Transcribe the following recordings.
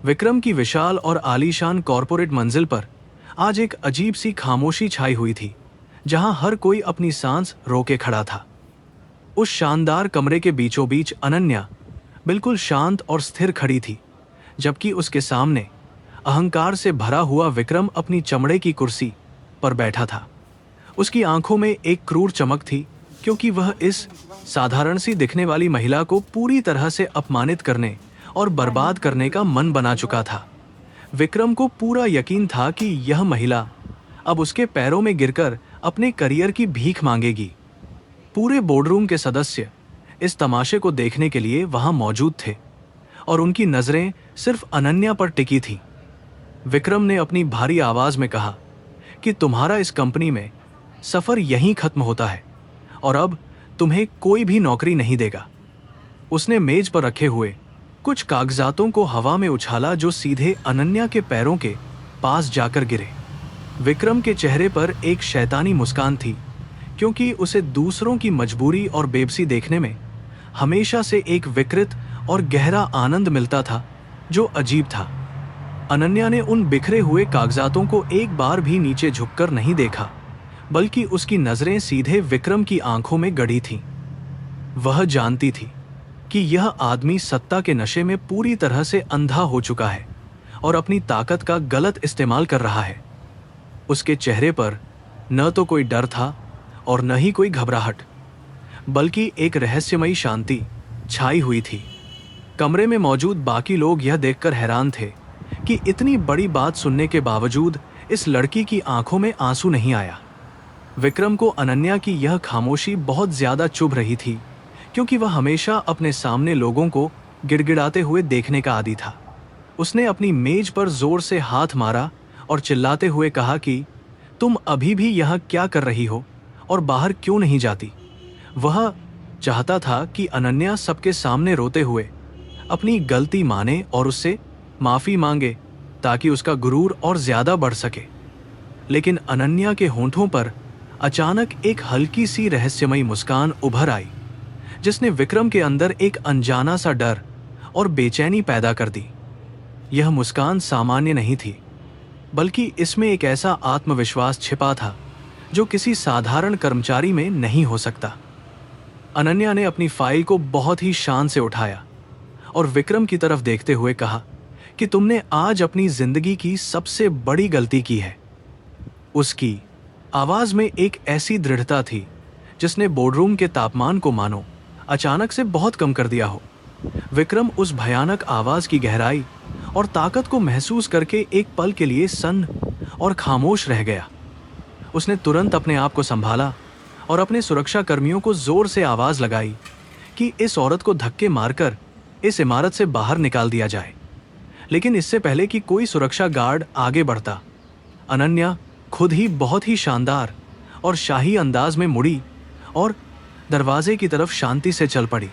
विक्रम की विशाल और आलीशान कॉरपोरेट मंजिल पर आज एक अजीब सी खामोशी छाई हुई थी, जहां हर कोई अपनी सांस रोके खड़ा था। उस शानदार कमरे के बीचों बीच अनन्या बिल्कुल शांत और स्थिर खड़ी थी, जबकि उसके सामने अहंकार से भरा हुआ विक्रम अपनी चमड़े की कुर्सी पर बैठा था। उसकी आंखों में एक क्रूर चमक थी, क्योंकि वह इस साधारण सी दिखने वाली महिला को पूरी तरह से अपमानित करने और बर्बाद करने का मन बना चुका था। विक्रम को पूरा यकीन था कि यह महिला अब उसके पैरों में गिरकर अपने करियर की भीख मांगेगी। पूरे बोर्डरूम के सदस्य इस तमाशे को देखने के लिए वहां मौजूद थे और उनकी नजरें सिर्फ अनन्या पर टिकी थीं। विक्रम ने अपनी भारी आवाज में कहा कि तुम्हारा इस कंपनी में सफर यहीं खत्म होता है और अब तुम्हें कोई भी नौकरी नहीं देगा। उसने मेज पर रखे हुए कुछ कागजातों को हवा में उछाला, जो सीधे अनन्या के पैरों के पास जाकर गिरे। विक्रम के चेहरे पर एक शैतानी मुस्कान थी, क्योंकि उसे दूसरों की मजबूरी और बेबसी देखने में हमेशा से एक विकृत और गहरा आनंद मिलता था, जो अजीब था। अनन्या ने उन बिखरे हुए कागजातों को एक बार भी नीचे झुककर नहीं देखा, बल्कि उसकी नजरें सीधे विक्रम की आंखों में गड़ी थीं। वह जानती थी कि यह आदमी सत्ता के नशे में पूरी तरह से अंधा हो चुका है और अपनी ताकत का गलत इस्तेमाल कर रहा है। उसके चेहरे पर न तो कोई डर था और न ही कोई घबराहट, बल्कि एक रहस्यमयी शांति छाई हुई थी। कमरे में मौजूद बाकी लोग यह देखकर हैरान थे कि इतनी बड़ी बात सुनने के बावजूद इस लड़की की आंखों में आंसू नहीं आया। विक्रम को अनन्या की यह खामोशी बहुत ज्यादा चुभ रही थी, क्योंकि वह हमेशा अपने सामने लोगों को गिड़गिड़ाते हुए देखने का आदी था। उसने अपनी मेज पर जोर से हाथ मारा और चिल्लाते हुए कहा कि तुम अभी भी यहाँ क्या कर रही हो और बाहर क्यों नहीं जाती। वह चाहता था कि अनन्या सबके सामने रोते हुए अपनी गलती माने और उससे माफी मांगे, ताकि उसका गुरूर और ज्यादा बढ़ सके। लेकिन अनन्या के होंठों पर अचानक एक हल्की सी रहस्यमयी मुस्कान उभर आई, जिसने विक्रम के अंदर एक अनजाना सा डर और बेचैनी पैदा कर दी। यह मुस्कान सामान्य नहीं थी, बल्कि इसमें एक ऐसा आत्मविश्वास छिपा था जो किसी साधारण कर्मचारी में नहीं हो सकता। अनन्या ने अपनी फाइल को बहुत ही शान से उठाया और विक्रम की तरफ देखते हुए कहा कि तुमने आज अपनी जिंदगी की सबसे बड़ी गलती की है। उसकी आवाज में एक ऐसी दृढ़ता थी जिसने बोर्डरूम के तापमान को मानो अचानक से बहुत कम कर दिया हो। विक्रम उस भयानक आवाज की गहराई और ताकत को महसूस करके एक पल के लिए सन्न और खामोश रह गया। उसने तुरंत अपने आप को संभाला और अपने सुरक्षा कर्मियों को जोर से आवाज लगाई कि इस औरत को धक्के मारकर इस इमारत से बाहर निकाल दिया जाए। लेकिन इससे पहले कि कोई सुरक्षा गार्ड आगे बढ़ता, अनन्या खुद ही बहुत ही शानदार और शाही अंदाज में मुड़ी और दरवाजे की तरफ शांति से चल पड़ी।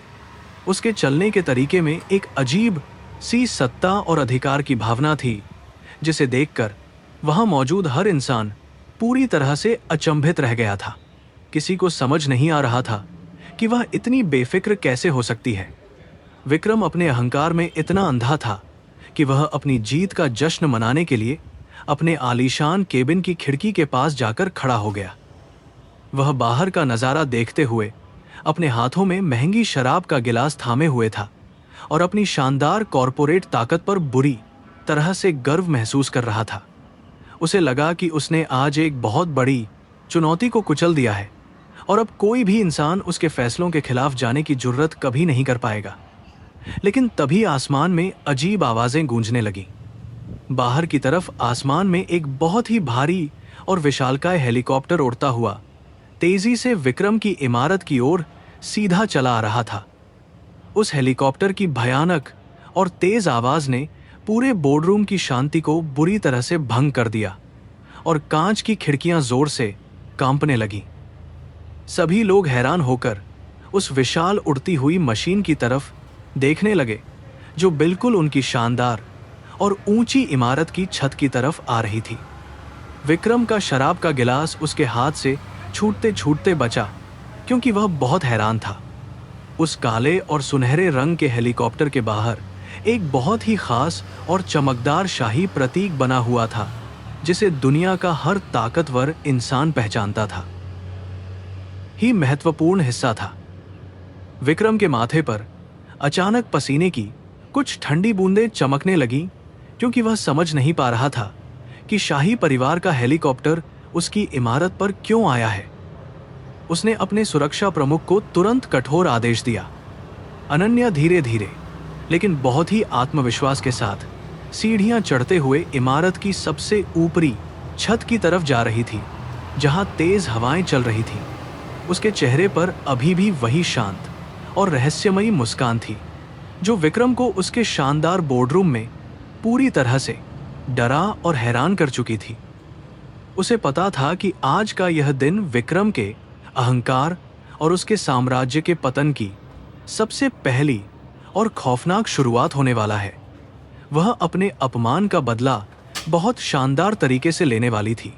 उसके चलने के तरीके में एक अजीब सी सत्ता और अधिकार की भावना थी, जिसे देखकर वहां मौजूद हर इंसान पूरी तरह से अचंभित रह गया था। किसी को समझ नहीं आ रहा था कि वह इतनी बेफिक्र कैसे हो सकती है। विक्रम अपने अहंकार में इतना अंधा था कि वह अपनी जीत का जश्न मनाने के लिए अपने आलीशान केबिन की खिड़की के पास जाकर खड़ा हो गया। वह बाहर का नजारा देखते हुए अपने हाथों में महंगी शराब का गिलास थामे हुए था और अपनी शानदार कॉरपोरेट ताकत पर बुरी तरह से गर्व महसूस कर रहा था। उसे लगा कि उसने आज एक बहुत बड़ी चुनौती को कुचल दिया है और अब कोई भी इंसान उसके फैसलों के खिलाफ जाने की जुर्रत कभी नहीं कर पाएगा। लेकिन तभी आसमान में अजीब आवाजें गूंजने लगीं। बाहर की तरफ आसमान में एक बहुत ही भारी और विशालकाय हेलीकॉप्टर उड़ता हुआ तेजी से विक्रम की इमारत की ओर सीधा चला आ रहा था। उस हेलीकॉप्टर की भयानक और तेज आवाज ने पूरे बोर्डरूम की शांति को बुरी तरह से भंग कर दिया और कांच की खिड़कियां जोर से कांपने लगीं। सभी लोग हैरान होकर उस विशाल उड़ती हुई मशीन की तरफ देखने लगे, जो बिल्कुल उनकी शानदार और ऊंची इमारत की छत की तरफ आ रही थी। विक्रम का शराब का गिलास उसके हाथ से छूटते छूटते बचा, क्योंकि वह बहुत हैरान था। उस काले और सुनहरे रंग के हेलीकॉप्टर के बाहर एक बहुत ही खास और चमकदार शाही प्रतीक बना हुआ था, जिसे दुनिया का हर ताकतवर इंसान पहचानता था। ही महत्वपूर्ण हिस्सा था। विक्रम के माथे पर अचानक पसीने की कुछ ठंडी बूंदें चमकने लगीं, क्योंकि वह समझ नहीं पा रहा था कि शाही परिवार का हेलीकॉप्टर उसकी इमारत पर क्यों आया है। उसने अपने सुरक्षा प्रमुख को तुरंत कठोर आदेश दिया। अनन्या धीरे धीरे लेकिन बहुत ही आत्मविश्वास के साथ सीढ़ियां चढ़ते हुए इमारत की सबसे ऊपरी छत की तरफ जा रही थी, जहां तेज हवाएं चल रही थीं। उसके चेहरे पर अभी भी वही शांत और रहस्यमयी मुस्कान थी, जो विक्रम को उसके शानदार बोर्डरूम में पूरी तरह से डरा और हैरान कर चुकी थी। उसे पता था कि आज का यह दिन विक्रम के अहंकार और उसके साम्राज्य के पतन की सबसे पहली और खौफनाक शुरुआत होने वाला है। वह अपने अपमान का बदला बहुत शानदार तरीके से लेने वाली थी।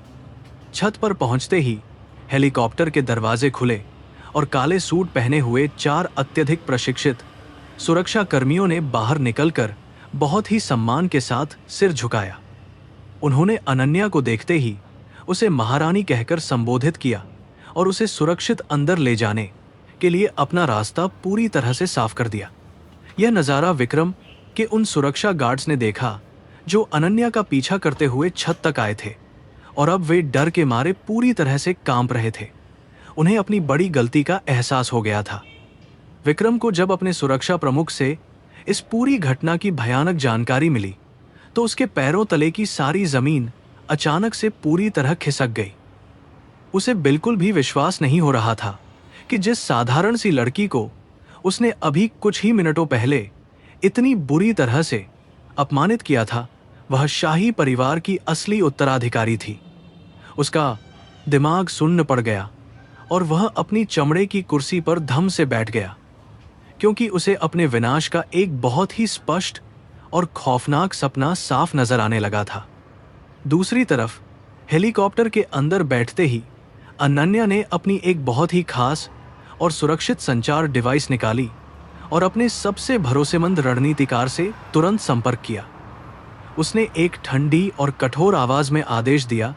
छत पर पहुंचते ही हेलीकॉप्टर के दरवाजे खुले और काले सूट पहने हुए 4 अत्यधिक प्रशिक्षित सुरक्षा कर्मियों ने बाहर निकलकर बहुत ही सम्मान के साथ सिर झुकाया। उन्होंने अनन्या को देखते ही उसे महारानी कहकर संबोधित किया और उसे सुरक्षित अंदर ले जाने के लिए अपना रास्ता पूरी तरह से साफ कर दिया। यह नज़ारा विक्रम के उन सुरक्षा गार्ड्स ने देखा जो अनन्या का पीछा करते हुए छत तक आए थे, और अब वे डर के मारे पूरी तरह से कांप रहे थे। उन्हें अपनी बड़ी गलती का एहसास हो गया था। विक्रम को जब अपने सुरक्षा प्रमुख से इस पूरी घटना की भयानक जानकारी मिली, तो उसके पैरों तले की सारी जमीन अचानक से पूरी तरह खिसक गई। उसे बिल्कुल भी विश्वास नहीं हो रहा था कि जिस साधारण सी लड़की को उसने अभी कुछ ही मिनटों पहले इतनी बुरी तरह से अपमानित किया था, वह शाही परिवार की असली उत्तराधिकारी थी। उसका दिमाग सुन्न पड़ गया और वह अपनी चमड़े की कुर्सी पर धम से बैठ गया, क्योंकि उसे अपने विनाश का एक बहुत ही स्पष्ट और खौफनाक सपना साफ नजर आने लगा था। दूसरी तरफ हेलीकॉप्टर के अंदर बैठते ही अनन्या ने अपनी एक बहुत ही खास और सुरक्षित संचार डिवाइस निकाली और अपने सबसे भरोसेमंद रणनीतिकार से तुरंत संपर्क किया। उसने एक ठंडी और कठोर आवाज में आदेश दिया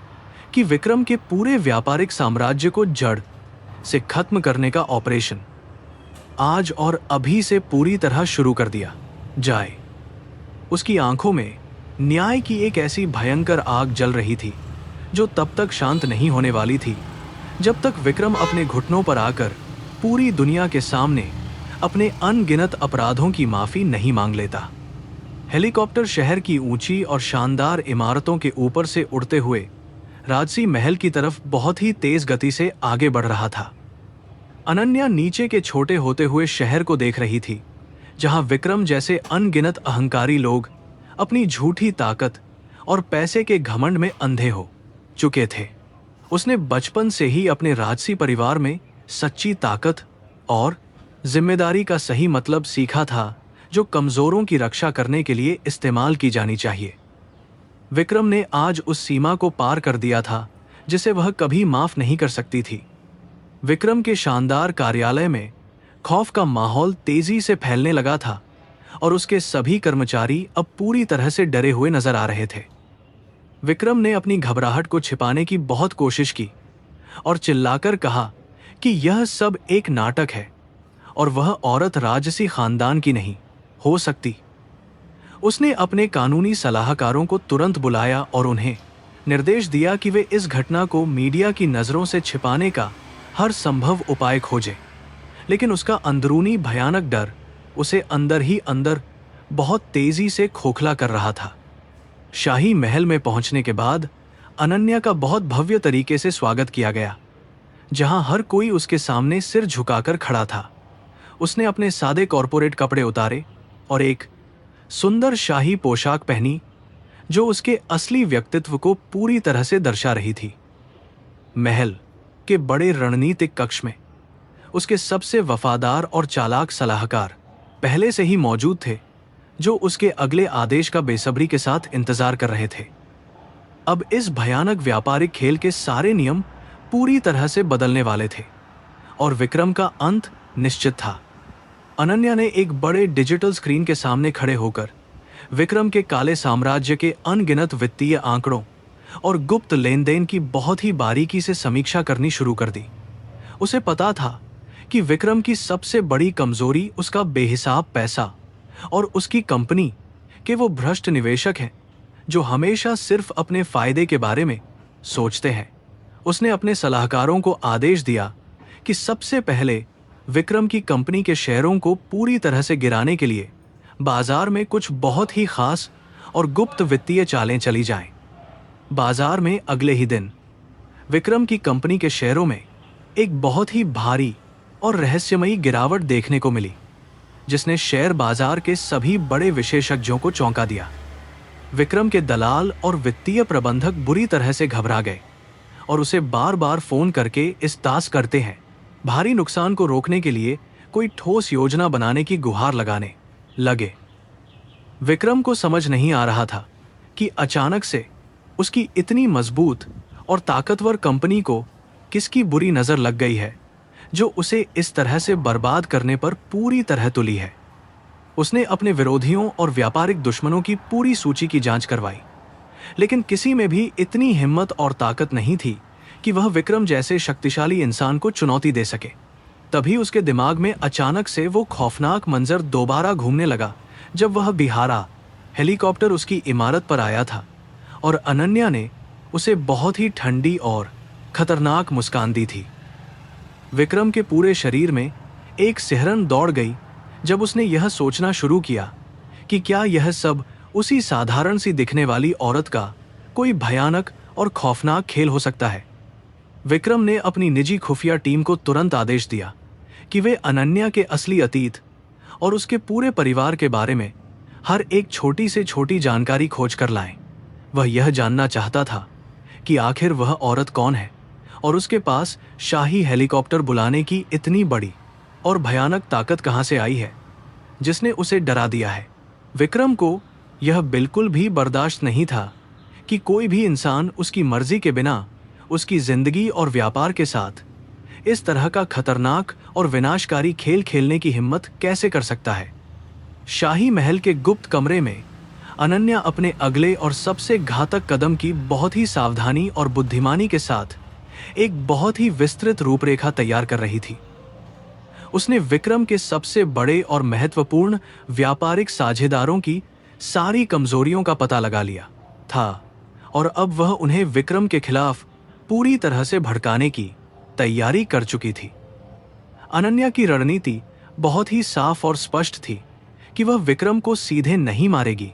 कि विक्रम के पूरे व्यापारिक साम्राज्य को जड़ से खत्म करने का ऑपरेशन आज और अभी से पूरी तरह शुरू कर दिया जाए। उसकी आंखों में न्याय की एक ऐसी भयंकर आग जल रही थी, जो तब तक शांत नहीं होने वाली थी जब तक विक्रम अपने घुटनों पर आकर पूरी दुनिया के सामने अपने अनगिनत अपराधों की माफी नहीं मांग लेता। हेलीकॉप्टर शहर की ऊंची और शानदार इमारतों के ऊपर से उड़ते हुए राजसी महल की तरफ बहुत ही तेज गति से आगे बढ़ रहा था। अनन्या नीचे के छोटे होते हुए शहर को देख रही थी, जहां विक्रम जैसे अनगिनत अहंकारी लोग अपनी झूठी ताकत और पैसे के घमंड में अंधे हो चुके थे। उसने बचपन से ही अपने राजसी परिवार में सच्ची ताकत और जिम्मेदारी का सही मतलब सीखा था, जो कमजोरों की रक्षा करने के लिए इस्तेमाल की जानी चाहिए। विक्रम ने आज उस सीमा को पार कर दिया था जिसे वह कभी माफ नहीं कर सकती थी। विक्रम के शानदार कार्यालय में खौफ का माहौल तेजी से फैलने लगा था और उसके सभी कर्मचारी अब पूरी तरह से डरे हुए नजर आ रहे थे। विक्रम ने अपनी घबराहट को छिपाने की बहुत कोशिश की और चिल्लाकर कहा कि यह सब एक नाटक है और वह औरत राजसी खानदान की नहीं हो सकती। उसने अपने कानूनी सलाहकारों को तुरंत बुलाया और उन्हें निर्देश दिया कि वे इस घटना को मीडिया की नज़रों से छिपाने का हर संभव उपाय खोजें। लेकिन उसका अंदरूनी भयानक डर उसे अंदर ही अंदर बहुत तेजी से खोखला कर रहा था। शाही महल में पहुंचने के बाद अनन्या का बहुत भव्य तरीके से स्वागत किया गया, जहां हर कोई उसके सामने सिर झुकाकर खड़ा था। उसने अपने सादे कॉरपोरेट कपड़े उतारे और एक सुंदर शाही पोशाक पहनी, जो उसके असली व्यक्तित्व को पूरी तरह से दर्शा रही थी। महल के बड़े रणनीतिक कक्ष में उसके सबसे वफादार और चालाक सलाहकार पहले से ही मौजूद थे, जो उसके अगले आदेश का बेसब्री के साथ इंतजार कर रहे थे। अब इस भयानक व्यापारिक खेल के सारे नियम पूरी तरह से बदलने वाले थे और विक्रम का अंत निश्चित था। अनन्या ने एक बड़े डिजिटल स्क्रीन के सामने खड़े होकर विक्रम के काले साम्राज्य के अनगिनत वित्तीय आंकड़ों और गुप्त लेन देन की बहुत ही बारीकी से समीक्षा करनी शुरू कर दी। उसे पता था कि विक्रम की सबसे बड़ी कमजोरी उसका बेहिसाब पैसा और उसकी कंपनी के वो भ्रष्ट निवेशक हैं जो हमेशा सिर्फ अपने फायदे के बारे में सोचते हैं। उसने अपने सलाहकारों को आदेश दिया कि सबसे पहले विक्रम की कंपनी के शेयरों को पूरी तरह से गिराने के लिए बाजार में कुछ बहुत ही खास और गुप्त वित्तीय चालें चली जाएं। बाजार में अगले ही दिन विक्रम की कंपनी के शेयरों में एक बहुत ही भारी और रहस्यमयी गिरावट देखने को मिली, जिसने शेयर बाजार के सभी बड़े विशेषज्ञों को चौंका दिया। विक्रम के दलाल और वित्तीय प्रबंधक बुरी तरह से घबरा गए और उसे बार बार फोन करके इस तास करते हैं भारी नुकसान को रोकने के लिए कोई ठोस योजना बनाने की गुहार लगाने लगे। विक्रम को समझ नहीं आ रहा था कि अचानक से उसकी इतनी मजबूत और ताकतवर कंपनी को किसकी बुरी नजर लग गई है जो उसे इस तरह से बर्बाद करने पर पूरी तरह तुली है। उसने अपने विरोधियों और व्यापारिक दुश्मनों की पूरी सूची की जांच करवाई, लेकिन किसी में भी इतनी हिम्मत और ताकत नहीं थी कि वह विक्रम जैसे शक्तिशाली इंसान को चुनौती दे सके। तभी उसके दिमाग में अचानक से वो खौफनाक मंजर दोबारा घूमने लगा जब वह बिहारा हेलीकॉप्टर उसकी इमारत पर आया था और अनन्या ने उसे बहुत ही ठंडी और खतरनाक मुस्कान दी थी। विक्रम के पूरे शरीर में एक सिहरन दौड़ गई जब उसने यह सोचना शुरू किया कि क्या यह सब उसी साधारण सी दिखने वाली औरत का कोई भयानक और खौफनाक खेल हो सकता है। विक्रम ने अपनी निजी खुफिया टीम को तुरंत आदेश दिया कि वे अनन्या के असली अतीत और उसके पूरे परिवार के बारे में हर एक छोटी से छोटी जानकारी खोज कर लाएं। वह यह जानना चाहता था कि आखिर वह औरत कौन है और उसके पास शाही हेलीकॉप्टर बुलाने की इतनी बड़ी और भयानक ताकत कहां से आई है जिसने उसे डरा दिया है। विक्रम को यह बिल्कुल भी बर्दाश्त नहीं था कि कोई भी इंसान उसकी मर्जी के बिना उसकी जिंदगी और व्यापार के साथ इस तरह का खतरनाक और विनाशकारी खेल खेलने की हिम्मत कैसे कर सकता है। शाही महल के गुप्त कमरे में अनन्या अपने अगले और सबसे घातक कदम की बहुत ही सावधानी और बुद्धिमानी के साथ एक बहुत ही विस्तृत रूपरेखा तैयार कर रही थी। उसने विक्रम के सबसे बड़े और महत्वपूर्ण व्यापारिक साझेदारों की सारी कमजोरियों का पता लगा लिया था और अब वह उन्हें विक्रम के खिलाफ पूरी तरह से भड़काने की तैयारी कर चुकी थी। अनन्या की रणनीति बहुत ही साफ और स्पष्ट थी कि वह विक्रम को सीधे नहीं मारेगी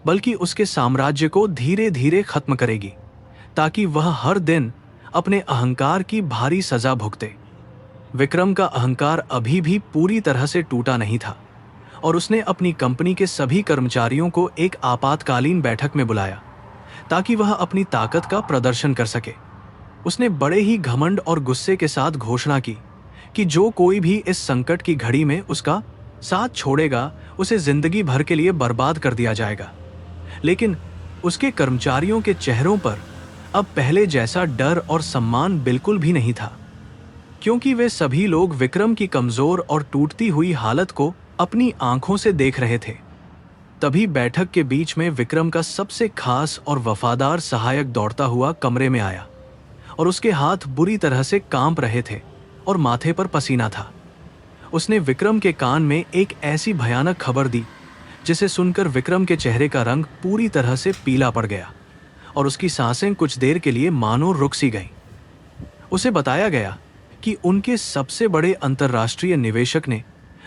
बल्कि उसके साम्राज्य को धीरे धीरे खत्म करेगी ताकि वह हर दिन अपने अहंकार की भारी सजा भुगते। विक्रम का अहंकार अभी भी पूरी तरह से टूटा नहीं था और उसने अपनी कंपनी के सभी कर्मचारियों को एक आपातकालीन बैठक में बुलाया ताकि वह अपनी ताकत का प्रदर्शन कर सके। उसने बड़े ही घमंड और गुस्से के साथ घोषणा की कि जो कोई भी इस संकट की घड़ी में उसका साथ छोड़ेगा उसे जिंदगी भर के लिए बर्बाद कर दिया जाएगा। लेकिन उसके कर्मचारियों के चेहरों पर अब पहले जैसा डर और सम्मान बिल्कुल भी नहीं था, क्योंकि वे सभी लोग विक्रम की कमजोर और टूटती हुई हालत को अपनी आंखों से देख रहे थे। तभी बैठक के बीच में विक्रम का सबसे खास और वफादार सहायक दौड़ता हुआ कमरे में आया और उसके हाथ बुरी तरह से कांप रहे थे और माथे पर पसीना था। उसने विक्रम के कान में एक ऐसी भयानक खबर दी जिसे सुनकर विक्रम के चेहरे का रंग पूरी तरह से पीला पड़ गया और उसकी सांसें कुछ देर के लिए मानो रुक सी गईं। उसे बताया गया कि उनके सबसे बड़े अंतर्राष्ट्रीय निवेशक ने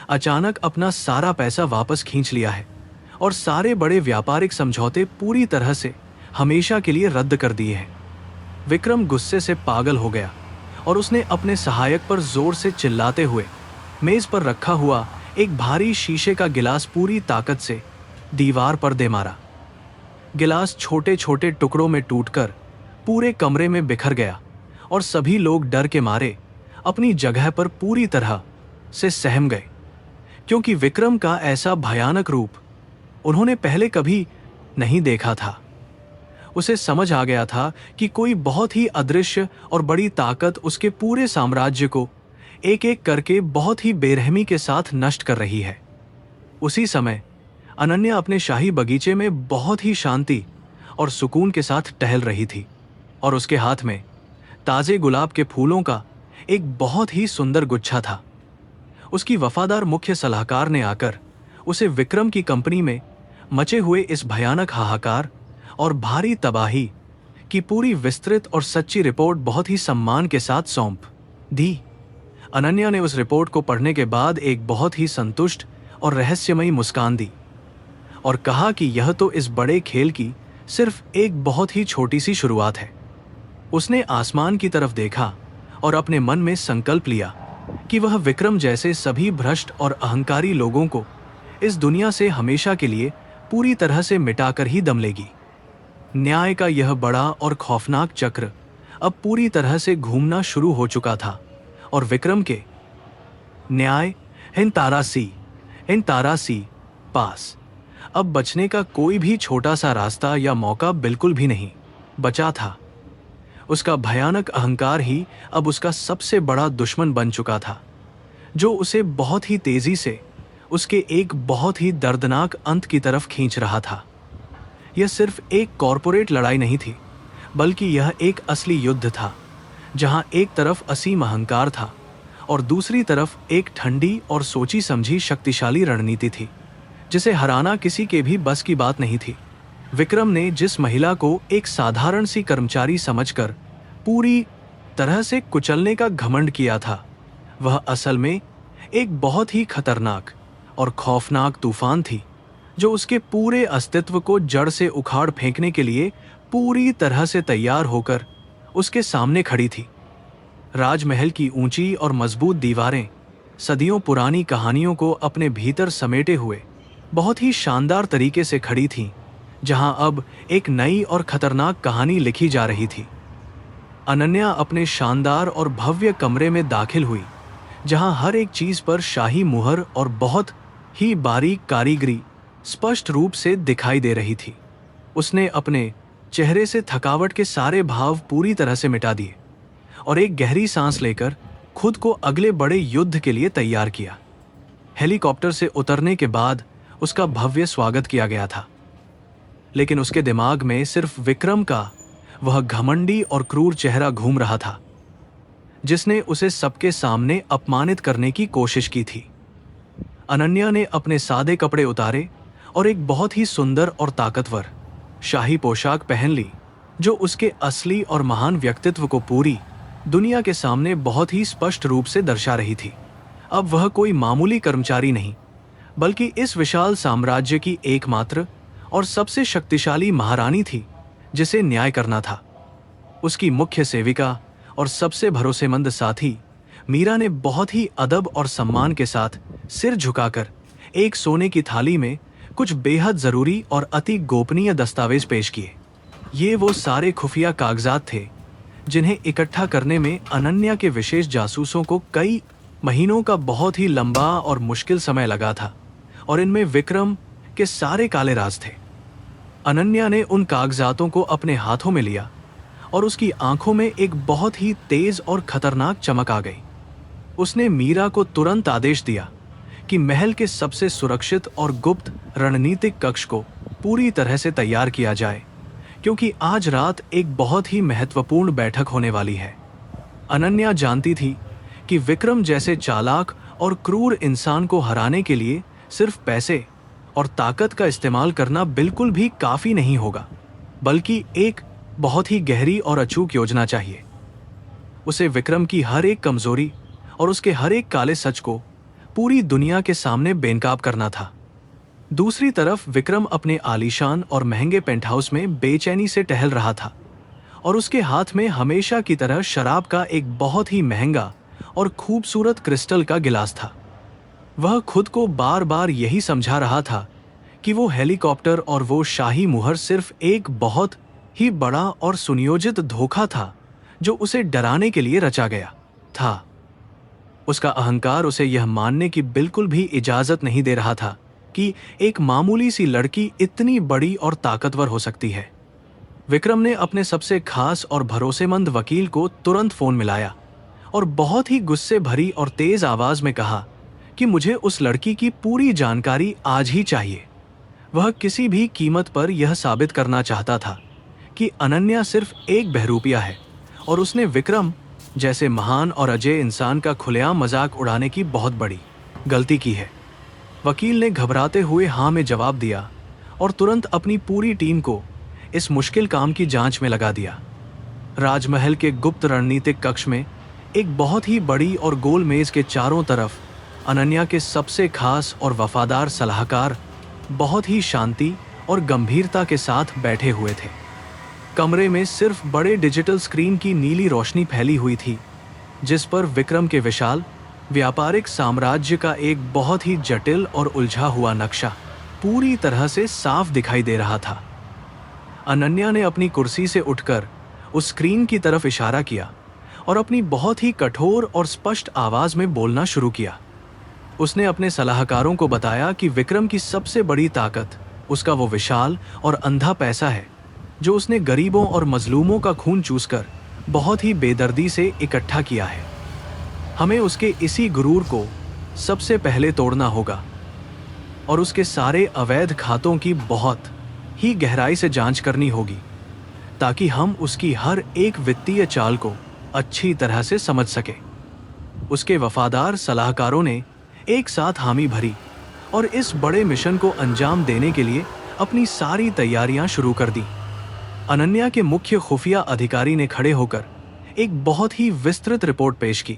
अचानक अपना सारा पैसा वापस खींच लिया है और सारे बड़े व्यापारिक समझौते पूरी तरह से हमेशा के लिए रद्द कर दिए हैं। विक्रम गुस्से से पागल हो गया और उसने अपने सहायक पर जोर से चिल्लाते हुए मेज पर रखा हुआ एक भारी शीशे का गिलास पूरी ताकत से दीवार पर दे मारा। गिलास छोटे छोटे टुकड़ों में टूटकर पूरे कमरे में बिखर गया और सभी लोग डर के मारे अपनी जगह पर पूरी तरह से सहम गए, क्योंकि विक्रम का ऐसा भयानक रूप उन्होंने पहले कभी नहीं देखा था। उसे समझ आ गया था कि कोई बहुत ही अदृश्य और बड़ी ताकत उसके पूरे साम्राज्य को एक एक करके बहुत ही बेरहमी के साथ नष्ट कर रही है। उसी समय अनन्या अपने शाही बगीचे में बहुत ही शांति और सुकून के साथ टहल रही थी और उसके हाथ में ताजे गुलाब के फूलों का एक बहुत ही सुंदर गुच्छा था। उसकी वफादार मुख्य सलाहकार ने आकर उसे विक्रम की कंपनी में मचे हुए इस भयानक हाहाकार और भारी तबाही की पूरी विस्तृत और सच्ची रिपोर्ट बहुत ही सम्मान के साथ सौंप दी। अनन्या ने उस रिपोर्ट को पढ़ने के बाद एक बहुत ही संतुष्ट और रहस्यमयी मुस्कान दी और कहा कि यह तो इस बड़े खेल की सिर्फ एक बहुत ही छोटी सी शुरुआत है। उसने आसमान की तरफ देखा और अपने मन में संकल्प लिया कि वह विक्रम जैसे सभी भ्रष्ट और अहंकारी लोगों को इस दुनिया से हमेशा के लिए पूरी तरह से मिटाकर ही दम लेगी। न्याय का यह बड़ा और खौफनाक चक्र अब पूरी तरह से घूमना शुरू हो चुका था और विक्रम के न्याय हिंतारासी पास अब बचने का कोई भी छोटा सा रास्ता या मौका बिल्कुल भी नहीं बचा था। उसका भयानक अहंकार ही अब उसका सबसे बड़ा दुश्मन बन चुका था, जो उसे बहुत ही तेजी से उसके एक बहुत ही दर्दनाक अंत की तरफ खींच रहा था। यह सिर्फ एक कॉरपोरेट लड़ाई नहीं थी, बल्कि यह एक असली युद्ध था, जहां एक तरफ असीम अहंकार था और दूसरी तरफ एक ठंडी और सोची समझी शक्तिशाली रणनीति थी, जिसे हराना किसी के भी बस की बात नहीं थी। विक्रम ने जिस महिला को एक साधारण सी कर्मचारी समझकर पूरी तरह से कुचलने का घमंड किया था, वह असल में एक बहुत ही खतरनाक और खौफनाक तूफान थी, जो उसके पूरे अस्तित्व को जड़ से उखाड़ फेंकने के लिए पूरी तरह से तैयार होकर उसके सामने खड़ी थी। राजमहल की ऊंची और मजबूत दीवारें सदियों पुरानी कहानियों को अपने भीतर समेटे हुए बहुत ही शानदार तरीके से खड़ी थीं, जहां अब एक नई और खतरनाक कहानी लिखी जा रही थी। अनन्या अपने शानदार और भव्य कमरे में दाखिल हुई, जहां हर एक चीज पर शाही मुहर और बहुत ही बारीक कारीगरी स्पष्ट रूप से दिखाई दे रही थी। उसने अपने चेहरे से थकावट के सारे भाव पूरी तरह से मिटा दिए और एक गहरी सांस लेकर खुद को अगले बड़े युद्ध के लिए तैयार किया। हेलीकॉप्टर से उतरने के बाद उसका भव्य स्वागत किया गया था, लेकिन उसके दिमाग में सिर्फ विक्रम का वह घमंडी और क्रूर चेहरा घूम रहा था, जिसने उसे सबके सामने अपमानित करने की कोशिश की थी। अनन्या ने अपने सादे कपड़े उतारे और एक बहुत ही सुंदर और ताकतवर शाही पोशाक पहन ली, जो उसके असली और महान व्यक्तित्व को पूरी दुनिया के सामने बहुत ही स्पष्ट रूप से दर्शा रही थी। अब वह कोई मामूली कर्मचारी नहीं, बल्कि इस विशाल साम्राज्य की एकमात्र और सबसे शक्तिशाली महारानी थी, जिसे न्याय करना था। उसकी मुख्य सेविका और सबसे भरोसेमंद साथी मीरा ने बहुत ही अदब और सम्मान के साथ सिर झुकाकर एक सोने की थाली में कुछ बेहद जरूरी और अति गोपनीय दस्तावेज पेश किए। ये वो सारे खुफिया कागजात थे जिन्हें इकट्ठा करने में अनन्या के विशेष जासूसों को कई महीनों का बहुत ही लंबा और मुश्किल समय लगा था, और इनमें विक्रम के सारे काले राज थे। अनन्या ने उन कागजातों को अपने हाथों में लिया और उसकी आंखों में एक बहुत ही तेज और खतरनाक चमक आ गई। उसने मीरा को तुरंत आदेश दिया कि महल के सबसे सुरक्षित और गुप्त रणनीतिक कक्ष को पूरी तरह से तैयार किया जाए, क्योंकि आज रात एक बहुत ही महत्वपूर्ण बैठक होने वाली है। अनन्या जानती थी कि विक्रम जैसे चालाक और क्रूर इंसान को हराने के लिए सिर्फ पैसे और ताकत का इस्तेमाल करना बिल्कुल भी काफी नहीं होगा, बल्कि एक बहुत ही गहरी और अचूक योजना चाहिए। उसे विक्रम की हर एक कमजोरी और उसके हर एक काले सच को पूरी दुनिया के सामने बेनकाब करना था। दूसरी तरफ विक्रम अपने आलीशान और महंगे पेंटहाउस में बेचैनी से टहल रहा था, और उसके हाथ में हमेशा की तरह शराब का एक बहुत ही महंगा और खूबसूरत क्रिस्टल का गिलास था। वह खुद को बार बार यही समझा रहा था कि वो हेलीकॉप्टर और वो शाही मुहर सिर्फ एक बहुत ही बड़ा और सुनियोजित धोखा था, जो उसे डराने के लिए रचा गया था। उसका अहंकार उसे यह मानने की बिल्कुल भी इजाजत नहीं दे रहा था कि एक मामूली सी लड़की इतनी बड़ी और ताकतवर हो सकती है। विक्रम ने अपने सबसे खास और भरोसेमंद वकील को तुरंत फोन मिलाया और बहुत ही गुस्से भरी और तेज आवाज में कहा कि मुझे उस लड़की की पूरी जानकारी आज ही चाहिए। वह किसी भी कीमत पर यह साबित करना चाहता था कि अनन्या सिर्फ एक बहरूपिया है और उसने विक्रम जैसे महान और अजय इंसान का खुलेआम मजाक उड़ाने की बहुत बड़ी गलती की है। वकील ने घबराते हुए हाँ में जवाब दिया और तुरंत अपनी पूरी टीम को इस मुश्किल काम की जांच में लगा दिया। राजमहल के गुप्त रणनीतिक कक्ष में एक बहुत ही बड़ी और गोल मेज के चारों तरफ अनन्या के सबसे खास और वफादार सलाहकार बहुत ही शांति और गंभीरता के साथ बैठे हुए थे। कमरे में सिर्फ बड़े डिजिटल स्क्रीन की नीली रोशनी फैली हुई थी, जिस पर विक्रम के विशाल व्यापारिक साम्राज्य का एक बहुत ही जटिल और उलझा हुआ नक्शा पूरी तरह से साफ दिखाई दे रहा था। अनन्या ने अपनी कुर्सी से उठकर उस स्क्रीन की तरफ इशारा किया और अपनी बहुत ही कठोर और स्पष्ट आवाज में बोलना शुरू किया। उसने अपने सलाहकारों को बताया कि विक्रम की सबसे बड़ी ताकत उसका वो विशाल और अंधा पैसा है जो उसने गरीबों और मजलूमों का खून चूसकर बहुत ही बेदर्दी से इकट्ठा किया है। हमें उसके इसी गुरूर को सबसे पहले तोड़ना होगा और उसके सारे अवैध खातों की बहुत ही गहराई से जांच करनी होगी ताकि हम उसकी हर एक वित्तीय चाल को अच्छी तरह से समझ सके। उसके वफादार सलाहकारों ने एक साथ हामी भरी और इस बड़े मिशन को अंजाम देने के लिए अपनी सारी तैयारियां शुरू कर दी। अनन्या के मुख्य खुफिया अधिकारी ने खड़े होकर एक बहुत ही विस्तृत रिपोर्ट पेश की,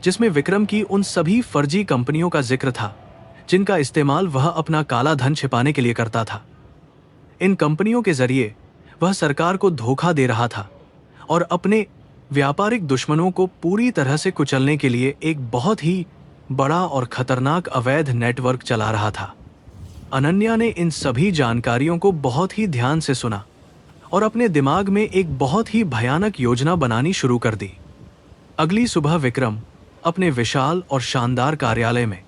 जिसमें विक्रम की उन सभी फर्जी कंपनियों का जिक्र था जिनका इस्तेमाल वह अपना काला धन छिपाने के लिए करता था। इन कंपनियों के जरिए वह सरकार को धोखा दे रहा था और अपने व्यापारिक दुश्मनों को पूरी तरह से कुचलने के लिए एक बहुत ही बड़ा और खतरनाक अवैध नेटवर्क चला रहा था। अनन्या ने इन सभी जानकारियों को बहुत ही ध्यान से सुना और अपने दिमाग में एक बहुत ही भयानक योजना बनानी शुरू कर दी। अगली सुबह विक्रम अपने विशाल और शानदार कार्यालय में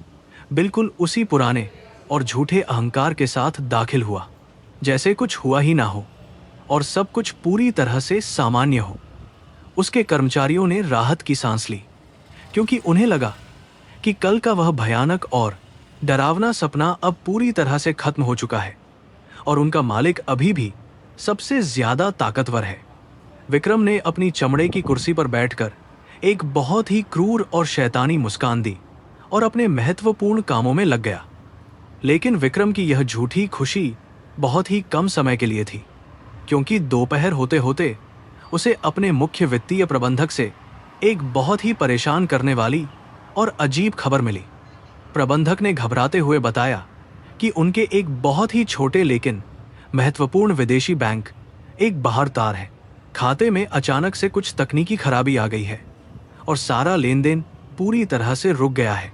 बिल्कुल उसी पुराने और झूठे अहंकार के साथ दाखिल हुआ जैसे कुछ हुआ ही ना हो और सब कुछ पूरी तरह से सामान्य हो। उसके कर्मचारियों ने राहत की सांस ली क्योंकि उन्हें लगा कि कल का वह भयानक और डरावना सपना अब पूरी तरह से खत्म हो चुका है और उनका मालिक अभी भी सबसे ज्यादा ताकतवर है। विक्रम ने अपनी चमड़े की कुर्सी पर बैठकर एक बहुत ही क्रूर और शैतानी मुस्कान दी और अपने महत्वपूर्ण कामों में लग गया। लेकिन विक्रम की यह झूठी खुशी बहुत ही कम समय के लिए थी, क्योंकि दोपहर होते होते उसे अपने मुख्य वित्तीय प्रबंधक से एक बहुत ही परेशान करने वाली और अजीब खबर मिली। प्रबंधक ने घबराते हुए बताया कि उनके एक बहुत ही छोटे लेकिन महत्वपूर्ण विदेशी बैंक एक बाहर तार है। खाते में अचानक से कुछ तकनीकी खराबी आ गई है और सारा लेन देन पूरी तरह से रुक गया है।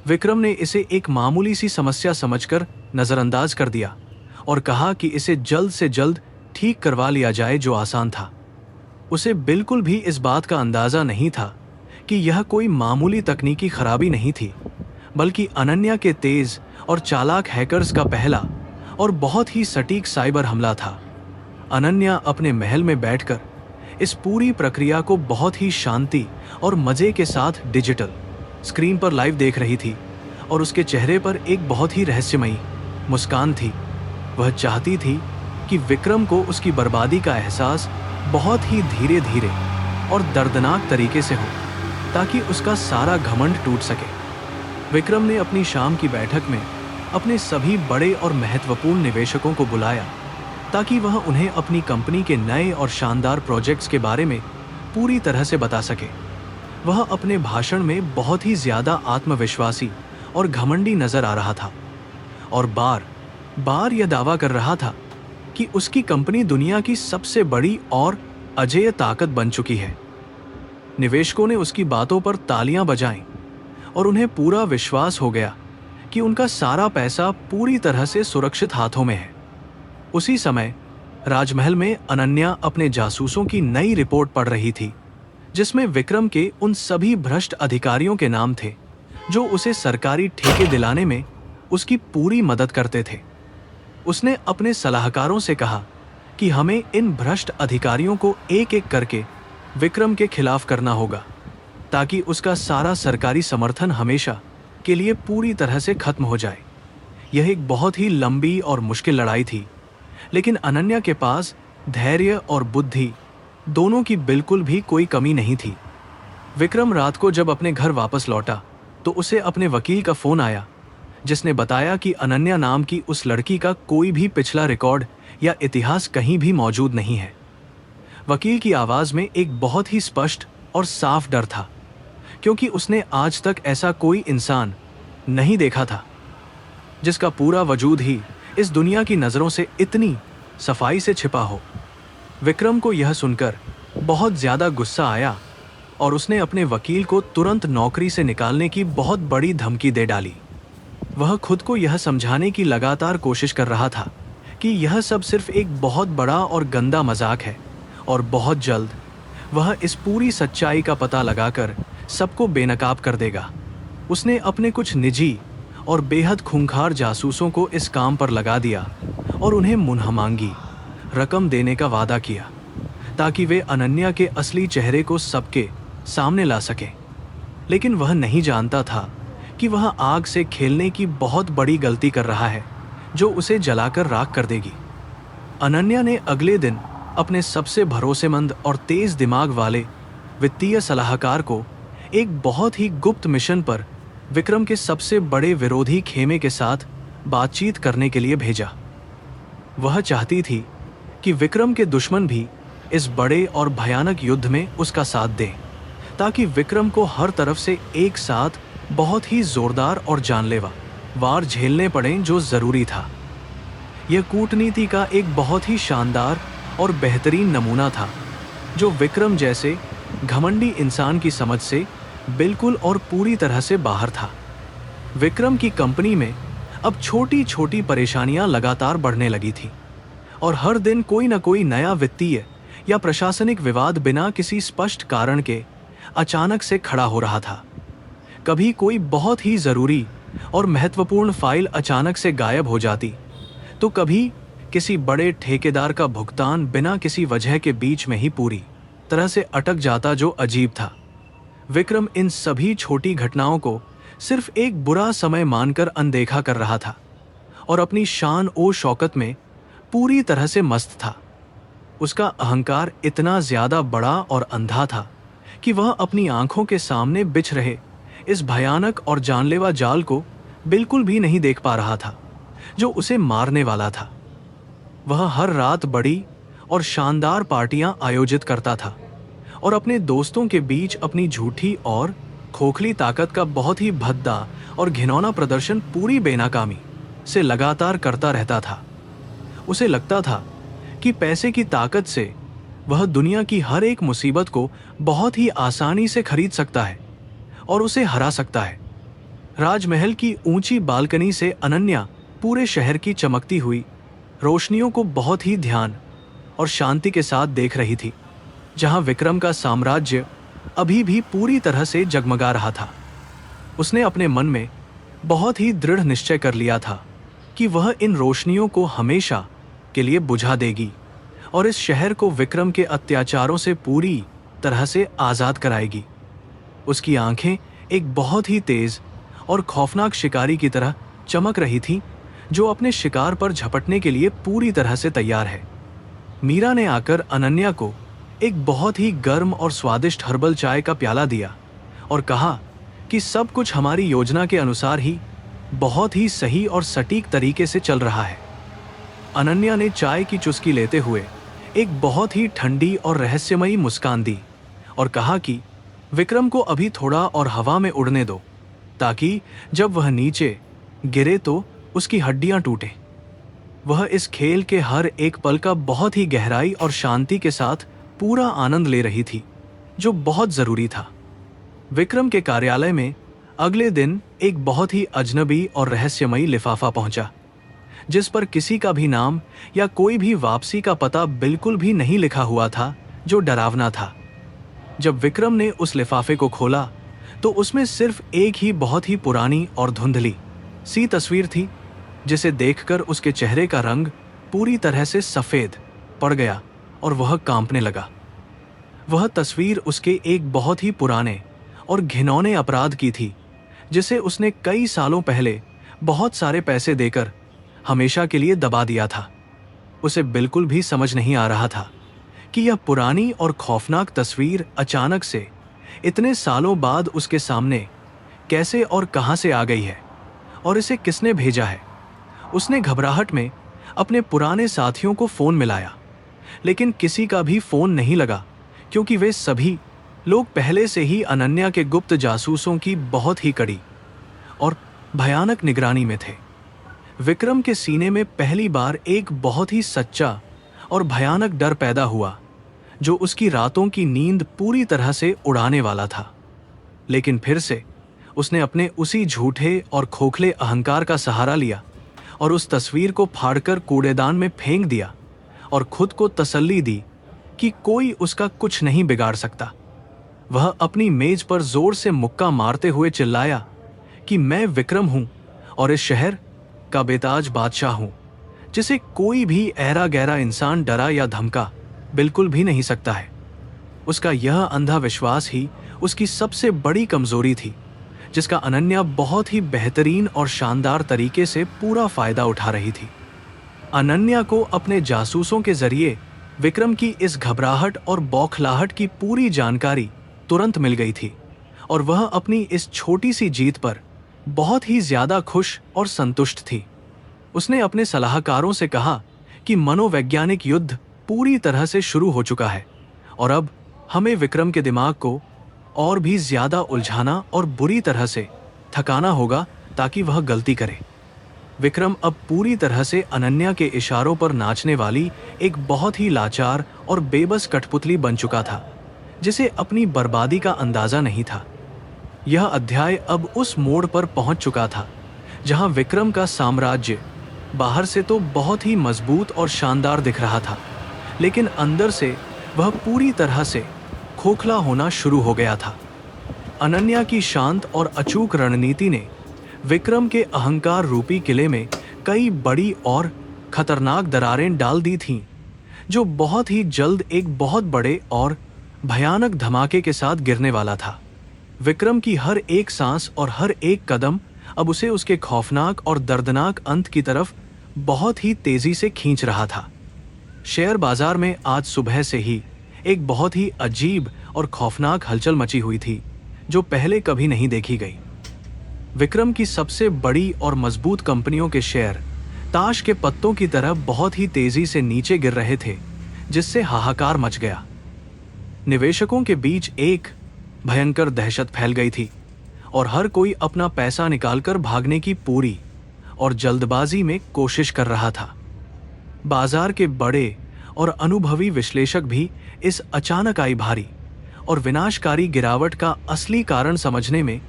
विक्रम ने इसे एक मामूली सी समस्या समझकर नजरअंदाज कर दिया और कहा कि इसे जल्द से जल्द ठीक करवा लिया जाए, जो आसान था। उसे बिल्कुल भी इस बात का अंदाजा नहीं था कि यह कोई मामूली तकनीकी खराबी नहीं थी, बल्कि अनन्या के तेज और चालाक हैकर्स का पहला और बहुत ही सटीक साइबर हमला था। अनन्या अपने महल में बैठकर इस पूरी प्रक्रिया को बहुत ही शांति और मजे के साथ डिजिटल स्क्रीन पर लाइव देख रही थी और उसके चेहरे पर एक बहुत ही रहस्यमयी मुस्कान थी। वह चाहती थी कि विक्रम को उसकी बर्बादी का एहसास बहुत ही धीरे धीरे और दर्दनाक तरीके से हो, ताकि उसका सारा घमंड टूट सके। विक्रम ने अपनी शाम की बैठक में अपने सभी बड़े और महत्वपूर्ण निवेशकों को बुलाया ताकि वह उन्हें अपनी कंपनी के नए और शानदार प्रोजेक्ट्स के बारे में पूरी तरह से बता सके। वह अपने भाषण में बहुत ही ज्यादा आत्मविश्वासी और घमंडी नजर आ रहा था और बार बार यह दावा कर रहा था कि उसकी कंपनी दुनिया की सबसे बड़ी और अजेय ताकत बन चुकी है। निवेशकों ने उसकी बातों पर तालियां बजाईं और उन्हें पूरा विश्वास हो गया कि उनका सारा पैसा पूरी तरह से सुरक्षित हाथों में है। उसी समय राजमहल में अनन्या अपने जासूसों की नई रिपोर्ट पढ़ रही थी, जिसमें विक्रम के उन सभी भ्रष्ट अधिकारियों के नाम थे जो उसे सरकारी ठेके दिलाने में उसकी पूरी मदद करते थे। उसने अपने सलाहकारों से कहा कि हमें इन भ्रष्ट अधिकारियों को एक एक करके विक्रम के खिलाफ करना होगा ताकि उसका सारा सरकारी समर्थन हमेशा के लिए पूरी तरह से खत्म हो जाए। यह एक बहुत ही लंबी और मुश्किल लड़ाई थी, लेकिन अनन्या के पास धैर्य और बुद्धि दोनों की बिल्कुल भी कोई कमी नहीं थी। विक्रम रात को जब अपने घर वापस लौटा तो उसे अपने वकील का फोन आया, जिसने बताया कि अनन्या नाम की उस लड़की का कोई भी पिछला रिकॉर्ड या इतिहास कहीं भी मौजूद नहीं है। वकील की आवाज में एक बहुत ही स्पष्ट और साफ डर था, क्योंकि उसने आज तक ऐसा कोई इंसान नहीं देखा था जिसका पूरा वजूद ही इस दुनिया की नज़रों से इतनी सफाई से छिपा हो। विक्रम को यह सुनकर बहुत ज़्यादा गुस्सा आया और उसने अपने वकील को तुरंत नौकरी से निकालने की बहुत बड़ी धमकी दे डाली। वह खुद को यह समझाने की लगातार कोशिश कर रहा था कि यह सब सिर्फ एक बहुत बड़ा और गंदा मजाक है और बहुत जल्द वह इस पूरी सच्चाई का पता लगाकर सबको बेनकाब कर देगा। उसने अपने कुछ निजी और बेहद खूंखार जासूसों को इस काम पर लगा दिया और उन्हें मुनहमांगी रकम देने का वादा किया ताकि वे अनन्या के असली चेहरे को सबके सामने ला सकें। लेकिन वह नहीं जानता था कि वह आग से खेलने की बहुत बड़ी गलती कर रहा है, जो उसे जलाकर राख कर देगी। अनन्या ने अगले दिन अपने सबसे भरोसेमंद और तेज दिमाग वाले वित्तीय सलाहकार को एक बहुत ही गुप्त मिशन पर विक्रम के सबसे बड़े विरोधी खेमे के साथ बातचीत करने के लिए भेजा। वह चाहती थी कि विक्रम के दुश्मन भी इस बड़े और भयानक युद्ध में उसका साथ दें, ताकि विक्रम को हर तरफ से एक साथ बहुत ही जोरदार और जानलेवा वार झेलने पड़ें, जो जरूरी था। यह कूटनीति का एक बहुत ही शानदार और बेहतरीन नमूना था, जो विक्रम जैसे घमंडी इंसान की समझ से बिल्कुल और पूरी तरह से बाहर था। विक्रम की कंपनी में अब छोटी छोटी परेशानियां लगातार बढ़ने लगी थी और हर दिन कोई न कोई नया वित्तीय या प्रशासनिक विवाद बिना किसी स्पष्ट कारण के अचानक से खड़ा हो रहा था। कभी कोई बहुत ही जरूरी और महत्वपूर्ण फाइल अचानक से गायब हो जाती, तो कभी किसी बड़े ठेकेदार का भुगतान बिना किसी वजह के बीच में ही पूरी तरह से अटक जाता, जो अजीब था। विक्रम इन सभी छोटी घटनाओं को सिर्फ एक बुरा समय मानकर अनदेखा कर रहा था और अपनी शान ओ शौकत में पूरी तरह से मस्त था। उसका अहंकार इतना ज्यादा बड़ा और अंधा था कि वह अपनी आंखों के सामने बिछ रहे इस भयानक और जानलेवा जाल को बिल्कुल भी नहीं देख पा रहा था, जो उसे मारने वाला था। वह हर रात बड़ी और शानदार पार्टियां आयोजित करता था और अपने दोस्तों के बीच अपनी झूठी और खोखली ताकत का बहुत ही भद्दा और घिनौना प्रदर्शन पूरी बेनाकामी से लगातार करता रहता था। उसे लगता था कि पैसे की ताकत से वह दुनिया की हर एक मुसीबत को बहुत ही आसानी से खरीद सकता है और उसे हरा सकता है। राजमहल की ऊंची बालकनी से अनन्या पूरे शहर की चमकती हुई रोशनियों को बहुत ही ध्यान और शांति के साथ देख रही थी, जहां विक्रम का साम्राज्य अभी भी पूरी तरह से जगमगा रहा था। उसने अपने मन में बहुत ही दृढ़ निश्चय कर लिया था कि वह इन रोशनियों को हमेशा के लिए बुझा देगी और इस शहर को विक्रम के अत्याचारों से पूरी तरह से आज़ाद कराएगी। उसकी आंखें एक बहुत ही तेज और खौफनाक शिकारी की तरह चमक रही थी, जो अपने शिकार पर झपटने के लिए पूरी तरह से तैयार है। मीरा ने आकर अनन्या को एक बहुत ही गर्म और स्वादिष्ट हर्बल चाय का प्याला दिया और कहा कि सब कुछ हमारी योजना के अनुसार ही बहुत ही सही और सटीक तरीके से चल रहा है। अनन्या ने चाय की चुस्की लेते हुए एक बहुत ही ठंडी और रहस्यमयी मुस्कान दी और कहा कि विक्रम को अभी थोड़ा और हवा में उड़ने दो, ताकि जब वह नीचे गिरे तो उसकी हड्डियां टूटें। वह इस खेल के हर एक पल का बहुत ही गहराई और शांति के साथ पूरा आनंद ले रही थी, जो बहुत जरूरी था। विक्रम के कार्यालय में अगले दिन एक बहुत ही अजनबी और रहस्यमयी लिफाफा पहुंचा, जिस पर किसी का भी नाम या कोई भी वापसी का पता बिल्कुल भी नहीं लिखा हुआ था, जो डरावना था। जब विक्रम ने उस लिफाफे को खोला तो उसमें सिर्फ एक ही बहुत ही पुरानी और धुंधली सी तस्वीर थी, जिसे देखकर उसके चेहरे का रंग पूरी तरह से सफेद पड़ गया और वह कांपने लगा। वह तस्वीर उसके एक बहुत ही पुराने और घिनौने अपराध की थी, जिसे उसने कई सालों पहले बहुत सारे पैसे देकर हमेशा के लिए दबा दिया था। उसे बिल्कुल भी समझ नहीं आ रहा था कि यह पुरानी और खौफनाक तस्वीर अचानक से इतने सालों बाद उसके सामने कैसे और कहां से आ गई है, और इसे किसने भेजा है। उसने घबराहट में अपने पुराने साथियों को फोन मिलाया, लेकिन किसी का भी फोन नहीं लगा, क्योंकि वे सभी लोग पहले से ही अनन्या के गुप्त जासूसों की बहुत ही कड़ी और भयानक निगरानी में थे। विक्रम के सीने में पहली बार एक बहुत ही सच्चा और भयानक डर पैदा हुआ, जो उसकी रातों की नींद पूरी तरह से उड़ाने वाला था। लेकिन फिर से उसने अपने उसी झूठे और खोखले अहंकार का सहारा लिया और उस तस्वीर को फाड़कर कूड़ेदान में फेंक दिया और खुद को तसल्ली दी कि कोई उसका कुछ नहीं बिगाड़ सकता। वह अपनी मेज पर जोर से मुक्का मारते हुए चिल्लाया कि मैं विक्रम हूं और इस शहर का बेताज बादशाह हूं, जिसे कोई भी ऐरा गहरा इंसान डरा या धमका बिल्कुल भी नहीं सकता है। उसका यह अंधा विश्वास ही उसकी सबसे बड़ी कमजोरी थी, जिसका अनन्या बहुत ही बेहतरीन और शानदार तरीके से पूरा फायदा उठा रही थी। अनन्या को अपने जासूसों के जरिए विक्रम की इस घबराहट और बौखलाहट की पूरी जानकारी तुरंत मिल गई थी, और वह अपनी इस छोटी सी जीत पर बहुत ही ज्यादा खुश और संतुष्ट थी। उसने अपने सलाहकारों से कहा कि मनोवैज्ञानिक युद्ध पूरी तरह से शुरू हो चुका है, और अब हमें विक्रम के दिमाग को और भी ज्यादा उलझाना और बुरी तरह से थकाना होगा ताकि वह गलती करे। विक्रम अब पूरी तरह से अनन्या के इशारों पर नाचने वाली एक बहुत ही लाचार और बेबस कठपुतली बन चुका था, जिसे अपनी बर्बादी का अंदाजा नहीं था। यह अध्याय अब उस मोड़ पर पहुंच चुका था जहां विक्रम का साम्राज्य बाहर से तो बहुत ही मजबूत और शानदार दिख रहा था, लेकिन अंदर से वह पूरी तरह से खोखला होना शुरू हो गया था। अनन्या की शांत और अचूक रणनीति ने विक्रम के अहंकार रूपी किले में कई बड़ी और खतरनाक दरारें डाल दी थीं, जो बहुत ही जल्द एक बहुत बड़े और भयानक धमाके के साथ गिरने वाला था। विक्रम की हर एक सांस और हर एक कदम अब उसे उसके खौफनाक और दर्दनाक अंत की तरफ बहुत ही तेजी से खींच रहा था। शेयर बाजार में आज सुबह से ही एक बहुत ही अजीब और खौफनाक हलचल मची हुई थी, जो पहले कभी नहीं देखी गई। विक्रम की सबसे बड़ी और मजबूत कंपनियों के शेयर ताश के पत्तों की तरह बहुत ही तेजी से नीचे गिर रहे थे, जिससे हाहाकार मच गया। निवेशकों के बीच एक भयंकर दहशत फैल गई थी, और हर कोई अपना पैसा निकालकर भागने की पूरी और जल्दबाजी में कोशिश कर रहा था। बाजार के बड़े और अनुभवी विश्लेषक भी इस अचानक आई भारी और विनाशकारी गिरावट का असली कारण समझने में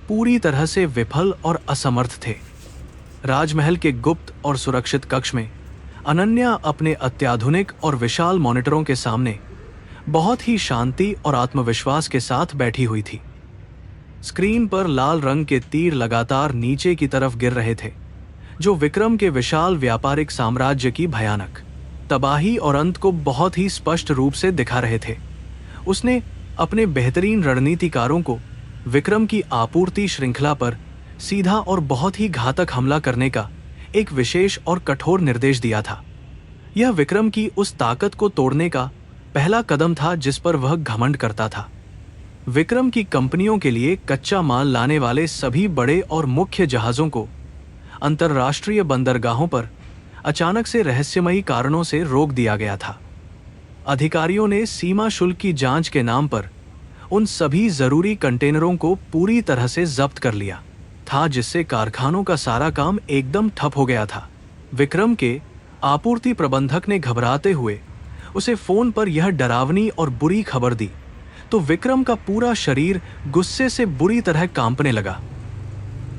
पूरी तरह से विफल और असमर्थ थे। राजमहल के गुप्त और सुरक्षित कक्ष में अनन्या अपने अत्याधुनिक और विशाल मॉनिटरों के सामने बहुत ही शांति और आत्मविश्वास के साथ बैठी हुई थी। स्क्रीन पर लाल रंग के तीर लगातार नीचे की तरफ गिर रहे थे, जो विक्रम के विशाल व्यापारिक साम्राज्य की भयानक तबाही और अंत को बहुत ही स्पष्ट रूप से दिखा रहे थे। उसने अपने बेहतरीन रणनीतिकारों को विक्रम की आपूर्ति श्रृंखला पर सीधा और बहुत ही घातक हमला करने का एक विशेष और कठोर निर्देश दिया था। यह विक्रम की उस ताकत को तोड़ने का पहला कदम था जिस पर वह घमंड करता था। विक्रम की कंपनियों के लिए कच्चा माल लाने वाले सभी बड़े और मुख्य जहाज़ों को अंतर्राष्ट्रीय बंदरगाहों पर अचानक से रहस्यमयी कारणों से रोक दिया गया था। अधिकारियों ने सीमा शुल्क की जांच के नाम पर उन सभी जरूरी कंटेनरों को पूरी तरह से जब्त कर लिया था, जिससे कारखानों का सारा काम एकदम ठप हो गया था। विक्रम के आपूर्ति प्रबंधक ने घबराते हुए उसे फोन पर यह डरावनी और बुरी खबर दी, तो विक्रम का पूरा शरीर गुस्से से बुरी तरह कांपने लगा।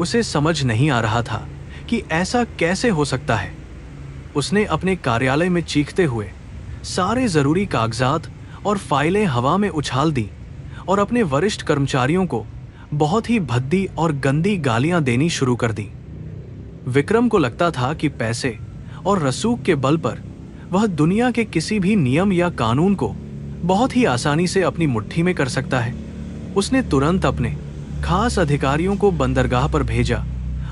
उसे समझ नहीं आ रहा था कि ऐसा कैसे हो सकता है। उसने अपने कार्यालय में चीखते हुए सारे जरूरी कागजात और फाइलें हवा में उछाल दी और अपने वरिष्ठ कर्मचारियों को बहुत ही भद्दी और गंदी गालियां देनी शुरू कर दी। विक्रम को लगता था कि पैसे और रसूख के बल पर वह दुनिया के किसी भी नियम या कानून को बहुत ही आसानी से अपनी मुट्ठी में कर सकता है। उसने तुरंत अपने खास अधिकारियों को बंदरगाह पर भेजा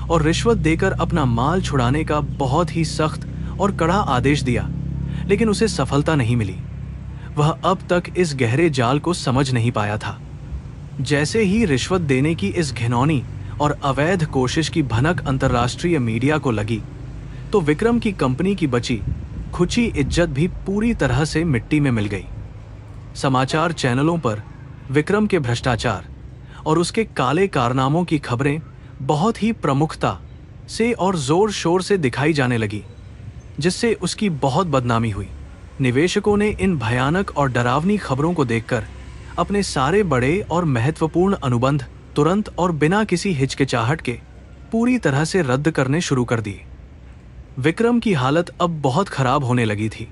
और रिश्वत देकर अपना माल छुड़ाने का बहुत ही सख्त और कड़ा आदेश दिया, लेकिन उसे सफलता नहीं मिली। वह अब तक इस गहरे जाल को समझ नहीं पाया था। जैसे ही रिश्वत देने की इस घिनौनी और अवैध कोशिश की भनक अंतर्राष्ट्रीय मीडिया को लगी, तो विक्रम की कंपनी की बची खुची इज्जत भी पूरी तरह से मिट्टी में मिल गई। समाचार चैनलों पर विक्रम के भ्रष्टाचार और उसके काले कारनामों की खबरें बहुत ही प्रमुखता से और जोर शोर से दिखाई जाने लगी, जिससे उसकी बहुत बदनामी हुई। निवेशकों ने इन भयानक और डरावनी खबरों को देखकर अपने सारे बड़े और महत्वपूर्ण अनुबंध तुरंत और बिना किसी हिचकिचाहट के पूरी तरह से रद्द करने शुरू कर दिए। विक्रम की हालत अब बहुत खराब होने लगी थी।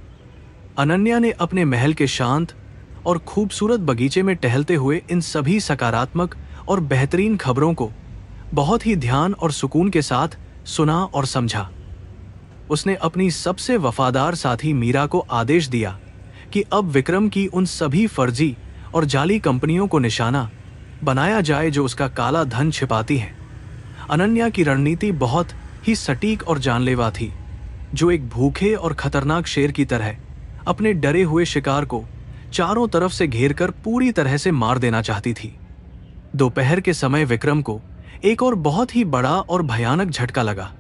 अनन्या ने अपने महल के शांत और खूबसूरत बगीचे में टहलते हुए इन सभी सकारात्मक और बेहतरीन खबरों को बहुत ही ध्यान और सुकून के साथ सुना और समझा। उसने अपनी सबसे वफादार साथी मीरा को आदेश दिया कि अब विक्रम की उन सभी फर्जी और जाली कंपनियों को निशाना बनाया जाए जो उसका काला धन छिपाती हैं। अनन्या की रणनीति बहुत ही सटीक और जानलेवा थी, जो एक भूखे और खतरनाक शेर की तरह अपने डरे हुए शिकार को चारों तरफ से घेरकर पूरी तरह से मार देना चाहती थी। दोपहर के समय विक्रम को एक और बहुत ही बड़ा और भयानक झटका लगा,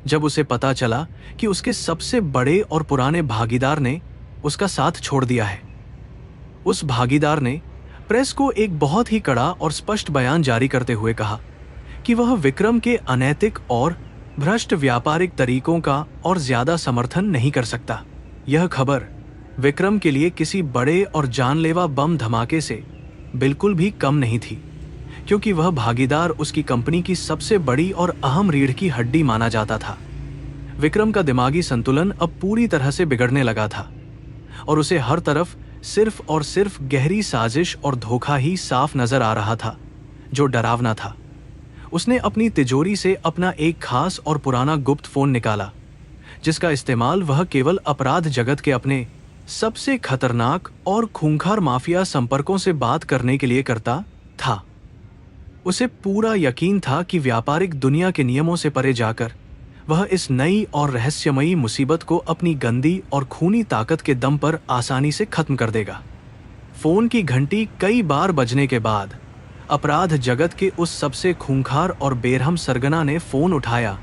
जब उसे पता चला कि उसके सबसे बड़े और पुराने भागीदार ने उसका साथ छोड़ दिया है। उस भागीदार ने प्रेस को एक बहुत ही कड़ा और स्पष्ट बयान जारी करते हुए कहा कि वह विक्रम के अनैतिक और भ्रष्ट व्यापारिक तरीकों का और ज्यादा समर्थन नहीं कर सकता। यह खबर विक्रम के लिए किसी बड़े और जानलेवा बम धमाके से बिल्कुल भी कम नहीं थी, क्योंकि वह भागीदार उसकी कंपनी की सबसे बड़ी और अहम रीढ़ की हड्डी माना जाता था। विक्रम का दिमागी संतुलन अब पूरी तरह से बिगड़ने लगा था और उसे हर तरफ सिर्फ और सिर्फ गहरी साजिश और धोखा ही साफ नजर आ रहा था, जो डरावना था। उसने अपनी तिजोरी से अपना एक खास और पुराना गुप्त फोन निकाला, जिसका इस्तेमाल वह केवल अपराध जगत के अपने सबसे खतरनाक और खूंखार माफिया संपर्कों से बात करने के लिए करता था। उसे पूरा यकीन था कि व्यापारिक दुनिया के नियमों से परे जाकर वह इस नई और रहस्यमयी मुसीबत को अपनी गंदी और खूनी ताकत के दम पर आसानी से खत्म कर देगा। फोन की घंटी कई बार बजने के बाद अपराध जगत के उस सबसे खूंखार और बेरहम सरगना ने फोन उठाया,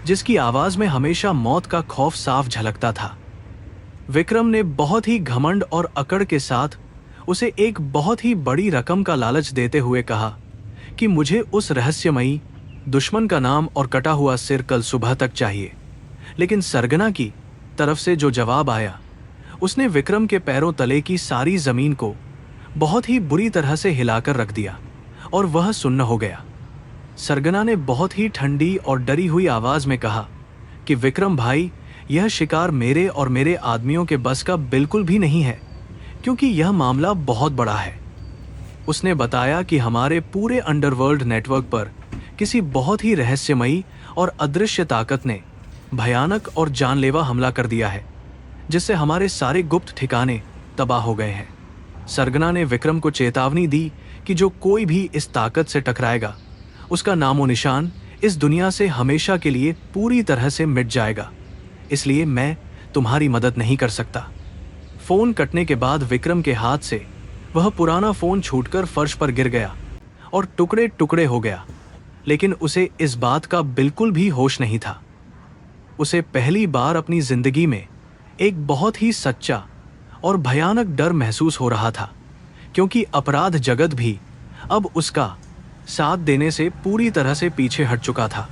जिसकी आवाज में हमेशा मौत का खौफ साफ झलकता था। विक्रम ने बहुत ही घमंड और अकड़ के साथ उसे एक बहुत ही बड़ी रकम का लालच देते हुए कहा कि मुझे उस रहस्यमयी दुश्मन का नाम और कटा हुआ सिर कल सुबह तक चाहिए। लेकिन सरगना की तरफ से जो जवाब आया, उसने विक्रम के पैरों तले की सारी जमीन को बहुत ही बुरी तरह से हिलाकर रख दिया और वह सुन्न हो गया। सरगना ने बहुत ही ठंडी और डरी हुई आवाज में कहा कि विक्रम भाई, यह शिकार मेरे और मेरे आदमियों के बस का बिल्कुल भी नहीं है, क्योंकि यह मामला बहुत बड़ा है। उसने बताया कि हमारे पूरे अंडरवर्ल्ड नेटवर्क पर किसी बहुत ही रहस्यमयी और अदृश्य ताकत ने भयानक और जानलेवा हमला कर दिया है, जिससे हमारे सारे गुप्त ठिकाने तबाह हो गए हैं। सरगना ने विक्रम को चेतावनी दी कि जो कोई भी इस ताकत से टकराएगा, उसका नामो निशान इस दुनिया से हमेशा के लिए पूरी तरह से मिट जाएगा। इसलिए मैं तुम्हारी मदद नहीं कर सकता। फोन कटने के बाद विक्रम के हाथ से वह पुराना फोन छूटकर फर्श पर गिर गया और टुकड़े टुकड़े हो गया, लेकिन उसे इस बात का बिल्कुल भी होश नहीं था। उसे पहली बार अपनी जिंदगी में एक बहुत ही सच्चा और भयानक डर महसूस हो रहा था, क्योंकि अपराध जगत भी अब उसका साथ देने से पूरी तरह से पीछे हट चुका था।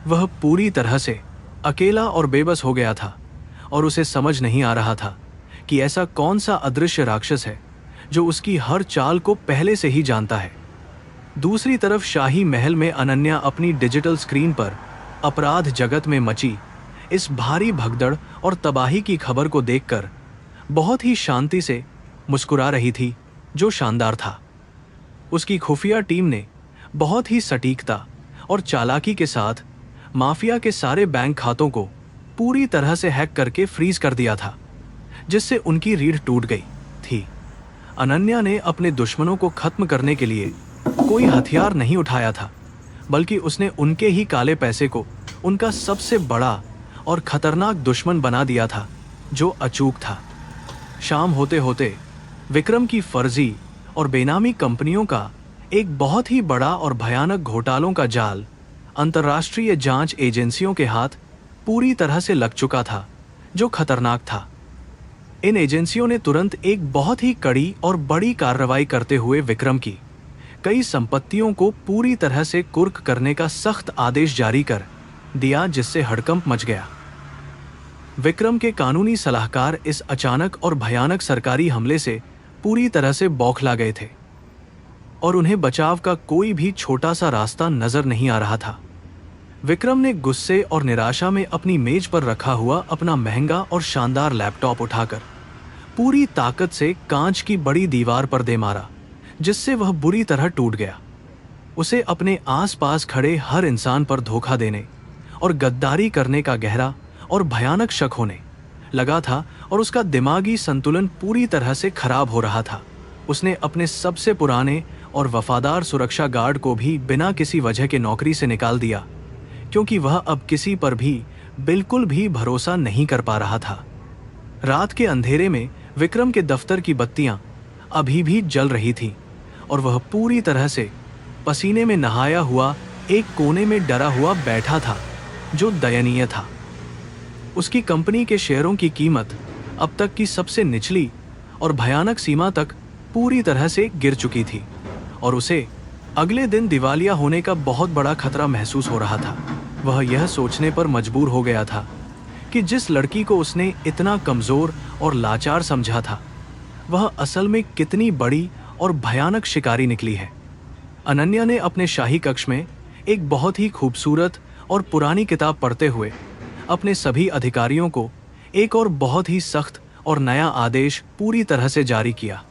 वह पूरी तरह से अकेला और बेबस हो गया था और उसे समझ नहीं आ रहा था कि ऐसा कौन सा अदृश्य राक्षस है जो उसकी हर चाल को पहले से ही जानता है। दूसरी तरफ शाही महल में अनन्या अपनी डिजिटल स्क्रीन पर अपराध जगत में मची इस भारी भगदड़ और तबाही की खबर को देखकर बहुत ही शांति से मुस्कुरा रही थी, जो शानदार था। उसकी खुफिया टीम ने बहुत ही सटीकता और चालाकी के साथ माफिया के सारे बैंक खातों को पूरी तरह से हैक करके फ्रीज कर दिया था, जिससे उनकी रीढ़ टूट गई थी। अनन्या ने अपने दुश्मनों को खत्म करने के लिए कोई हथियार नहीं उठाया था, बल्कि उसने उनके ही काले पैसे को उनका सबसे बड़ा और खतरनाक दुश्मन बना दिया था, जो अचूक था। शाम होते होते विक्रम की फर्जी और बेनामी कंपनियों का एक बहुत ही बड़ा और भयानक घोटालों का जाल अंतर्राष्ट्रीय जांच एजेंसियों के हाथ पूरी तरह से लग चुका था, जो खतरनाक था। इन एजेंसियों ने तुरंत एक बहुत ही कड़ी और बड़ी कार्रवाई करते हुए विक्रम की कई संपत्तियों को पूरी तरह से कुर्क करने का सख्त आदेश जारी कर दिया, जिससे हड़कंप मच गया। विक्रम के कानूनी सलाहकार इस अचानक और भयानक सरकारी हमले से पूरी तरह से बौखला गए थे और उन्हें बचाव का कोई भी छोटा सा रास्ता नजर नहीं आ रहा था। विक्रम ने गुस्से और निराशा में अपनी मेज पर रखा हुआ अपना महंगा और शानदार लैपटॉप उठाकर पूरी ताकत से कांच की बड़ी दीवार पर दे मारा, जिससे वह बुरी तरह टूट गया। उसे अपने आसपास खड़े हर इंसान पर धोखा देने और गद्दारी करने का गहरा और भयानक शक होने लगा था और उसका दिमागी संतुलन पूरी तरह से खराब हो रहा था। उसने अपने सबसे पुराने और वफादार सुरक्षा गार्ड को भी बिना किसी वजह के नौकरी से निकाल दिया, क्योंकि वह अब किसी पर भी बिल्कुल भी भरोसा नहीं कर पा रहा था। रात के अंधेरे में विक्रम के दफ्तर की बत्तियां अभी भी जल रही थीं और वह पूरी तरह से पसीने में नहाया हुआ एक कोने में डरा हुआ बैठा था, जो दयनीय था। उसकी कंपनी के शेयरों की कीमत अब तक की सबसे निचली और भयानक सीमा तक पूरी तरह से गिर चुकी थी और उसे अगले दिन दिवालिया होने का बहुत बड़ा खतरा महसूस हो रहा था। वह यह सोचने पर मजबूर हो गया था कि जिस लड़की को उसने इतना कमज़ोर और लाचार समझा था, वह असल में कितनी बड़ी और भयानक शिकारी निकली है। अनन्या ने अपने शाही कक्ष में एक बहुत ही खूबसूरत और पुरानी किताब पढ़ते हुए अपने सभी अधिकारियों को एक और बहुत ही सख्त और नया आदेश पूरी तरह से जारी किया।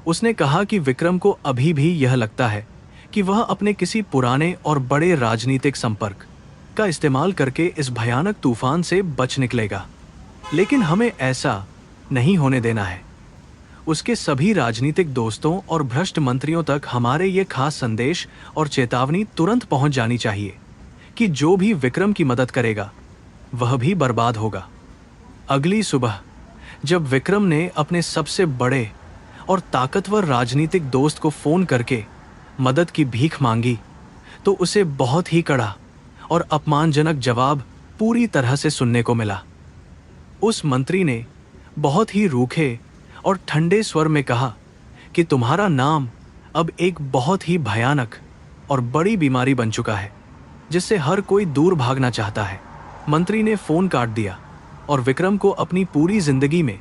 उसने कहा कि विक्रम को अभी भी यह लगता है कि वह अपने किसी पुराने और बड़े राजनीतिक संपर्क का इस्तेमाल करके इस भयानक तूफान से बच निकलेगा, लेकिन हमें ऐसा नहीं होने देना है। उसके सभी राजनीतिक दोस्तों और भ्रष्ट मंत्रियों तक हमारे ये खास संदेश और चेतावनी तुरंत पहुंच जानी चाहिए कि जो भी विक्रम की मदद करेगा वह भी बर्बाद होगा। अगली सुबह जब विक्रम ने अपने सबसे बड़े और ताकतवर राजनीतिक दोस्त को फोन करके मदद की भीख मांगी, तो उसे बहुत ही कड़ा और अपमानजनक जवाब पूरी तरह से सुनने को मिला। उस मंत्री ने बहुत ही रूखे और ठंडे स्वर में कहा कि तुम्हारा नाम अब एक बहुत ही भयानक और बड़ी बीमारी बन चुका है, जिससे हर कोई दूर भागना चाहता है। मंत्री ने फोन काट दिया और विक्रम को अपनी पूरी जिंदगी में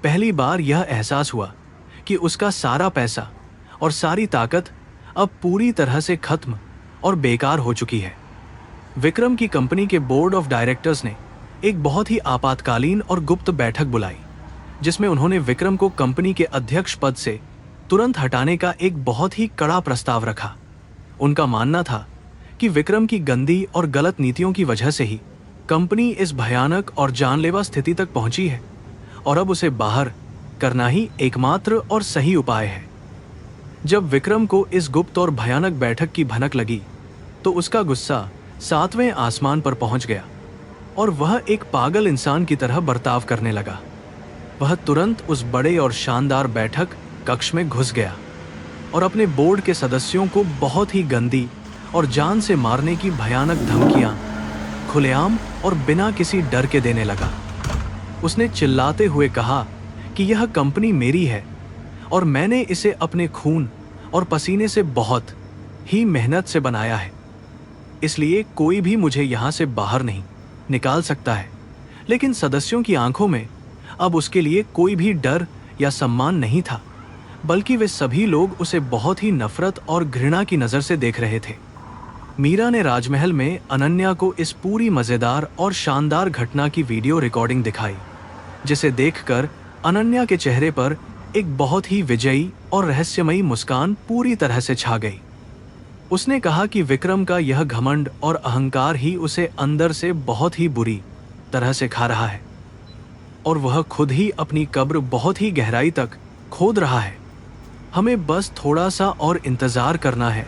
पहली बार यह एहसास हुआ कि उसका सारा पैसा और सारी ताकत अब पूरी तरह से खत्म और बेकार हो चुकी है। विक्रम की कंपनी के बोर्ड ऑफ डायरेक्टर्स ने एक बहुत ही आपातकालीन और गुप्त बैठक बुलाई, जिसमें उन्होंने विक्रम को कंपनी के अध्यक्ष पद से तुरंत हटाने का एक बहुत ही कड़ा प्रस्ताव रखा। उनका मानना था कि विक्रम की गंदी और गलत नीतियों की वजह से ही कंपनी इस भयानक और जानलेवा स्थिति तक पहुंची है और अब उसे बाहर करना ही एकमात्र और सही उपाय है। जब विक्रम को इस गुप्त और भयानक बैठक की भनक लगी, तो उसका गुस्सा 7वें आसमान पर पहुंच गया और वह एक पागल इंसान की तरह बर्ताव करने लगा। वह तुरंत उस बड़े और शानदार बैठक कक्ष में घुस गया और अपने बोर्ड के सदस्यों को बहुत ही गंदी और जान से मारने की भयानक धमकियां खुलेआम और बिना किसी डर के देने लगा। उसने चिल्लाते हुए कहा कि यह कंपनी मेरी है और मैंने इसे अपने खून और पसीने से बहुत ही मेहनत से बनाया है, इसलिए कोई भी मुझे यहाँ से बाहर नहीं निकाल सकता है। लेकिन सदस्यों की आंखों में अब उसके लिए कोई भी डर या सम्मान नहीं था, बल्कि वे सभी लोग उसे बहुत ही नफरत और घृणा की नज़र से देख रहे थे। मीरा ने राजमहल में अनन्या को इस पूरी मज़ेदार और शानदार घटना की वीडियो रिकॉर्डिंग दिखाई, जिसे देखकर अनन्या के चेहरे पर एक बहुत ही विजयी और रहस्यमयी मुस्कान पूरी तरह से छा गई। उसने कहा कि विक्रम का यह घमंड और अहंकार ही उसे अंदर से बहुत ही बुरी तरह से खा रहा है और वह खुद ही अपनी कब्र बहुत ही गहराई तक खोद रहा है। हमें बस थोड़ा सा और इंतजार करना है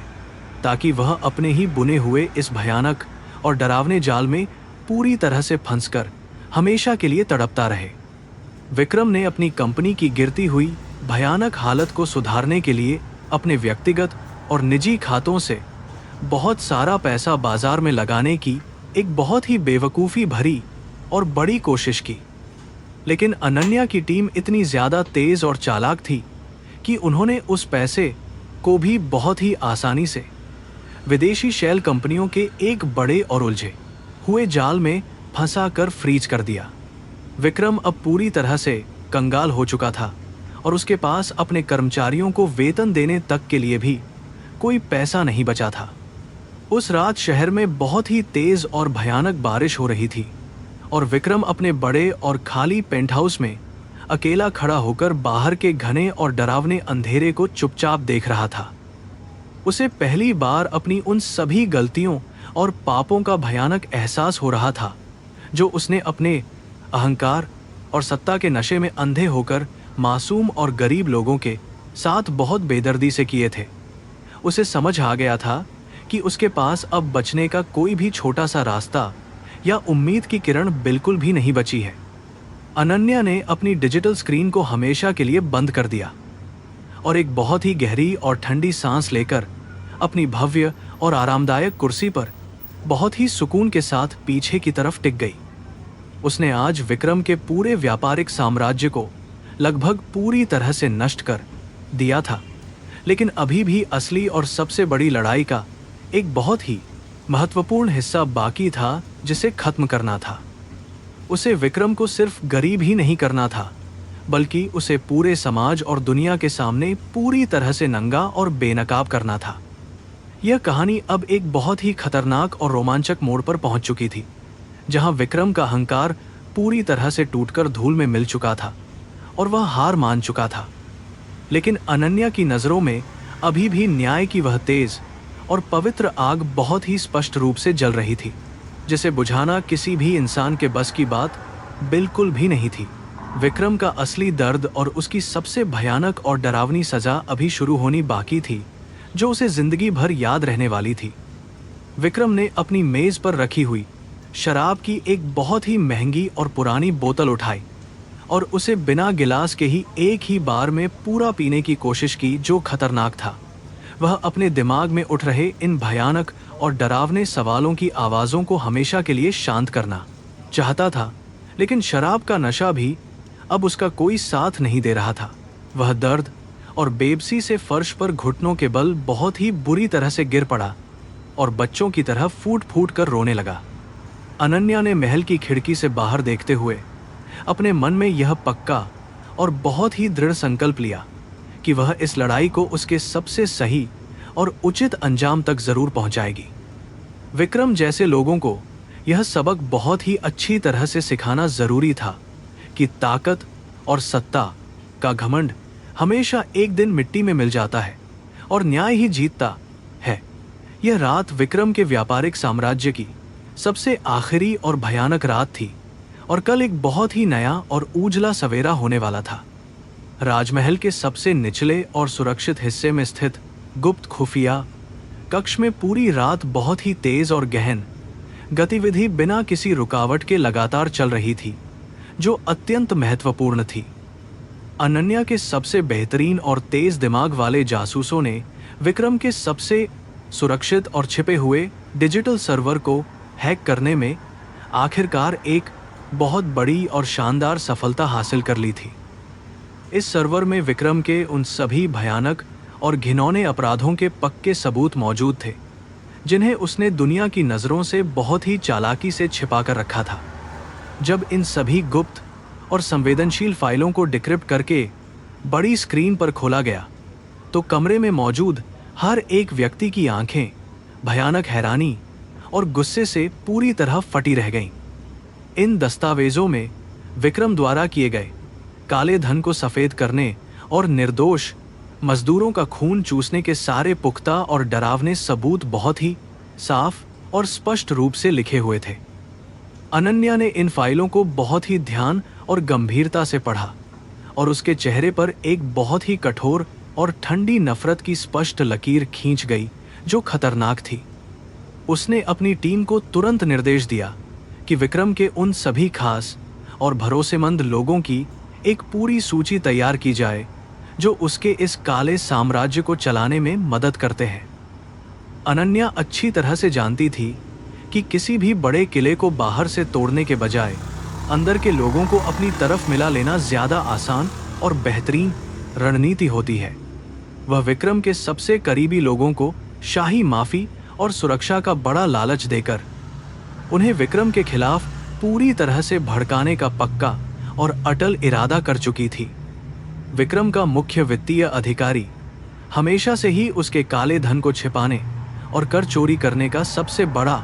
ताकि वह अपने ही बुने हुए इस भयानक और डरावने जाल में पूरी तरह से फंसकर हमेशा के लिए तड़पता रहे। विक्रम ने अपनी कंपनी की गिरती हुई भयानक हालत को सुधारने के लिए अपने व्यक्तिगत और निजी खातों से बहुत सारा पैसा बाजार में लगाने की एक बहुत ही बेवकूफ़ी भरी और बड़ी कोशिश की। लेकिन अनन्या की टीम इतनी ज़्यादा तेज़ और चालाक थी कि उन्होंने उस पैसे को भी बहुत ही आसानी से विदेशी शैल कंपनियों के एक बड़े और उलझे हुए जाल में फंसा कर फ्रीज कर दिया। विक्रम अब पूरी तरह से कंगाल हो चुका था और उसके पास अपने कर्मचारियों को वेतन देने तक के लिए भी कोई पैसा नहीं बचा था। उस रात शहर में बहुत ही तेज और भयानक बारिश हो रही थी और विक्रम अपने बड़े और खाली पेंट हाउस में अकेला खड़ा होकर बाहर के घने और डरावने अंधेरे को चुपचाप देख रहा था। उसे पहली बार अपनी उन सभी गलतियों और पापों का भयानक एहसास हो रहा था जो उसने अपने अहंकार और सत्ता के नशे में अंधे होकर मासूम और गरीब लोगों के साथ बहुत बेदर्दी से किए थे। उसे समझ आ गया था कि उसके पास अब बचने का कोई भी छोटा सा रास्ता या उम्मीद की किरण बिल्कुल भी नहीं बची है। अनन्या ने अपनी डिजिटल स्क्रीन को हमेशा के लिए बंद कर दिया और एक बहुत ही गहरी और ठंडी सांस लेकर अपनी भव्य और आरामदायक कुर्सी पर बहुत ही सुकून के साथ पीछे की तरफ टिक गई। उसने आज विक्रम के पूरे व्यापारिक साम्राज्य को लगभग पूरी तरह से नष्ट कर दिया था, लेकिन अभी भी असली और सबसे बड़ी लड़ाई का एक बहुत ही महत्वपूर्ण हिस्सा बाकी था जिसे खत्म करना था। उसे विक्रम को सिर्फ गरीब ही नहीं करना था, बल्कि उसे पूरे समाज और दुनिया के सामने पूरी तरह से नंगा और बेनकाब करना था। यह कहानी अब एक बहुत ही खतरनाक और रोमांचक मोड़ पर पहुंच चुकी थी, जहां विक्रम का अहंकार पूरी तरह से टूटकर धूल में मिल चुका था और वह हार मान चुका था। लेकिन अनन्या की नज़रों में अभी भी न्याय की वह तेज और पवित्र आग बहुत ही स्पष्ट रूप से जल रही थी, जिसे बुझाना किसी भी इंसान के बस की बात बिल्कुल भी नहीं थी। विक्रम का असली दर्द और उसकी सबसे भयानक और डरावनी सजा अभी शुरू होनी बाकी थी, जो उसे जिंदगी भर याद रहने वाली थी। विक्रम ने अपनी मेज पर रखी हुई शराब की एक बहुत ही महंगी और पुरानी बोतल उठाई और उसे बिना गिलास के ही एक ही बार में पूरा पीने की कोशिश की, जो खतरनाक था। वह अपने दिमाग में उठ रहे इन भयानक और डरावने सवालों की आवाज़ों को हमेशा के लिए शांत करना चाहता था, लेकिन शराब का नशा भी अब उसका कोई साथ नहीं दे रहा था। वह दर्द और बेबसी से फर्श पर घुटनों के बल बहुत ही बुरी तरह से गिर पड़ा और बच्चों की तरह फूट फूट कर रोने लगा। अनन्या ने महल की खिड़की से बाहर देखते हुए अपने मन में यह पक्का और बहुत ही दृढ़ संकल्प लिया कि वह इस लड़ाई को उसके सबसे सही और उचित अंजाम तक जरूर पहुंचाएगी। विक्रम जैसे लोगों को यह सबक बहुत ही अच्छी तरह से सिखाना जरूरी था कि ताकत और सत्ता का घमंड हमेशा एक दिन मिट्टी में मिल जाता है और न्याय ही जीतता है। यह रात विक्रम के व्यापारिक साम्राज्य की सबसे आखिरी और भयानक रात थी और कल एक बहुत ही नया और उजला सवेरा होने वाला था। राजमहल के सबसे निचले और सुरक्षित हिस्से में स्थित गुप्त खुफिया कक्ष में पूरी रात बहुत ही तेज और गहन गतिविधि बिना किसी रुकावट के लगातार चल रही थी, जो अत्यंत महत्वपूर्ण थी। अनन्या के सबसे बेहतरीन और तेज दिमाग वाले जासूसों ने विक्रम के सबसे सुरक्षित और छिपे हुए डिजिटल सर्वर को हैक करने में आखिरकार एक बहुत बड़ी और शानदार सफलता हासिल कर ली थी। इस सर्वर में विक्रम के उन सभी भयानक और घिनौने अपराधों के पक्के सबूत मौजूद थे, जिन्हें उसने दुनिया की नज़रों से बहुत ही चालाकी से छिपा कर रखा था। जब इन सभी गुप्त और संवेदनशील फाइलों को डिक्रिप्ट करके बड़ी स्क्रीन पर खोला गया, तो कमरे में मौजूद हर एक व्यक्ति की आंखें भयानक हैरानी और गुस्से से पूरी तरह फटी रह गईं। इन दस्तावेजों में विक्रम द्वारा किए गए काले धन को सफ़ेद करने और निर्दोष मजदूरों का खून चूसने के सारे पुख्ता और डरावने सबूत बहुत ही साफ और स्पष्ट रूप से लिखे हुए थे। अनन्या ने इन फाइलों को बहुत ही ध्यान और गंभीरता से पढ़ा और उसके चेहरे पर एक बहुत ही कठोर और ठंडी नफरत की स्पष्ट लकीर खींच गई जो खतरनाक थी। उसने अपनी टीम को तुरंत निर्देश दिया कि विक्रम के उन सभी खास और भरोसेमंद लोगों की एक पूरी सूची तैयार की जाए जो उसके इस काले साम्राज्य को चलाने में मदद करते हैं। अनन्या अच्छी तरह से जानती थी कि किसी भी बड़े किले को बाहर से तोड़ने के बजाय अंदर के लोगों को अपनी तरफ मिला लेना ज्यादा आसान और बेहतरीन रणनीति होती है। वह विक्रम के सबसे करीबी लोगों को शाही माफी और सुरक्षा का बड़ा लालच देकर उन्हें विक्रम के खिलाफ पूरी तरह से भड़काने का पक्का और अटल इरादा कर चुकी थी। विक्रम का मुख्य वित्तीय अधिकारी हमेशा से ही उसके काले धन को छिपाने और कर चोरी करने का सबसे बड़ा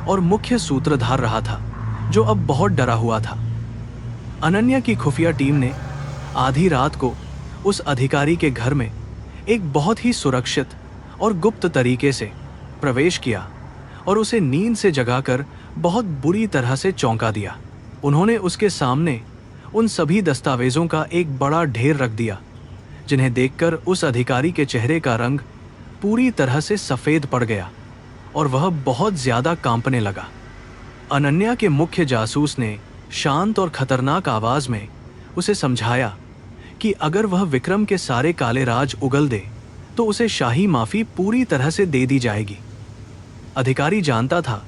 और मुख्य सूत्रधार रहा था, जो अब बहुत डरा हुआ था। अनन्या की खुफिया टीम ने आधी रात को उस अधिकारी के घर में एक बहुत ही सुरक्षित और गुप्त तरीके से प्रवेश किया और उसे नींद से जगाकर बहुत बुरी तरह से चौंका दिया। उन्होंने उसके सामने उन सभी दस्तावेजों का एक बड़ा ढेर रख दिया जिन्हें देखकर उस अधिकारी के चेहरे का रंग पूरी तरह से सफेद पड़ गया और वह बहुत ज्यादा कांपने लगा। अनन्या के मुख्य जासूस ने शांत और खतरनाक आवाज में उसे समझाया कि अगर वह विक्रम के सारे काले राज उगल दे तो उसे शाही माफी पूरी तरह से दे दी जाएगी। अधिकारी जानता था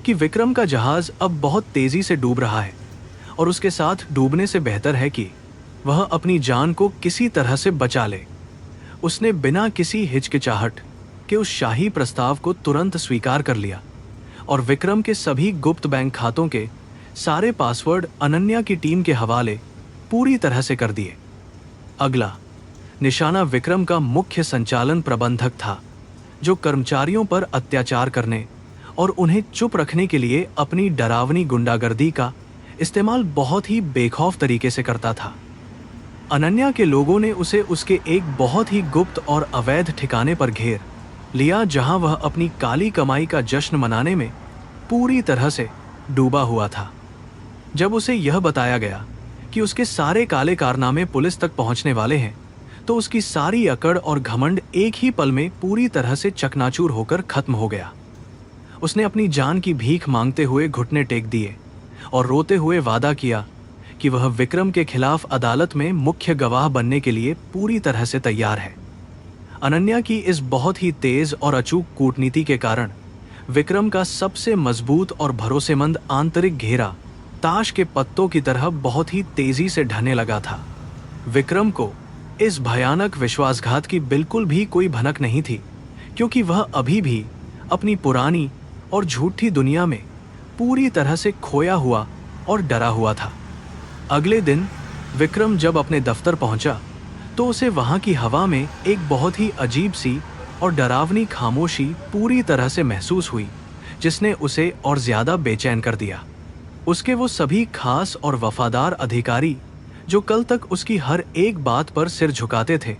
कि विक्रम का जहाज अब बहुत तेजी से डूब रहा है और उसके साथ डूबने से बेहतर है कि वह अपनी जान को किसी तरह से बचा ले। उसने बिना किसी हिचकिचाहट के उस शाही प्रस्ताव को तुरंत स्वीकार कर लिया और विक्रम के सभी गुप्त बैंक खातों के सारे पासवर्ड अनन्या की टीम के हवाले पूरी तरह से कर दिए। अगला निशाना विक्रम का मुख्य संचालन प्रबंधक था, जो कर्मचारियों पर अत्याचार करने और उन्हें चुप रखने के लिए अपनी डरावनी गुंडागर्दी का इस्तेमाल बहुत ही बेखौफ तरीके से करता था। अनन्या के लोगों ने उसे उसके एक बहुत ही गुप्त और अवैध ठिकाने पर घेर लिया जहां वह अपनी काली कमाई का जश्न मनाने में पूरी तरह से डूबा हुआ था। जब उसे यह बताया गया कि उसके सारे काले कारनामे पुलिस तक पहुंचने वाले हैं, तो उसकी सारी अकड़ और घमंड एक ही पल में पूरी तरह से चकनाचूर होकर खत्म हो गया। उसने अपनी जान की भीख मांगते हुए घुटने टेक दिए और रोते हुए वादा किया कि वह विक्रम के खिलाफ अदालत में मुख्य गवाह बनने के लिए पूरी तरह से तैयार है। अनन्या की इस बहुत ही तेज और अचूक कूटनीति के कारण विक्रम का सबसे मजबूत और भरोसेमंद आंतरिक घेरा ताश के पत्तों की तरह बहुत ही तेजी से ढहने लगा था। विक्रम को इस भयानक विश्वासघात की बिल्कुल भी कोई भनक नहीं थी, क्योंकि वह अभी भी अपनी पुरानी और झूठी दुनिया में पूरी तरह से खोया हुआ और डरा हुआ था। अगले दिन विक्रम जब अपने दफ्तर पहुंचा तो उसे वहां की हवा में एक बहुत ही अजीब सी और डरावनी खामोशी पूरी तरह से महसूस हुई, जिसने उसे और ज्यादा बेचैन कर दिया। उसके वो सभी खास और वफादार अधिकारी जो कल तक उसकी हर एक बात पर सिर झुकाते थे,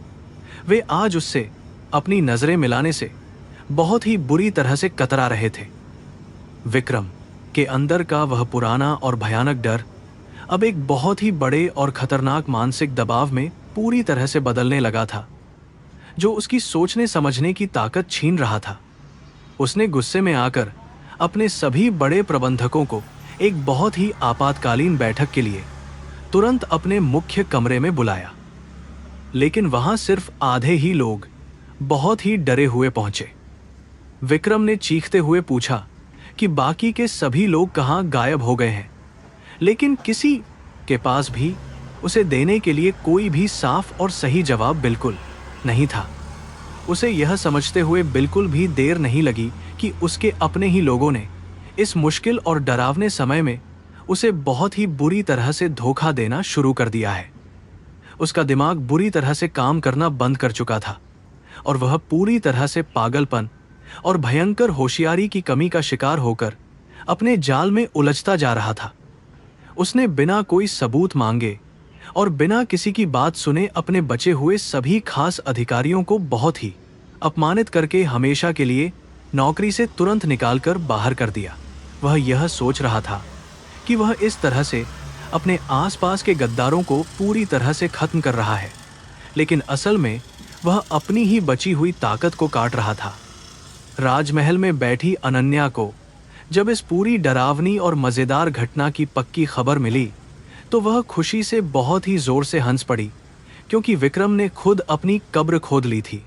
वे आज उससे अपनी नजरें मिलाने से बहुत ही बुरी तरह से कतरा रहे थे। विक्रम के अंदर का वह पुराना और भयानक डर अब एक बहुत ही बड़े और खतरनाक मानसिक दबाव में पूरी तरह से बदलने लगा था, जो उसकी सोचने समझने की ताकत छीन रहा था। उसने गुस्से में आकर अपने सभी बड़े प्रबंधकों को एक बहुत ही आपातकालीन बैठक के लिए तुरंत अपने मुख्य कमरे में बुलाया, लेकिन वहां सिर्फ आधे ही लोग बहुत ही डरे हुए पहुंचे। विक्रम ने चीखते हुए पूछा कि बाकी के सभी लोग कहां गायब हो गए हैं, लेकिन किसी के पास भी उसे देने के लिए कोई भी साफ और सही जवाब बिल्कुल नहीं था। उसे यह समझते हुए बिल्कुल भी देर नहीं लगी कि उसके अपने ही लोगों ने इस मुश्किल और डरावने समय में उसे बहुत ही बुरी तरह से धोखा देना शुरू कर दिया है। उसका दिमाग बुरी तरह से काम करना बंद कर चुका था और वह पूरी तरह से पागलपन और भयंकर होशियारी की कमी का शिकार होकर अपने जाल में उलझता जा रहा था। उसने बिना कोई सबूत मांगे और बिना किसी की बात सुने अपने बचे हुए सभी खास अधिकारियों को बहुत ही अपमानित करके हमेशा के लिए नौकरी से तुरंत निकालकर बाहर कर दिया। वह यह सोच रहा था कि वह इस तरह से अपने आसपास के गद्दारों को पूरी तरह से खत्म कर रहा है, लेकिन असल में वह अपनी ही बची हुई ताकत को काट रहा था। राजमहल में बैठी अनन्या को जब इस पूरी डरावनी और मजेदार घटना की पक्की खबर मिली तो वह खुशी से बहुत ही जोर से हंस पड़ी, क्योंकि विक्रम ने खुद अपनी कब्र खोद ली थी।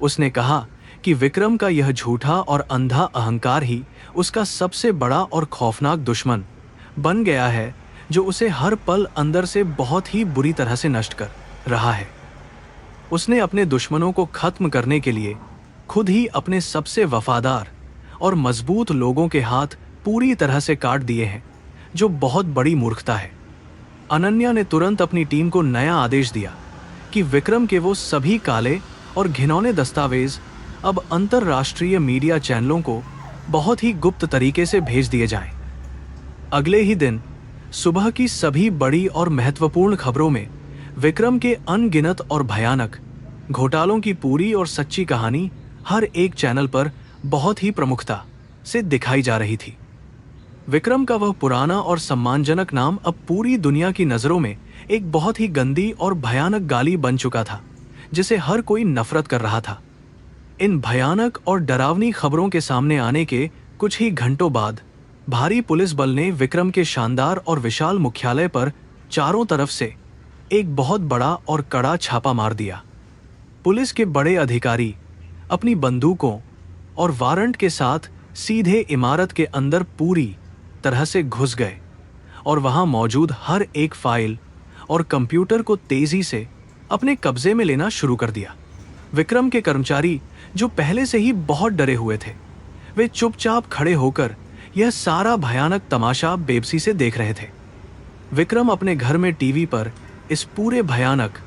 उसने कहा कि विक्रम का यह झूठा और अंधा अहंकार ही उसका सबसे बड़ा और खौफनाक दुश्मन बन गया है, जो उसे हर पल अंदर से बहुत ही बुरी तरह से नष्ट कर रहा है। उसने अपने दुश्मनों को खत्म करने के लिए खुद ही अपने सबसे वफादार और मजबूत लोगों के हाथ पूरी तरह से काट दिए हैं, जो बहुत बड़ी मूर्खता है। अनन्या ने तुरंत अपनी टीम को नया आदेश दिया कि विक्रम के वो सभी काले और घिनौने दस्तावेज अब अंतर्राष्ट्रीय मीडिया चैनलों को बहुत ही गुप्त तरीके से भेज दिए जाएं। अगले ही दिन सुबह की सभी बड़ी और महत्वपूर्ण खबरों में विक्रम के अनगिनत और भयानक घोटालों की पूरी और सच्ची कहानी हर एक चैनल पर बहुत ही प्रमुखता से दिखाई जा रही थी। विक्रम का वह पुराना और सम्मानजनक नाम अब पूरी दुनिया की नज़रों में एक बहुत ही गंदी और भयानक गाली बन चुका था, जिसे हर कोई नफरत कर रहा था। इन भयानक और डरावनी खबरों के सामने आने के कुछ ही घंटों बाद भारी पुलिस बल ने विक्रम के शानदार और विशाल मुख्यालय पर चारों तरफ से एक बहुत बड़ा और कड़ा छापा मार दिया। पुलिस के बड़े अधिकारी अपनी बंदूकों और वारंट के साथ सीधे इमारत के अंदर पूरी तरह से घुस गए और वहां मौजूद हर एक फाइल और कंप्यूटर को तेजी से अपने कब्जे में लेना शुरू कर दिया। विक्रम के कर्मचारी, जो पहले से ही बहुत डरे हुए थे, वे चुपचाप खड़े होकर यह सारा भयानक तमाशा बेबसी से देख रहे थे। विक्रम अपने घर में टीवी पर इस पूरे भयानक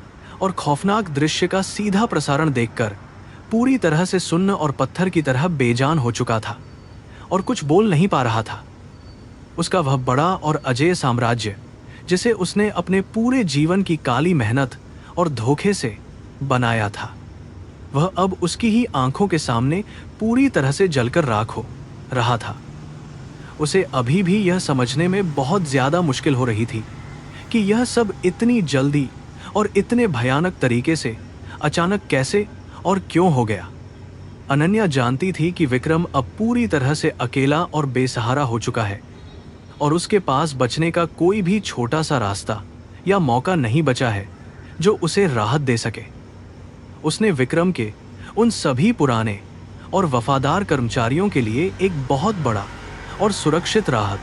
और खौफनाक दृश्य का सीधा प्रसारण देखकर पूरी तरह से सुन्न और पत्थर की तरह बेजान हो चुका था और कुछ बोल नहीं पा रहा था। उसका वह बड़ा और अजेय साम्राज्य, जिसे उसने अपने पूरे जीवन की काली मेहनत और धोखे से बनाया था, वह अब उसकी ही आंखों के सामने पूरी तरह से जलकर राख हो रहा था। उसे अभी भी यह समझने में बहुत ज्यादा मुश्किल हो रही थी कि यह सब इतनी जल्दी और इतने भयानक तरीके से अचानक कैसे और क्यों हो गया। अनन्या जानती थी कि विक्रम अब पूरी तरह से अकेला और बेसहारा हो चुका है और उसके पास बचने का कोई भी छोटा सा रास्ता या मौका नहीं बचा है जो उसे राहत दे सके। उसने विक्रम के उन सभी पुराने और वफादार कर्मचारियों के लिए एक बहुत बड़ा और सुरक्षित राहत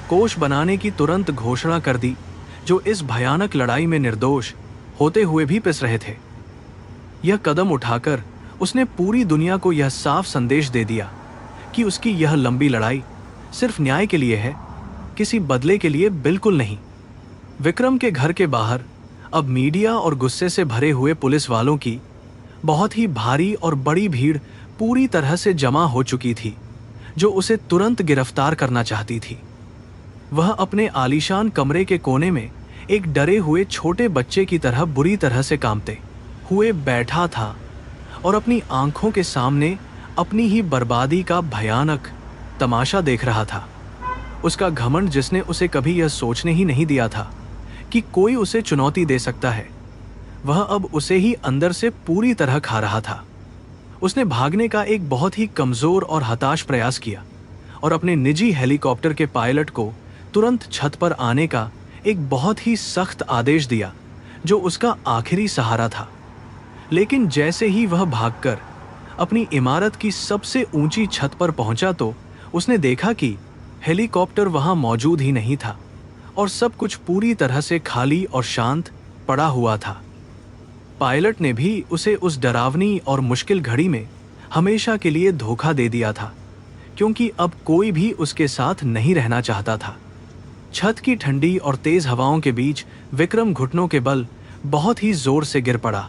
कोष बनाने की तुरंत घोषणा कर दी, जो इस भयानक लड़ाई में निर्दोष होते हुए भी पिस रहे थे। यह कदम उठाकर उसने पूरी दुनिया को यह साफ संदेश दे दिया कि उसकी यह लंबी लड़ाई सिर्फ न्याय के लिए है, किसी बदले के लिए बिल्कुल नहीं। विक्रम के घर के बाहर अब मीडिया और गुस्से से भरे हुए पुलिस वालों की बहुत ही भारी और बड़ी भीड़ पूरी तरह से जमा हो चुकी थी, जो उसे तुरंत गिरफ्तार करना चाहती थी। वह अपने आलीशान कमरे के कोने में एक डरे हुए छोटे बच्चे की तरह बुरी तरह से कांपते हुए बैठा था और अपनी आंखों के सामने अपनी ही बर्बादी का भयानक तमाशा देख रहा था। उसका घमंड, जिसने उसे कभी यह सोचने ही नहीं दिया था कि कोई उसे चुनौती दे सकता है, वह अब उसे ही अंदर से पूरी तरह खा रहा था। उसने भागने का एक बहुत ही कमजोर और हताश प्रयास किया और अपने निजी हेलीकॉप्टर के पायलट को तुरंत छत पर आने का एक बहुत ही सख्त आदेश दिया, जो उसका आखिरी सहारा था। लेकिन जैसे ही वह भागकर अपनी इमारत की सबसे ऊंची छत पर पहुंचा तो उसने देखा कि हेलीकॉप्टर वहां मौजूद ही नहीं था और सब कुछ पूरी तरह से खाली और शांत पड़ा हुआ था। पायलट ने भी उसे उस डरावनी और मुश्किल घड़ी में हमेशा के लिए धोखा दे दिया था, क्योंकि अब कोई भी उसके साथ नहीं रहना चाहता था। छत की ठंडी और तेज हवाओं के बीच विक्रम घुटनों के बल बहुत ही जोर से गिर पड़ा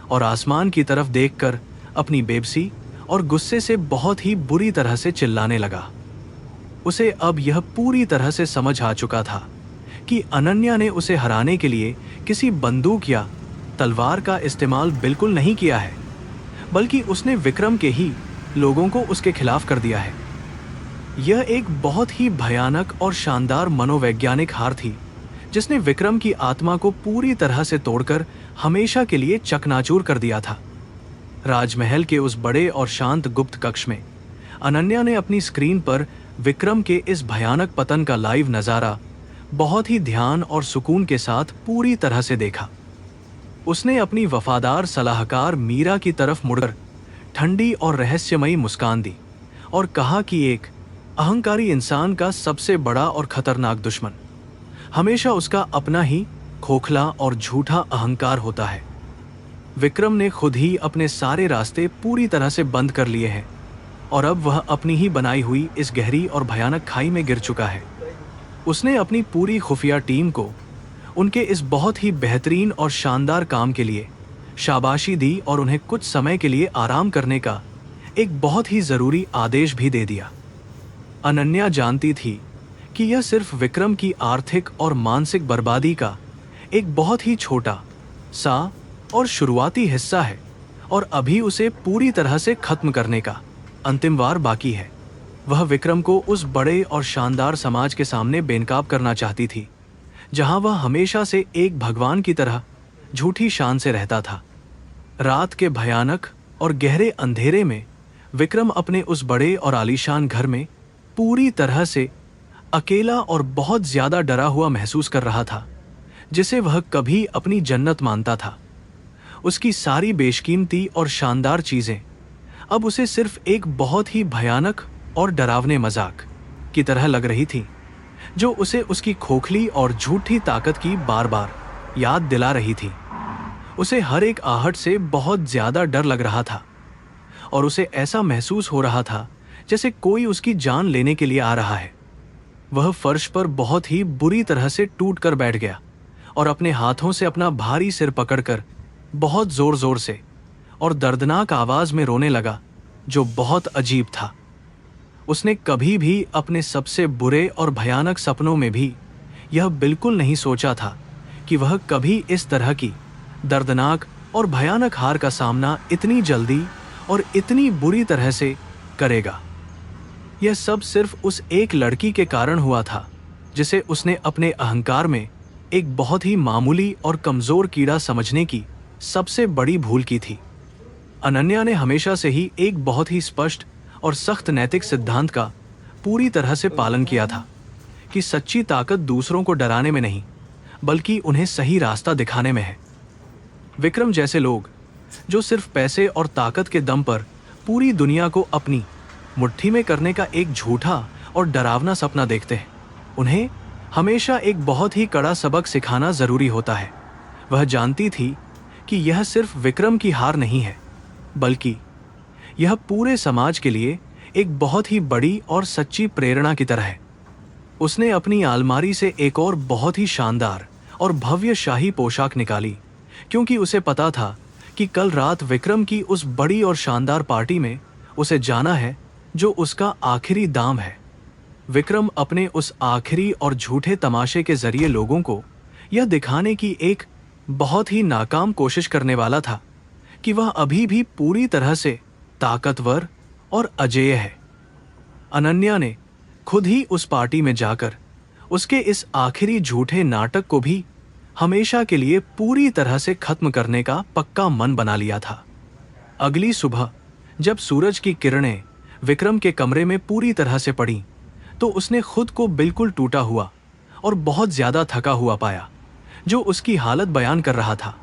और आसमान की तरफ देखकर अपनी बेबसी और गुस्से से बहुत ही बुरी तरह से चिल्लाने लगा। उसे अब यह पूरी तरह से समझ आ चुका था कि अनन्या ने उसे हराने के लिए किसी बंदूक या तलवार का इस्तेमाल बिल्कुल नहीं किया है, बल्कि उसने विक्रम के ही लोगों को उसके खिलाफ कर दिया है। यह एक बहुत ही भयानक और शानदार मनोवैज्ञानिक हार थी, जिसने विक्रम की आत्मा को पूरी तरह से तोड़कर हमेशा के लिए चकनाचूर कर दिया था। राजमहल के उस बड़े और शांत गुप्त कक्ष में अनन्या ने अपनी स्क्रीन पर विक्रम के इस भयानक पतन का लाइव नज़ारा बहुत ही ध्यान और सुकून के साथ पूरी तरह से देखा। उसने अपनी वफादार सलाहकार मीरा की तरफ मुड़कर ठंडी और रहस्यमयी मुस्कान दी और कहा कि एक अहंकारी इंसान का सबसे बड़ा और खतरनाक दुश्मन हमेशा उसका अपना ही खोखला और झूठा अहंकार होता है। विक्रम ने खुद ही अपने सारे रास्ते पूरी तरह से बंद कर लिए हैं और अब वह अपनी ही बनाई हुई इस गहरी और भयानक खाई में गिर चुका है। उसने अपनी पूरी खुफिया टीम को उनके इस बहुत ही बेहतरीन और शानदार काम के लिए शाबाशी दी और उन्हें कुछ समय के लिए आराम करने का एक बहुत ही ज़रूरी आदेश भी दे दिया। अनन्या जानती थी कि यह सिर्फ विक्रम की आर्थिक और मानसिक बर्बादी का एक बहुत ही छोटा सा और शुरुआती हिस्सा है और अभी उसे पूरी तरह से खत्म करने का अंतिम वार बाकी है। वह विक्रम को उस बड़े और शानदार समाज के सामने बेनकाब करना चाहती थी जहां वह हमेशा से एक भगवान की तरह झूठी शान से रहता था। रात के भयानक और गहरे अंधेरे में विक्रम अपने उस बड़े और आलीशान घर में पूरी तरह से अकेला और बहुत ज्यादा डरा हुआ महसूस कर रहा था, जिसे वह कभी अपनी जन्नत मानता था। उसकी सारी बेशकीमती और शानदार चीजें अब उसे सिर्फ एक बहुत ही भयानक और डरावने मजाक की तरह लग रही थी, जो उसे उसकी खोखली और झूठी ताकत की बार बार याद दिला रही थी। उसे हर एक आहट से बहुत ज्यादा डर लग रहा था और उसे ऐसा महसूस हो रहा था जैसे कोई उसकी जान लेने के लिए आ रहा है। वह फर्श पर बहुत ही बुरी तरह से टूट कर बैठ गया और अपने हाथों से अपना भारी सिर पकड़कर बहुत जोर जोर से और दर्दनाक आवाज में रोने लगा, जो बहुत अजीब था। उसने कभी भी अपने सबसे बुरे और भयानक सपनों में भी यह बिल्कुल नहीं सोचा था कि वह कभी इस तरह की दर्दनाक और भयानक हार का सामना इतनी जल्दी और इतनी बुरी तरह से करेगा। यह सब सिर्फ उस एक लड़की के कारण हुआ था जिसे उसने अपने अहंकार में एक बहुत ही मामूली और कमजोर कीड़ा समझने की सबसे बड़ी भूल की थी। अनन्या ने हमेशा से ही एक बहुत ही स्पष्ट और सख्त नैतिक सिद्धांत का पूरी तरह से पालन किया था कि सच्ची ताकत दूसरों को डराने में नहीं, बल्कि उन्हें सही रास्ता दिखाने में है। विक्रम जैसे लोग जो सिर्फ पैसे और ताकत के दम पर पूरी दुनिया को अपनी मुट्ठी में करने का एक झूठा और डरावना सपना देखते हैं, उन्हें हमेशा एक बहुत ही कड़ा सबक सिखाना जरूरी होता है। वह जानती थी कि यह सिर्फ विक्रम की हार नहीं है, बल्कि यह पूरे समाज के लिए एक बहुत ही बड़ी और सच्ची प्रेरणा की तरह है। उसने अपनी अलमारी से एक और बहुत ही शानदार और भव्य शाही पोशाक निकाली, क्योंकि उसे पता था कि कल रात विक्रम की उस बड़ी और शानदार पार्टी में उसे जाना है, जो उसका आखिरी दाम है। विक्रम अपने उस आखिरी और झूठे तमाशे के जरिए लोगों को यह दिखाने की एक बहुत ही नाकाम कोशिश करने वाला था कि वह अभी भी पूरी तरह से ताकतवर और अजेय है। अनन्या ने खुद ही उस पार्टी में जाकर उसके इस आखिरी झूठे नाटक को भी हमेशा के लिए पूरी तरह से खत्म करने का पक्का मन बना लिया था। अगली सुबह जब सूरज की किरणें विक्रम के कमरे में पूरी तरह से पड़ी, तो उसने खुद को बिल्कुल टूटा हुआ और बहुत ज्यादा थका हुआ पाया, जो उसकी हालत बयान कर रहा था।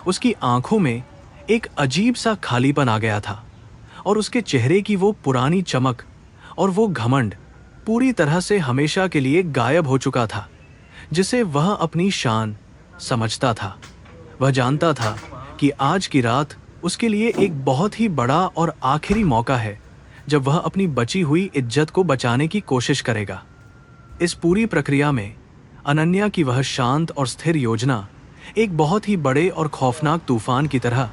उसकी आंखों में एक अजीब सा खालीपन आ गया था और उसके चेहरे की वो पुरानी चमक और वो घमंड पूरी तरह से हमेशा के लिए गायब हो चुका था, जिसे वह अपनी शान समझता था। वह जानता था कि आज की रात उसके लिए एक बहुत ही बड़ा और आखिरी मौका है, जब वह अपनी बची हुई इज्जत को बचाने की कोशिश करेगा। इस पूरी प्रक्रिया में अनन्या की वह शांत और स्थिर योजना एक बहुत ही बड़े और खौफनाक तूफान की तरह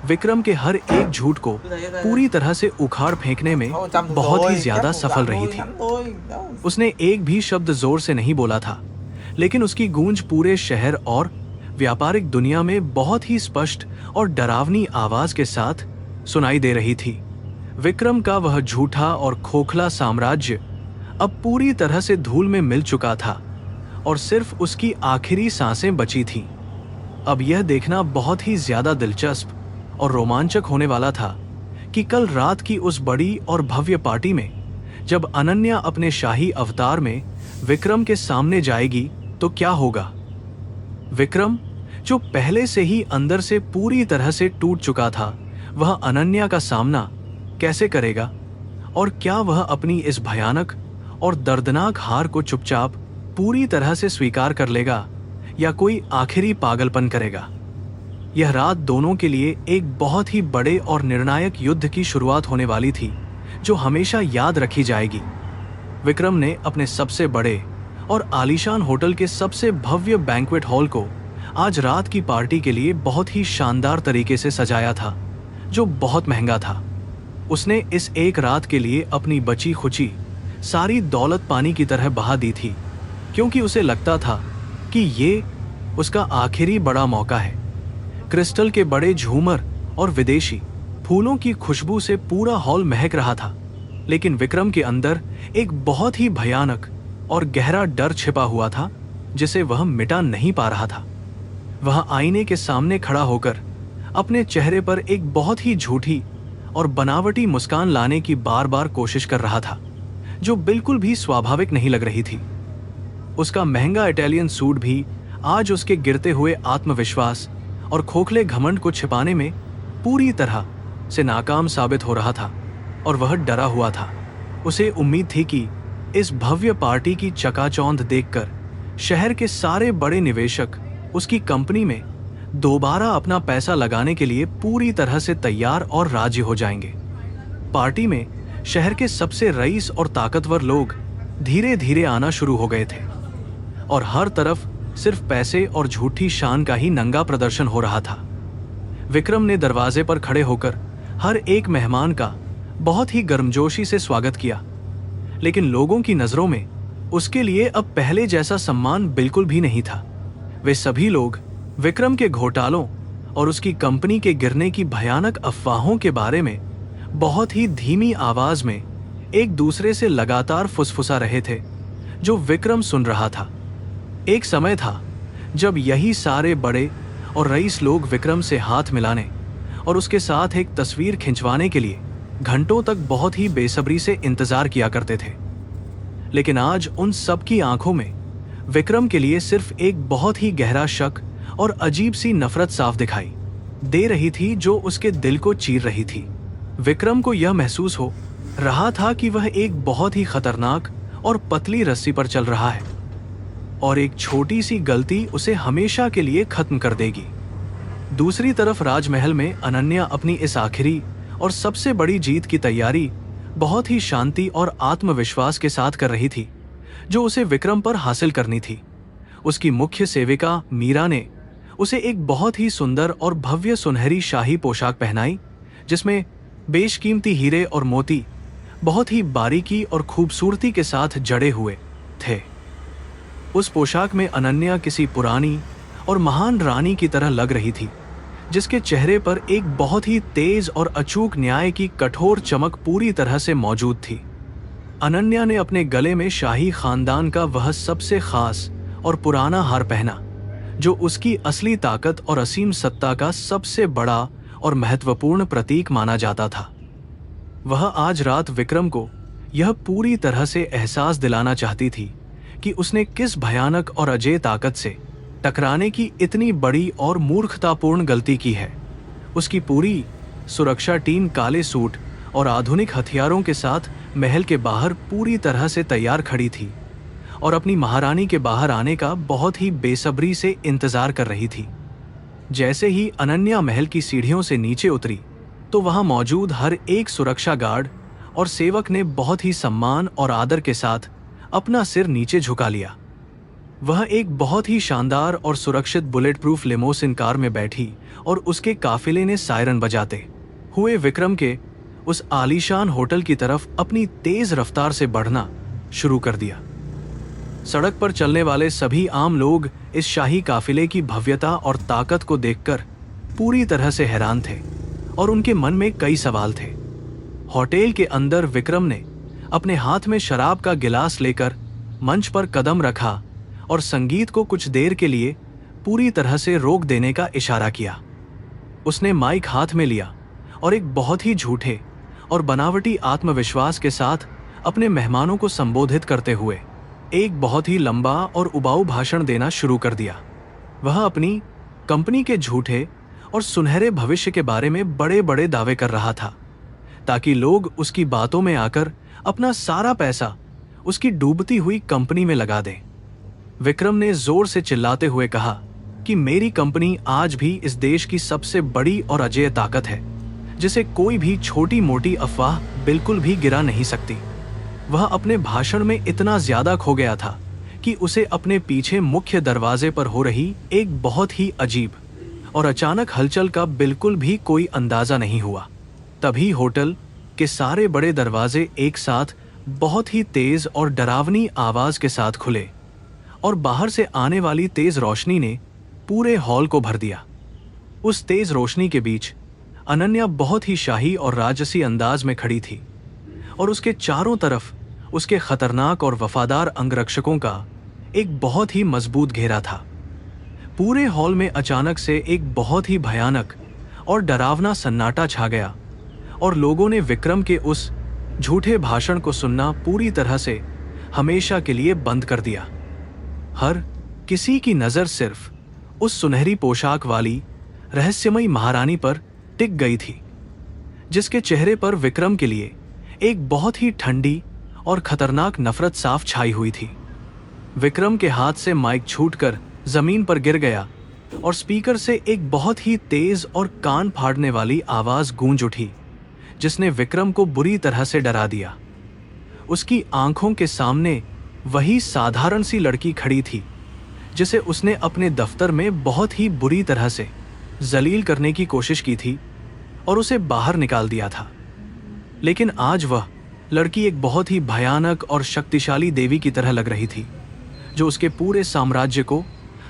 विक्रम के हर एक झूठ को पूरी तरह से उखाड़ फेंकने में बहुत ही ज्यादा सफल रही थी। उसने एक भी शब्द जोर से नहीं बोला था, लेकिन उसकी गूंज पूरे शहर और व्यापारिक दुनिया में बहुत ही स्पष्ट और डरावनी आवाज के साथ सुनाई दे रही थी। विक्रम का वह झूठा और खोखला साम्राज्य अब पूरी तरह से धूल में मिल चुका था और सिर्फ उसकी आखिरी सांसें बची थीं। अब यह देखना बहुत ही ज्यादा दिलचस्प और रोमांचक होने वाला था कि कल रात की उस बड़ी और भव्य पार्टी में जब अनन्या अपने शाही अवतार में विक्रम के सामने जाएगी तो क्या होगा। विक्रम, जो पहले से ही अंदर से पूरी तरह से टूट चुका था, वह अनन्या का सामना कैसे करेगा और क्या वह अपनी इस भयानक और दर्दनाक हार को चुपचाप पूरी तरह से स्वीकार कर लेगा या कोई आखिरी पागलपन करेगा। यह रात दोनों के लिए एक बहुत ही बड़े और निर्णायक युद्ध की शुरुआत होने वाली थी, जो हमेशा याद रखी जाएगी। विक्रम ने अपने सबसे बड़े और आलीशान होटल के सबसे भव्य बैंक्वेट हॉल को आज रात की पार्टी के लिए बहुत ही शानदार तरीके से सजाया था, जो बहुत महंगा था। उसने इस एक रात के लिए अपनी बची खुची सारी दौलत पानी की तरह बहा दी थी, क्योंकि उसे लगता था कि ये उसका आखिरी बड़ा मौका है। क्रिस्टल के बड़े झूमर और विदेशी फूलों की खुशबू से पूरा हॉल महक रहा था, लेकिन विक्रम के अंदर एक बहुत ही भयानक और गहरा डर छिपा हुआ था, जिसे वह मिटा नहीं पा रहा था। वह आईने के सामने खड़ा होकर अपने चेहरे पर एक बहुत ही झूठी और बनावटी मुस्कान लाने की बार बार कोशिश कर रहा था, जो बिल्कुल भी स्वाभाविक नहीं लग रही थी। उसका महंगा इटालियन सूट भी आज उसके गिरते हुए आत्मविश्वास और खोखले घमंड को छिपाने में पूरी तरह से नाकाम साबित हो रहा था, और वह डरा हुआ था। उसे उम्मीद थी कि इस भव्य पार्टी की चकाचौंध देखकर शहर के सारे बड़े निवेशक उसकी कंपनी में दोबारा अपना पैसा लगाने के लिए पूरी तरह से तैयार और राजी हो जाएंगे। पार्टी में शहर के सबसे रईस और ताकतवर लोग धीरे धीरे आना शुरू हो गए थे, और हर तरफ सिर्फ पैसे और झूठी शान का ही नंगा प्रदर्शन हो रहा था। विक्रम ने दरवाजे पर खड़े होकर हर एक मेहमान का बहुत ही गर्मजोशी से स्वागत किया, लेकिन लोगों की नजरों में उसके लिए अब पहले जैसा सम्मान बिल्कुल भी नहीं था। वे सभी लोग विक्रम के घोटालों और उसकी कंपनी के गिरने की भयानक अफवाहों के बारे में बहुत ही धीमी आवाज में एक दूसरे से लगातार फुसफुसा रहे थे, जो विक्रम सुन रहा था। एक समय था जब यही सारे बड़े और रईस लोग विक्रम से हाथ मिलाने और उसके साथ एक तस्वीर खिंचवाने के लिए घंटों तक बहुत ही बेसब्री से इंतजार किया करते थे, लेकिन आज उन सब की आंखों में विक्रम के लिए सिर्फ एक बहुत ही गहरा शक और अजीब सी नफरत साफ दिखाई दे रही थी, जो उसके दिल को चीर रही थी। विक्रम को यह महसूस हो रहा था कि वह एक बहुत ही खतरनाक और पतली रस्सी पर चल रहा है, और एक छोटी सी गलती उसे हमेशा के लिए खत्म कर देगी। दूसरी तरफ राजमहल में अनन्या अपनी इस आखिरी और सबसे बड़ी जीत की तैयारी बहुत ही शांति और आत्मविश्वास के साथ कर रही थी, जो उसे विक्रम पर हासिल करनी थी। उसकी मुख्य सेविका मीरा ने उसे एक बहुत ही सुंदर और भव्य सुनहरी शाही पोशाक पहनाई, जिसमें बेशकीमती हीरे और मोती बहुत ही बारीकी और खूबसूरती के साथ जड़े हुए थे। उस पोशाक में अनन्या किसी पुरानी और महान रानी की तरह लग रही थी, जिसके चेहरे पर एक बहुत ही तेज और अचूक न्याय की कठोर चमक पूरी तरह से मौजूद थी। अनन्या ने अपने गले में शाही खानदान का वह सबसे खास और पुराना हार पहना, जो उसकी असली ताकत और असीम सत्ता का सबसे बड़ा और महत्वपूर्ण प्रतीक माना जाता था। वह आज रात विक्रम को यह पूरी तरह से एहसास दिलाना चाहती थी कि उसने किस भयानक और अजेय ताकत से टकराने की इतनी बड़ी और मूर्खतापूर्ण गलती की है। उसकी पूरी सुरक्षा टीम काले सूट और आधुनिक हथियारों के साथ महल के बाहर पूरी तरह से तैयार खड़ी थी, और अपनी महारानी के बाहर आने का बहुत ही बेसब्री से इंतजार कर रही थी। जैसे ही अनन्या महल की सीढ़ियों से नीचे उतरी, तो वहां मौजूद हर एक सुरक्षा गार्ड और सेवक ने बहुत ही सम्मान और आदर के साथ अपना सिर नीचे झुका लिया। वह एक बहुत ही शानदार और सुरक्षित बुलेट प्रूफ लिमोसिन कार में बैठी, और उसके काफिले ने सायरन बजाते हुए विक्रम के उस आलीशान होटल की तरफ अपनी तेज रफ्तार से बढ़ना शुरू कर दिया। सड़क पर चलने वाले सभी आम लोग इस शाही काफिले की भव्यता और ताकत को देखकर पूरी तरह से हैरान थे, और उनके मन में कई सवाल थे। होटल के अंदर विक्रम ने अपने हाथ में शराब का गिलास लेकर मंच पर कदम रखा और संगीत को कुछ देर के लिए पूरी तरह से रोक देने का इशारा किया। उसने माइक हाथ में लिया और एक बहुत ही झूठे और बनावटी आत्मविश्वास के साथ अपने मेहमानों को संबोधित करते हुए एक बहुत ही लंबा और उबाऊ भाषण देना शुरू कर दिया। वह अपनी कंपनी के झूठे और सुनहरे भविष्य के बारे में बड़े बड़े दावे कर रहा था, ताकि लोग उसकी बातों में आकर अपना सारा पैसा उसकी डूबती हुई कंपनी में लगा दें। विक्रम ने जोर से चिल्लाते हुए कहा कि मेरी कंपनी आज भी इस देश की सबसे बड़ी और अजेय ताकत है, जिसे कोई भी छोटी मोटी अफवाह बिल्कुल भी गिरा नहीं सकती। वह अपने भाषण में इतना ज्यादा खो गया था कि उसे अपने पीछे मुख्य दरवाजे पर हो रही एक बहुत ही अजीब और अचानक हलचल का बिल्कुल भी कोई अंदाजा नहीं हुआ। तभी होटल के सारे बड़े दरवाजे एक साथ बहुत ही तेज और डरावनी आवाज के साथ खुले और बाहर से आने वाली तेज रोशनी ने पूरे हॉल को भर दिया। उस तेज रोशनी के बीच अनन्या बहुत ही शाही और राजसी अंदाज में खड़ी थी और उसके चारों तरफ उसके खतरनाक और वफादार अंगरक्षकों का एक बहुत ही मजबूत घेरा था। पूरे हॉल में अचानक से एक बहुत ही भयानक और डरावना सन्नाटा छा गया और लोगों ने विक्रम के उस झूठे भाषण को सुनना पूरी तरह से हमेशा के लिए बंद कर दिया। हर किसी की नजर सिर्फ उस सुनहरी पोशाक वाली रहस्यमयी महारानी पर टिक गई थी, जिसके चेहरे पर विक्रम के लिए एक बहुत ही ठंडी और खतरनाक नफरत साफ छाई हुई थी। विक्रम के हाथ से माइक छूटकर जमीन पर गिर गया और स्पीकर से एक बहुत ही तेज और कान फाड़ने वाली आवाज गूंज उठी, जिसने विक्रम को बुरी तरह से डरा दिया। उसकी आंखों के सामने वही साधारण सी लड़की खड़ी थी जिसे उसने अपने दफ्तर में बहुत ही बुरी तरह से जलील करने की कोशिश की थी और उसे बाहर निकाल दिया था। लेकिन आज वह लड़की एक बहुत ही भयानक और शक्तिशाली देवी की तरह लग रही थी, जो उसके पूरे साम्राज्य को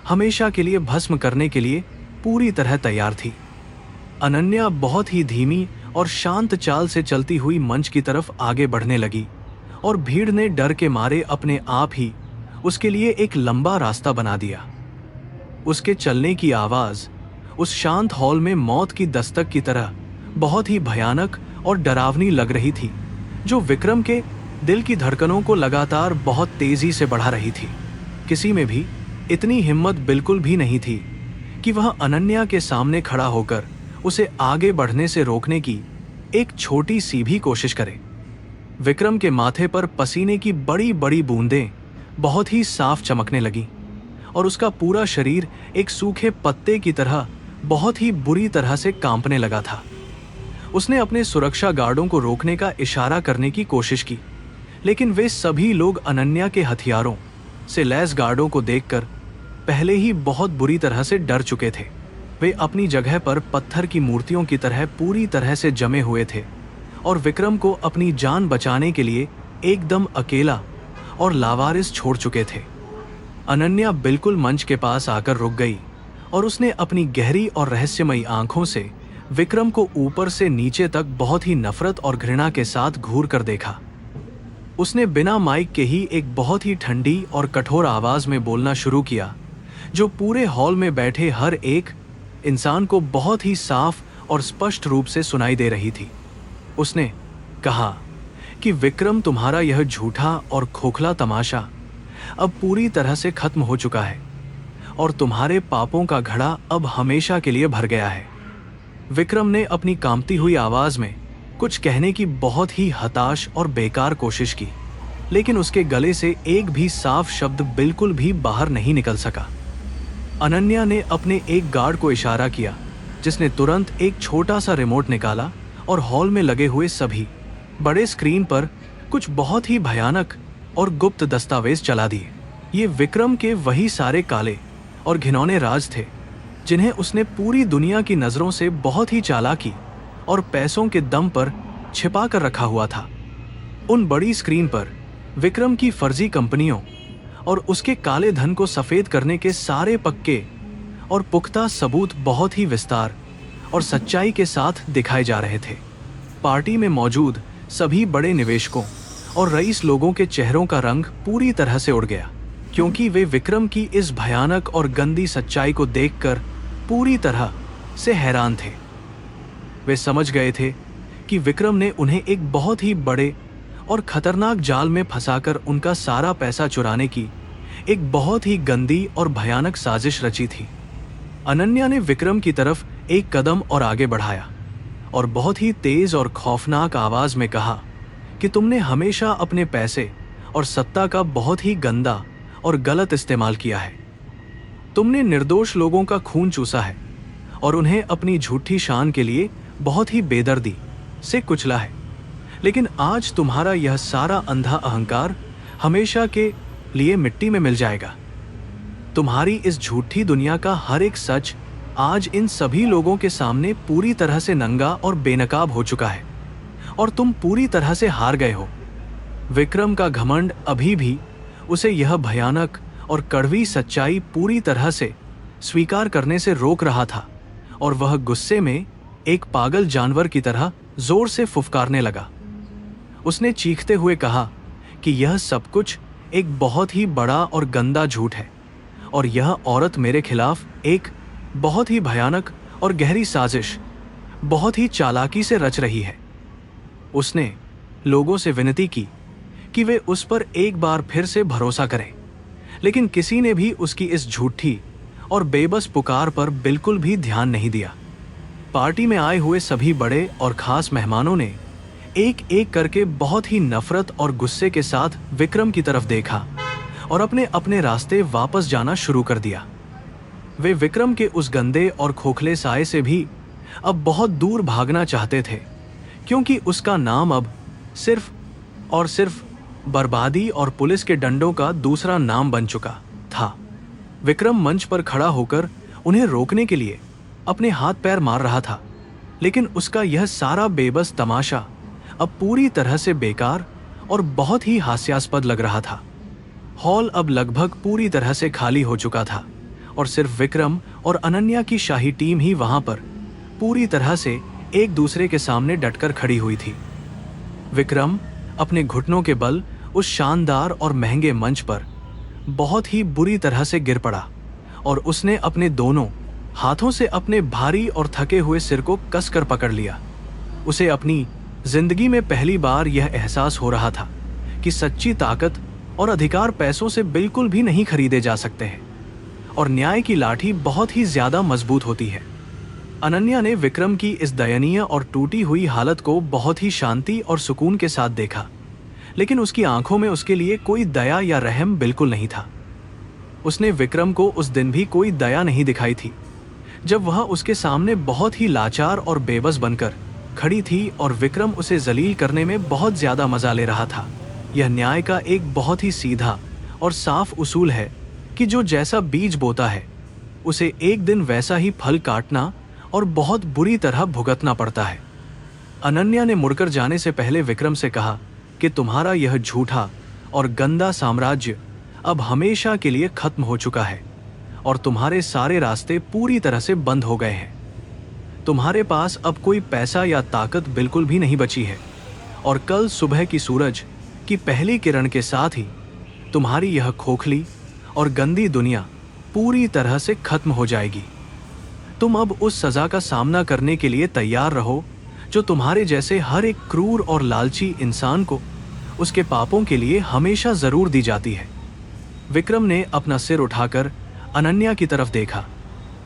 हमेशा के लिए भस्म करने के लिए पूरी तरह तैयार थी। अनन्या बहुत ही धीमी और शांत चाल से चलती हुई मंच की तरफ आगे बढ़ने लगी और भीड़ ने डर के मारे अपने आप ही उसके लिए एक लंबा रास्ता बना दिया। उसके चलने की आवाज उस शांत हॉल में मौत की दस्तक की तरह बहुत ही भयानक और डरावनी लग रही थी, जो विक्रम के दिल की धड़कनों को लगातार बहुत तेजी से बढ़ा रही थी। किसी में भी इतनी हिम्मत बिल्कुल भी नहीं थी कि वह अनन्या के सामने खड़ा होकर उसे आगे बढ़ने से रोकने की एक छोटी सी भी कोशिश करे। विक्रम के माथे पर पसीने की बड़ी बड़ी बूंदें बहुत ही साफ चमकने लगी और उसका पूरा शरीर एक सूखे पत्ते की तरह बहुत ही बुरी तरह से कांपने लगा था। उसने अपने सुरक्षा गार्डों को रोकने का इशारा करने की कोशिश की, लेकिन वे सभी लोग अनन्या के हथियारों से लैस गार्डों को देखकर पहले ही बहुत बुरी तरह से डर चुके थे। वे अपनी जगह पर पत्थर की मूर्तियों की तरह पूरी तरह से जमे हुए थे और विक्रम को अपनी जान बचाने के लिए एकदम अकेला और लावारिस छोड़ चुके थे। अनन्या बिल्कुल मंच के पास आकर रुक गई और उसने अपनी गहरी और रहस्यमयी आंखों से विक्रम को ऊपर से नीचे तक बहुत ही नफरत और घृणा के साथ घूर कर देखा। उसने बिना माइक के ही एक बहुत ही ठंडी और कठोर आवाज में बोलना शुरू किया, जो पूरे हॉल में बैठे हर एक इंसान को बहुत ही साफ और स्पष्ट रूप से सुनाई दे रही थी। उसने कहा कि विक्रम, तुम्हारा यह झूठा और खोखला तमाशा अब पूरी तरह से खत्म हो चुका है और तुम्हारे पापों का घड़ा अब हमेशा के लिए भर गया है। विक्रम ने अपनी कांपती हुई आवाज में कुछ कहने की बहुत ही हताश और बेकार कोशिश की, लेकिन उसके गले से एक भी साफ शब्द बिल्कुल भी बाहर नहीं निकल सका। अनन्या ने अपने एक गार्ड को इशारा किया, जिसने तुरंत एक छोटा सा रिमोट निकाला और हॉल में लगे हुए सभी बड़े स्क्रीन पर कुछ बहुत ही भयानक और गुप्त दस्तावेज चला दिए। ये विक्रम के वही सारे काले और घिनौने राज थे जिन्हें उसने पूरी दुनिया की नजरों से बहुत ही चालाकी और पैसों के दम पर छिपा कर रखा हुआ था। उन बड़ी स्क्रीन पर विक्रम की फर्जी कंपनियों और उसके काले धन को सफेद करने के सारे पक्के और पुख्ता सबूत बहुत ही विस्तार और सच्चाई के साथ दिखाए जा रहे थे। पार्टी में मौजूद सभी बड़े निवेशकों और रईस लोगों के चेहरों का रंग पूरी तरह से उड़ गया, क्योंकि वे विक्रम की इस भयानक और गंदी सच्चाई को देखकर पूरी तरह से हैरान थे। वे समझ गए थे कि विक्रम ने उन्हें एक बहुत ही बड़े और खतरनाक जाल में फंसाकर उनका सारा पैसा चुराने की एक बहुत ही गंदी और भयानक साजिश रची थी। अनन्या ने विक्रम की तरफ एक कदम और आगे बढ़ाया और बहुत ही तेज और खौफनाक आवाज में कहा कि तुमने हमेशा अपने पैसे और सत्ता का बहुत ही गंदा और गलत इस्तेमाल किया है। तुमने निर्दोष लोगों का खून चूसा है और उन्हें अपनी झूठी शान के लिए बहुत ही बेदर्दी से कुचला है। लेकिन आज तुम्हारा यह सारा अंधा अहंकार हमेशा के लिए मिट्टी में मिल जाएगा। तुम्हारी इस झूठी दुनिया का हर एक सच आज इन सभी लोगों के सामने पूरी तरह से नंगा और बेनकाब हो चुका है और तुम पूरी तरह से हार गए हो। विक्रम का घमंड अभी भी उसे यह भयानक और कड़वी सच्चाई पूरी तरह से स्वीकार करने से रोक रहा था और वह गुस्से में एक पागल जानवर की तरह जोर से फुफकारने लगा। उसने चीखते हुए कहा कि यह सब कुछ एक बहुत ही बड़ा और गंदा झूठ है और यह औरत मेरे खिलाफ एक बहुत ही भयानक और गहरी साजिश बहुत ही चालाकी से रच रही है। उसने लोगों से विनती की कि वे उस पर एक बार फिर से भरोसा करें, लेकिन किसी ने भी उसकी इस झूठी और बेबस पुकार पर बिल्कुल भी ध्यान नहीं दिया। पार्टी में आए हुए सभी बड़े और खास मेहमानों ने एक एक करके बहुत ही नफरत और गुस्से के साथ विक्रम की तरफ देखा और अपने अपने रास्ते वापस जाना शुरू कर दिया। वे विक्रम के उस गंदे और खोखले साए से भी अब बहुत दूर भागना चाहते थे, क्योंकि उसका नाम अब सिर्फ और सिर्फ बर्बादी और पुलिस के डंडों का दूसरा नाम बन चुका था। विक्रम मंच पर खड़ा होकर उन्हें रोकने के लिए अपने हाथ पैर मार रहा था, लेकिन उसका यह सारा बेबस तमाशा अब पूरी तरह से बेकार और बहुत ही हास्यास्पद लग रहा था। हॉल अब लगभग पूरी तरह से खाली हो चुका था और सिर्फ विक्रम और अनन्या की शाही टीम ही वहां पर पूरी तरह से एक दूसरे के सामने डटकर खड़ी हुई थी। विक्रम अपने घुटनों के बल उस शानदार और महंगे मंच पर बहुत ही बुरी तरह से गिर पड़ा और उसने अपने दोनों हाथों से अपने भारी और थके हुए सिर को कसकर पकड़ लिया। उसे अपनी जिंदगी में पहली बार यह एहसास हो रहा था कि सच्ची ताकत और अधिकार पैसों से बिल्कुल भी नहीं खरीदे जा सकते हैं और न्याय की लाठी बहुत ही ज्यादा मजबूत होती है। अनन्या ने विक्रम की इस दयनीय और टूटी हुई हालत को बहुत ही शांति और सुकून के साथ देखा, लेकिन उसकी आंखों में उसके लिए कोई दया या रहम बिल्कुल नहीं था। उसने विक्रम को उस दिन भी कोई दया नहीं दिखाई थी, जब वह उसके सामने बहुत ही लाचार और बेबस बनकर खड़ी थी और विक्रम उसे जलील करने में बहुत ज्यादा मजा ले रहा था। यह न्याय का एक बहुत ही सीधा और साफ उसूल है कि जो जैसा बीज बोता है उसे एक दिन वैसा ही फल काटना और बहुत बुरी तरह भुगतना पड़ता है। अनन्या ने मुड़कर जाने से पहले विक्रम से कहा कि तुम्हारा यह झूठा और गंदा साम्राज्य अब हमेशा के लिए खत्म हो चुका है और तुम्हारे सारे रास्ते पूरी तरह से बंद हो गए हैं। तुम्हारे पास अब कोई पैसा या ताकत बिल्कुल भी नहीं बची है और कल सुबह की सूरज की पहली किरण के साथ ही तुम्हारी यह खोखली और गंदी दुनिया पूरी तरह से खत्म हो जाएगी। तुम अब उस सजा का सामना करने के लिए तैयार रहो जो तुम्हारे जैसे हर एक क्रूर और लालची इंसान को उसके पापों के लिए हमेशा जरूर दी जाती है। विक्रम ने अपना सिर उठाकर अनन्या की तरफ देखा,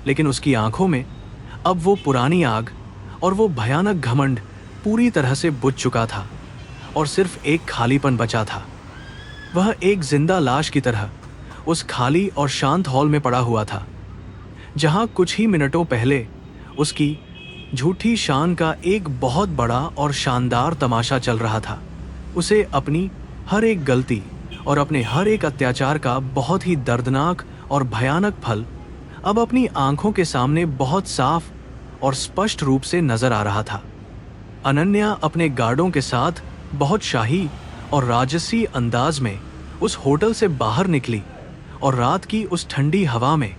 लेकिन उसकी आंखों में अब वो पुरानी आग और वो भयानक घमंड पूरी तरह से बुझ चुका था और सिर्फ एक खालीपन बचा था। वह एक जिंदा लाश की तरह उस खाली और शांत हॉल में पड़ा हुआ था, जहां कुछ ही मिनटों पहले उसकी झूठी शान का एक बहुत बड़ा और शानदार तमाशा चल रहा था। उसे अपनी हर एक गलती और अपने हर एक अत्याचार का बहुत ही दर्दनाक और भयानक फल अब अपनी आंखों के सामने बहुत साफ और स्पष्ट रूप से नजर आ रहा था। अनन्या अपने गार्डों के साथ बहुत शाही और राजसी अंदाज में उस होटल से बाहर निकली और रात की उस ठंडी हवा में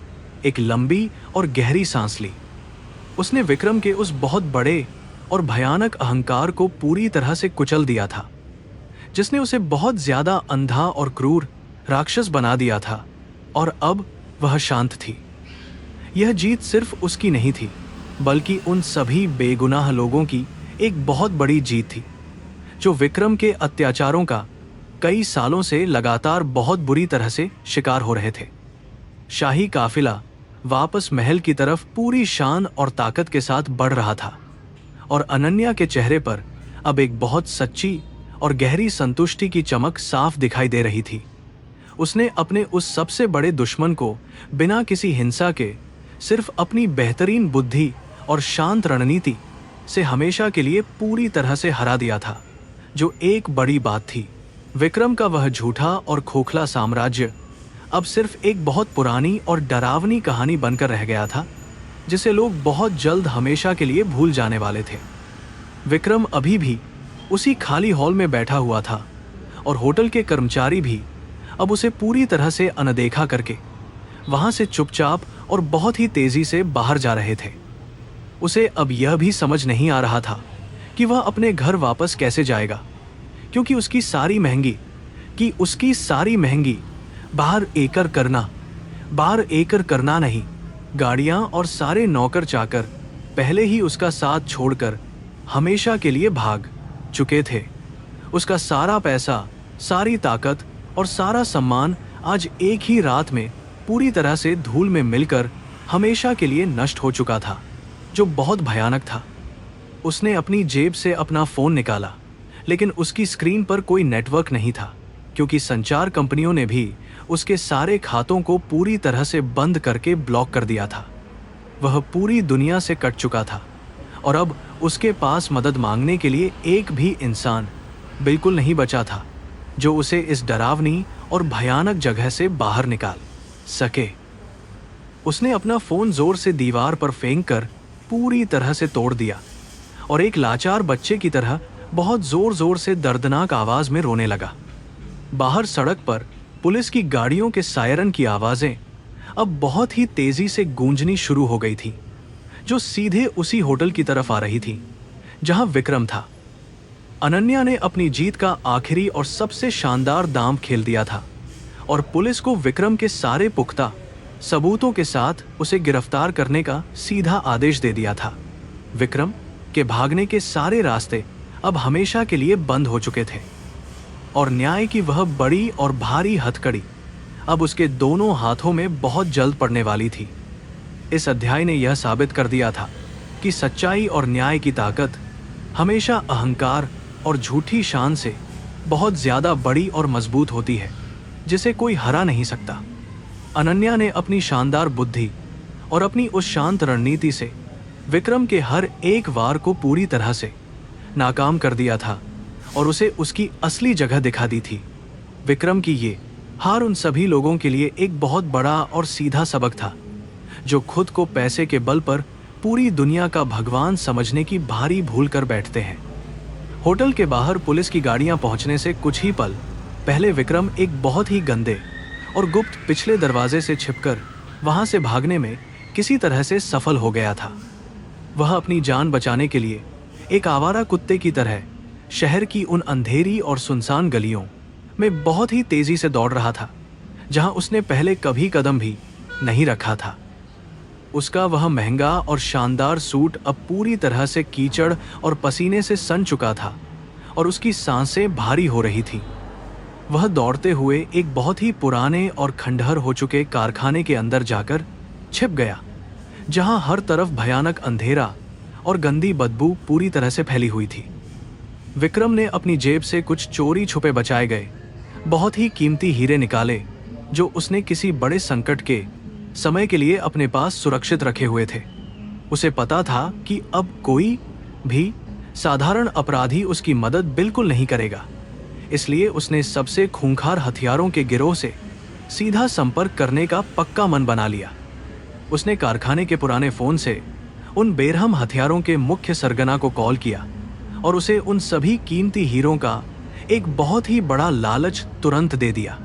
एक लंबी और गहरी सांस ली। उसने विक्रम के उस बहुत बड़े और भयानक अहंकार को पूरी तरह से कुचल दिया था, जिसने उसे बहुत ज्यादा अंधा और क्रूर राक्षस बना दिया था, और अब वह शांत थी। यह जीत सिर्फ उसकी नहीं थी, बल्कि उन सभी बेगुनाह लोगों की एक बहुत बड़ी जीत थी जो विक्रम के अत्याचारों का कई सालों से लगातार बहुत बुरी तरह से शिकार हो रहे थे। शाही काफिला वापस महल की तरफ पूरी शान और ताकत के साथ बढ़ रहा था और अनन्या के चेहरे पर अब एक बहुत सच्ची और गहरी संतुष्टि की चमक साफ दिखाई दे रही थी। उसने अपने उस सबसे बड़े दुश्मन को बिना किसी हिंसा के सिर्फ अपनी बेहतरीन बुद्धि और शांत रणनीति से हमेशा के लिए पूरी तरह से हरा दिया था, जो एक बड़ी बात थी। विक्रम का वह झूठा और खोखला साम्राज्य अब सिर्फ एक बहुत पुरानी और डरावनी कहानी बनकर रह गया था, जिसे लोग बहुत जल्द हमेशा के लिए भूल जाने वाले थे। विक्रम अभी भी उसी खाली हॉल में बैठा हुआ था और होटल के कर्मचारी भी अब उसे पूरी तरह से अनदेखा करके वहां से चुपचाप और बहुत ही तेजी से बाहर जा रहे थे। उसे अब यह भी समझ नहीं आ रहा था कि वह अपने घर वापस कैसे जाएगा, क्योंकि उसकी सारी महंगी बाहर एकर करना नहीं, गाड़ियां और सारे नौकर चाकर पहले ही उसका साथ छोड़कर हमेशा के लिए भाग चुके थे। उसका सारा पैसा, सारी ताकत और सारा सम्मान आज एक ही रात में पूरी तरह से धूल में मिलकर हमेशा के लिए नष्ट हो चुका था, जो बहुत भयानक था। उसने अपनी जेब से अपना फोन निकाला, लेकिन उसकी स्क्रीन पर कोई नेटवर्क नहीं था, क्योंकि संचार कंपनियों ने भी उसके सारे खातों को पूरी तरह से बंद करके ब्लॉक कर दिया था। वह पूरी दुनिया से कट चुका था और अब उसके पास मदद मांगने के लिए एक भी इंसान बिल्कुल नहीं बचा था जो उसे इस डरावनी और भयानक जगह से बाहर निकाल सके। उसने अपना फोन जोर से दीवार पर फेंक कर पूरी तरह से तोड़ दिया और एक लाचार बच्चे की तरह बहुत जोर जोर से दर्दनाक आवाज में रोने लगा। बाहर सड़क पर पुलिस की गाड़ियों के सायरन की आवाजें अब बहुत ही तेजी से गूंजनी शुरू हो गई थी, जो सीधे उसी होटल की तरफ आ रही थी जहां विक्रम था। अनन्या ने अपनी जीत का आखिरी और सबसे शानदार दांव खेल दिया था और पुलिस को विक्रम के सारे पुख्ता सबूतों के साथ उसे गिरफ्तार करने का सीधा आदेश दे दिया था। विक्रम के भागने के सारे रास्ते अब हमेशा के लिए बंद हो चुके थे और न्याय की वह बड़ी और भारी हथकड़ी अब उसके दोनों हाथों में बहुत जल्द पड़ने वाली थी। इस अध्याय ने यह साबित कर दिया था कि सच्चाई और न्याय की ताकत हमेशा अहंकार और झूठी शान से बहुत ज्यादा बड़ी और मजबूत होती है, जिसे कोई हरा नहीं सकता। अनन्या ने अपनी शानदार बुद्धि और अपनी उस शांत रणनीति से विक्रम के हर एक वार को पूरी तरह से नाकाम कर दिया था और उसे उसकी असली जगह दिखा दी थी। विक्रम की ये हार उन सभी लोगों के लिए एक बहुत बड़ा और सीधा सबक था, जो खुद को पैसे के बल पर पूरी दुनिया का भगवान समझने की भारी भूल कर बैठते हैं। होटल के बाहर पुलिस की गाड़ियां पहुंचने से कुछ ही पल पहले विक्रम एक बहुत ही गंदे और गुप्त पिछले दरवाजे से छिपकर वहां से भागने में किसी तरह से सफल हो गया था। वह अपनी जान बचाने के लिए एक आवारा कुत्ते की तरह शहर की उन अंधेरी और सुनसान गलियों में बहुत ही तेजी से दौड़ रहा था, जहां उसने पहले कभी कदम भी नहीं रखा था। उसका वह महंगा और शानदार सूट अब पूरी तरह से कीचड़ और पसीने से सन चुका था और उसकी सांसें भारी हो रही थी। वह दौड़ते हुए एक बहुत ही पुराने और खंडहर हो चुके कारखाने के अंदर जाकर छिप गया, जहां हर तरफ भयानक अंधेरा और गंदी बदबू पूरी तरह से फैली हुई थी। विक्रम ने अपनी जेब से कुछ चोरी छुपे बचाए गए बहुत ही कीमती हीरे निकाले, जो उसने किसी बड़े संकट के समय के लिए अपने पास सुरक्षित रखे हुए थे। उसे पता था कि अब कोई भी साधारण अपराधी उसकी मदद बिल्कुल नहीं करेगा, इसलिए उसने सबसे खूंखार हथियारों के गिरोह से सीधा संपर्क करने का पक्का मन बना लिया। उसने कारखाने के पुराने फोन से उन बेरहम हथियारों के मुख्य सरगना को कॉल किया और उसे उन सभी कीमती हीरों का एक बहुत ही बड़ा लालच तुरंत दे दिया।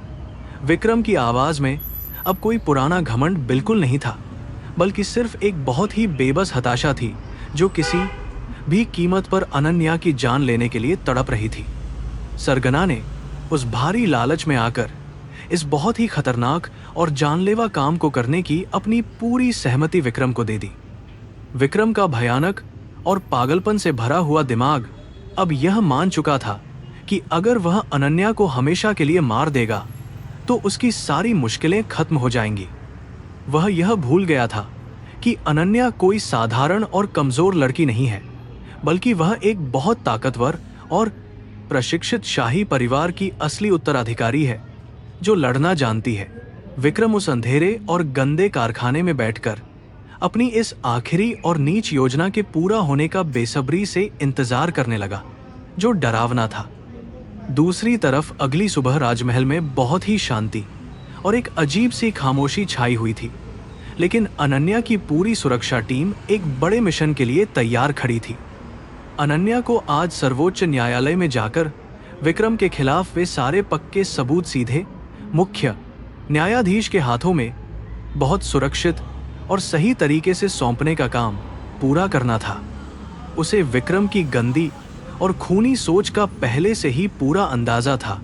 विक्रम की आवाज में अब कोई पुराना घमंड बिल्कुल नहीं था, बल्कि सिर्फ एक बहुत ही बेबस हताशा थी, जो किसी भी कीमत पर अनन्या की जान लेने के लिए तड़प रही थी। सरगना ने उस भारी लालच में आकर इस बहुत ही खतरनाक और जानलेवा काम को करने की अपनी पूरी सहमति विक्रम को दे दी। विक्रम का भयानक और पागलपन से भरा हुआ दिमाग अब यह मान चुका था कि अगर वह अनन्या को हमेशा के लिए मार देगा तो उसकी सारी मुश्किलें खत्म हो जाएंगी। वह यह भूल गया था कि अनन्या कोई साधारण और कमजोर लड़की नहीं है, बल्कि वह एक बहुत ताकतवर और प्रशिक्षित शाही परिवार की असली उत्तराधिकारी है जो लड़ना जानती है। विक्रम उस अंधेरे और गंदे कारखाने में बैठकर अपनी इस आखिरी और नीच योजना के पूरा होने का बेसब्री से इंतजार करने लगा, जो डरावना था। दूसरी तरफ अगली सुबह राजमहल में बहुत ही शांति और एक अजीब सी खामोशी छाई हुई थी, लेकिन अनन्या की पूरी सुरक्षा टीम एक बड़े मिशन के लिए तैयार खड़ी थी। अनन्या को आज सर्वोच्च न्यायालय में जाकर विक्रम के खिलाफ वे सारे पक्के सबूत सीधे मुख्य न्यायाधीश के हाथों में बहुत सुरक्षित और सही तरीके से सौंपने का काम पूरा करना था। उसे विक्रम की गंदी और खूनी सोच का पहले से ही पूरा अंदाजा था,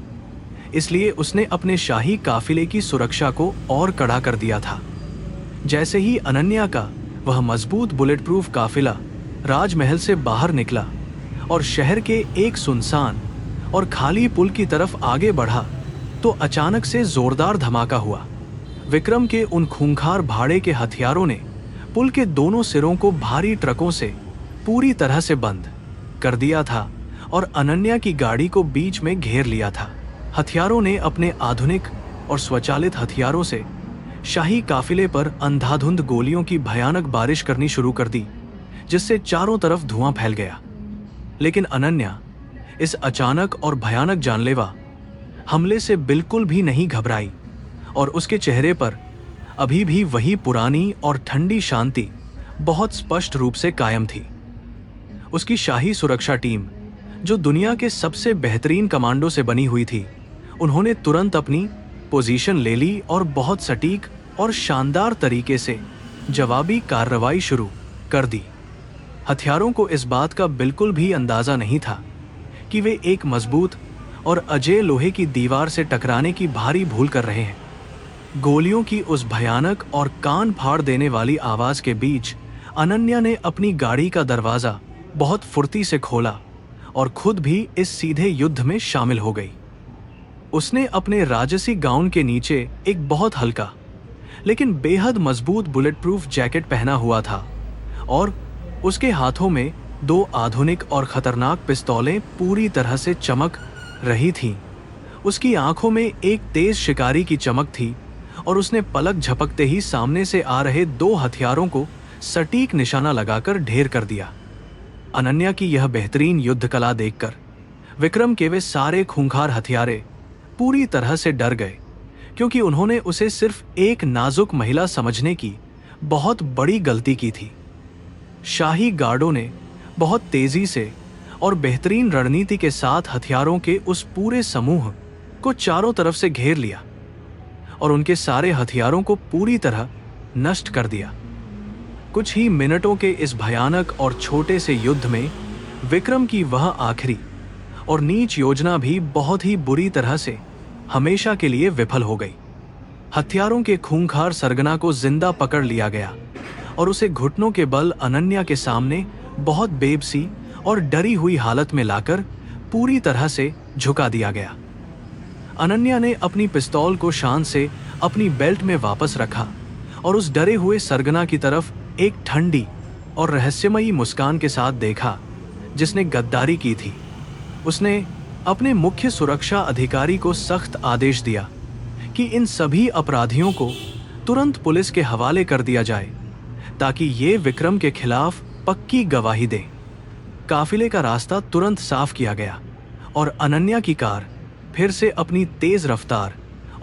इसलिए उसने अपने शाही काफिले की सुरक्षा को और कड़ा कर दिया था। जैसे ही अनन्या का वह मजबूत बुलेट प्रूफ काफिला राजमहल से बाहर निकला और शहर के एक सुनसान और खाली पुल की तरफ आगे बढ़ा, तो अचानक से जोरदार धमाका हुआ। विक्रम के उन खूंखार भाड़े के हथियारों ने पुल के दोनों सिरों को भारी ट्रकों से पूरी तरह से बंद कर दिया था और अनन्या की गाड़ी को बीच में घेर लिया था। हथियारों ने अपने आधुनिक और स्वचालित हथियारों से शाही काफिले पर अंधाधुंध गोलियों की भयानक बारिश करनी शुरू कर दी, जिससे चारों तरफ धुआं फैल गया। लेकिन अनन्या इस अचानक और भयानक जानलेवा हमले से बिल्कुल भी नहीं घबराई और उसके चेहरे पर अभी भी वही पुरानी और ठंडी शांति बहुत स्पष्ट रूप से कायम थी। उसकी शाही सुरक्षा टीम, जो दुनिया के सबसे बेहतरीन कमांडो से बनी हुई थी, उन्होंने तुरंत अपनी पोजीशन ले ली और बहुत सटीक और शानदार तरीके से जवाबी कार्रवाई शुरू कर दी। हथियारों को इस बात का बिल्कुल भी अंदाजा नहीं था कि वे एक मजबूत और अजेय लोहे की दीवार से टकराने की भारी भूल कर रहे हैं। गोलियों की उस भयानक और कान फाड़ देने वाली आवाज के बीच अनन्या ने अपनी गाड़ी का दरवाजा बहुत फुर्ती से खोला और खुद भी इस सीधे युद्ध में शामिल हो गई। उसने अपने राजसी गाउन के नीचे एक बहुत हल्का लेकिन बेहद मजबूत बुलेट प्रूफ जैकेट पहना हुआ था और उसके हाथों में दो आधुनिक और खतरनाक पिस्तौलें पूरी तरह से चमक रही थीं। उसकी आंखों में एक तेज शिकारी की चमक थी और उसने पलक झपकते ही सामने से आ रहे दो हथियारों को सटीक निशाना लगाकर ढेर कर दिया। अनन्या की यह बेहतरीन युद्ध कला देखकर विक्रम के वे सारे खूंखार हथियारे पूरी तरह से डर गए, क्योंकि उन्होंने उसे सिर्फ एक नाजुक महिला समझने की बहुत बड़ी गलती की थी। शाही गार्डों ने बहुत तेजी से और बेहतरीन रणनीति के साथ हथियारों के उस पूरे समूह को चारों तरफ से घेर लिया और उनके सारे हथियारों को पूरी तरह नष्ट कर दिया। कुछ ही मिनटों के इस भयानक और छोटे से युद्ध में विक्रम की वह आखिरी और नीच योजना भी बहुत ही बुरी तरह से हमेशा के लिए विफल हो गई। हथियारों के खूंखार सरगना को जिंदा पकड़ लिया गया और उसे घुटनों के बल अनन्या के सामने बहुत बेबसी और डरी हुई हालत में लाकर पूरी तरह से झुका दिया गया। अनन्या ने अपनी पिस्तौल को शान से अपनी बेल्ट में वापस रखा और उस डरे हुए सरगना की तरफ एक ठंडी और रहस्यमयी मुस्कान के साथ देखा जिसने गद्दारी की थी। उसने अपने मुख्य सुरक्षा अधिकारी को सख्त आदेश दिया कि इन सभी अपराधियों को तुरंत पुलिस के हवाले कर दिया जाए ताकि ये विक्रम के खिलाफ पक्की गवाही दे। काफिले का रास्ता तुरंत साफ किया गया और अनन्या की कार फिर से अपनी तेज रफ्तार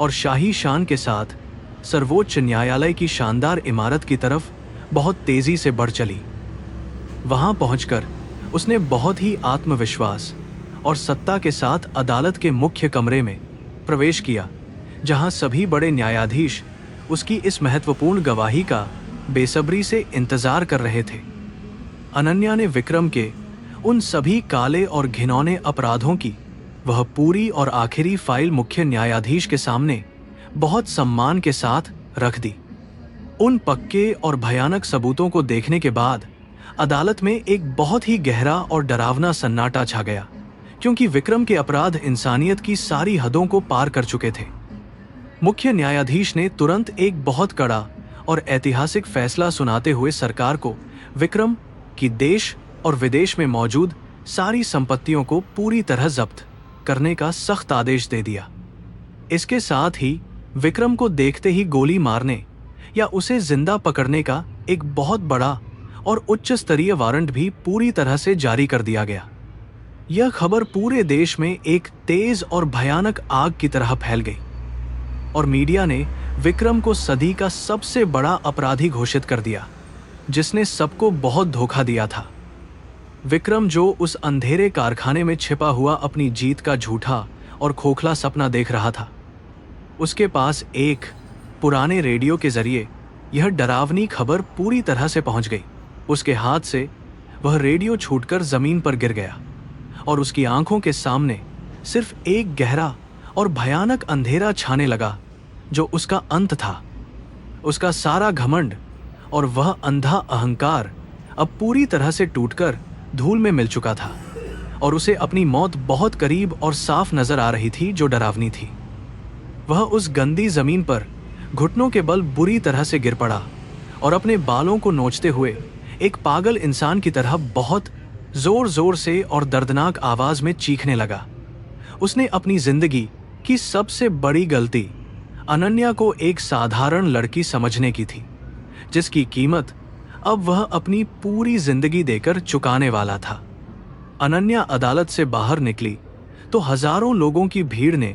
और शाही शान के साथ सर्वोच्च न्यायालय की शानदार इमारत की तरफ बहुत तेजी से बढ़ चली। वहां पहुंचकर उसने बहुत ही आत्मविश्वास और सत्ता के साथ अदालत के मुख्य कमरे में प्रवेश किया, जहां सभी बड़े न्यायाधीश उसकी इस महत्वपूर्ण गवाही का बेसब्री से इंतजार कर रहे थे। अनन्या ने विक्रम के उन सभी काले और घिनौने अपराधों की वह पूरी और आखिरी फाइल मुख्य न्यायाधीश के सामने बहुत सम्मान के साथ रख दी। उन पक्के और भयानक सबूतों को देखने के बाद अदालत में एक बहुत ही गहरा और डरावना सन्नाटा छा गया, क्योंकि विक्रम के अपराध इंसानियत की सारी हदों को पार कर चुके थे। मुख्य न्यायाधीश ने तुरंत एक बहुत कड़ा और ऐतिहासिक फैसला सुनाते हुए सरकार को विक्रम की देश और विदेश में मौजूद सारी संपत्तियों को पूरी तरह जब्त करने का सख्त आदेश दे दिया। इसके साथ ही विक्रम को देखते ही गोली मारने या उसे जिंदा पकड़ने का एक बहुत बड़ा और उच्च स्तरीय वारंट भी पूरी तरह से जारी कर दिया गया। यह खबर पूरे देश में एक तेज और भयानक आग की तरह फैल गई और मीडिया ने विक्रम को सदी का सबसे बड़ा अपराधी घोषित कर दिया, जिसने सबको बहुत धोखा दिया था। विक्रम, जो उस अंधेरे कारखाने में छिपा हुआ अपनी जीत का झूठा और खोखला सपना देख रहा था, उसके पास एक पुराने रेडियो के जरिए यह डरावनी खबर पूरी तरह से पहुंच गई। उसके हाथ से वह रेडियो छूटकर जमीन पर गिर गया और उसकी आंखों के सामने सिर्फ एक गहरा और भयानक अंधेरा छाने लगा, जो उसका अंत था। उसका सारा घमंड और वह अंधा अहंकार अब पूरी तरह से टूटकर धूल में मिल चुका था और उसे अपनी मौत बहुत करीब और साफ नजर आ रही थी, जो डरावनी थी। वह उस गंदी जमीन पर घुटनों के बल बुरी तरह से गिर पड़ा और अपने बालों को नोचते हुए एक पागल इंसान की तरह बहुत जोर जोर से और दर्दनाक आवाज में चीखने लगा। उसने अपनी जिंदगी की सबसे बड़ी गलती अनन्या को एक साधारण लड़की समझने की थी, जिसकी कीमत अब वह अपनी पूरी जिंदगी देकर चुकाने वाला था। अनन्या अदालत से बाहर निकली तो हजारों लोगों की भीड़ ने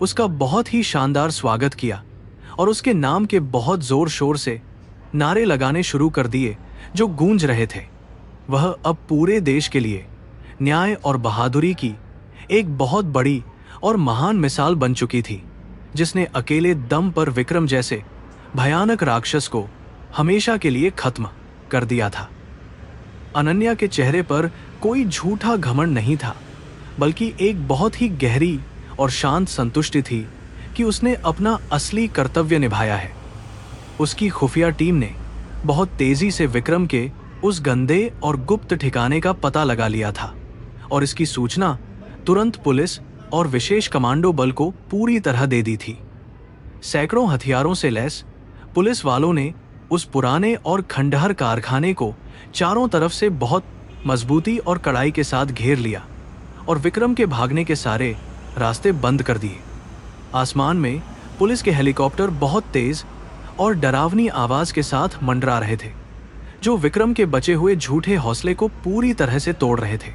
उसका बहुत ही शानदार स्वागत किया और उसके नाम के बहुत जोर शोर से नारे लगाने शुरू कर दिए, जो गूंज रहे थे। वह अब पूरे देश के लिए न्याय और बहादुरी की एक बहुत बड़ी और महान मिसाल बन चुकी थी, जिसने अकेले दम पर विक्रम जैसे भयानक राक्षस को हमेशा के लिए खत्म कर दिया था। अनन्या के चेहरे पर कोई झूठा घमंड नहीं था, बल्कि एक बहुत ही गहरी और शांत संतुष्टि थी कि उसने अपना असली कर्तव्य निभाया है। उसकी खुफिया टीम ने बहुत तेजी से विक्रम के उस गंदे और गुप्त ठिकाने का पता लगा लिया था और इसकी सूचना तुरंत पुलिस और विशेष कमांडो बल को पूरी तरह दे दी थी। सैकड़ों हथियारों से लैस पुलिस वालों ने उस पुराने और खंडहर कारखाने को चारों तरफ से बहुत मजबूती और कड़ाई के साथ घेर लिया और विक्रम के भागने के सारे रास्ते बंद कर दिए। आसमान में पुलिस के हेलीकॉप्टर बहुत तेज और डरावनी आवाज के साथ मंडरा रहे थे, जो विक्रम के बचे हुए झूठे हौसले को पूरी तरह से तोड़ रहे थे।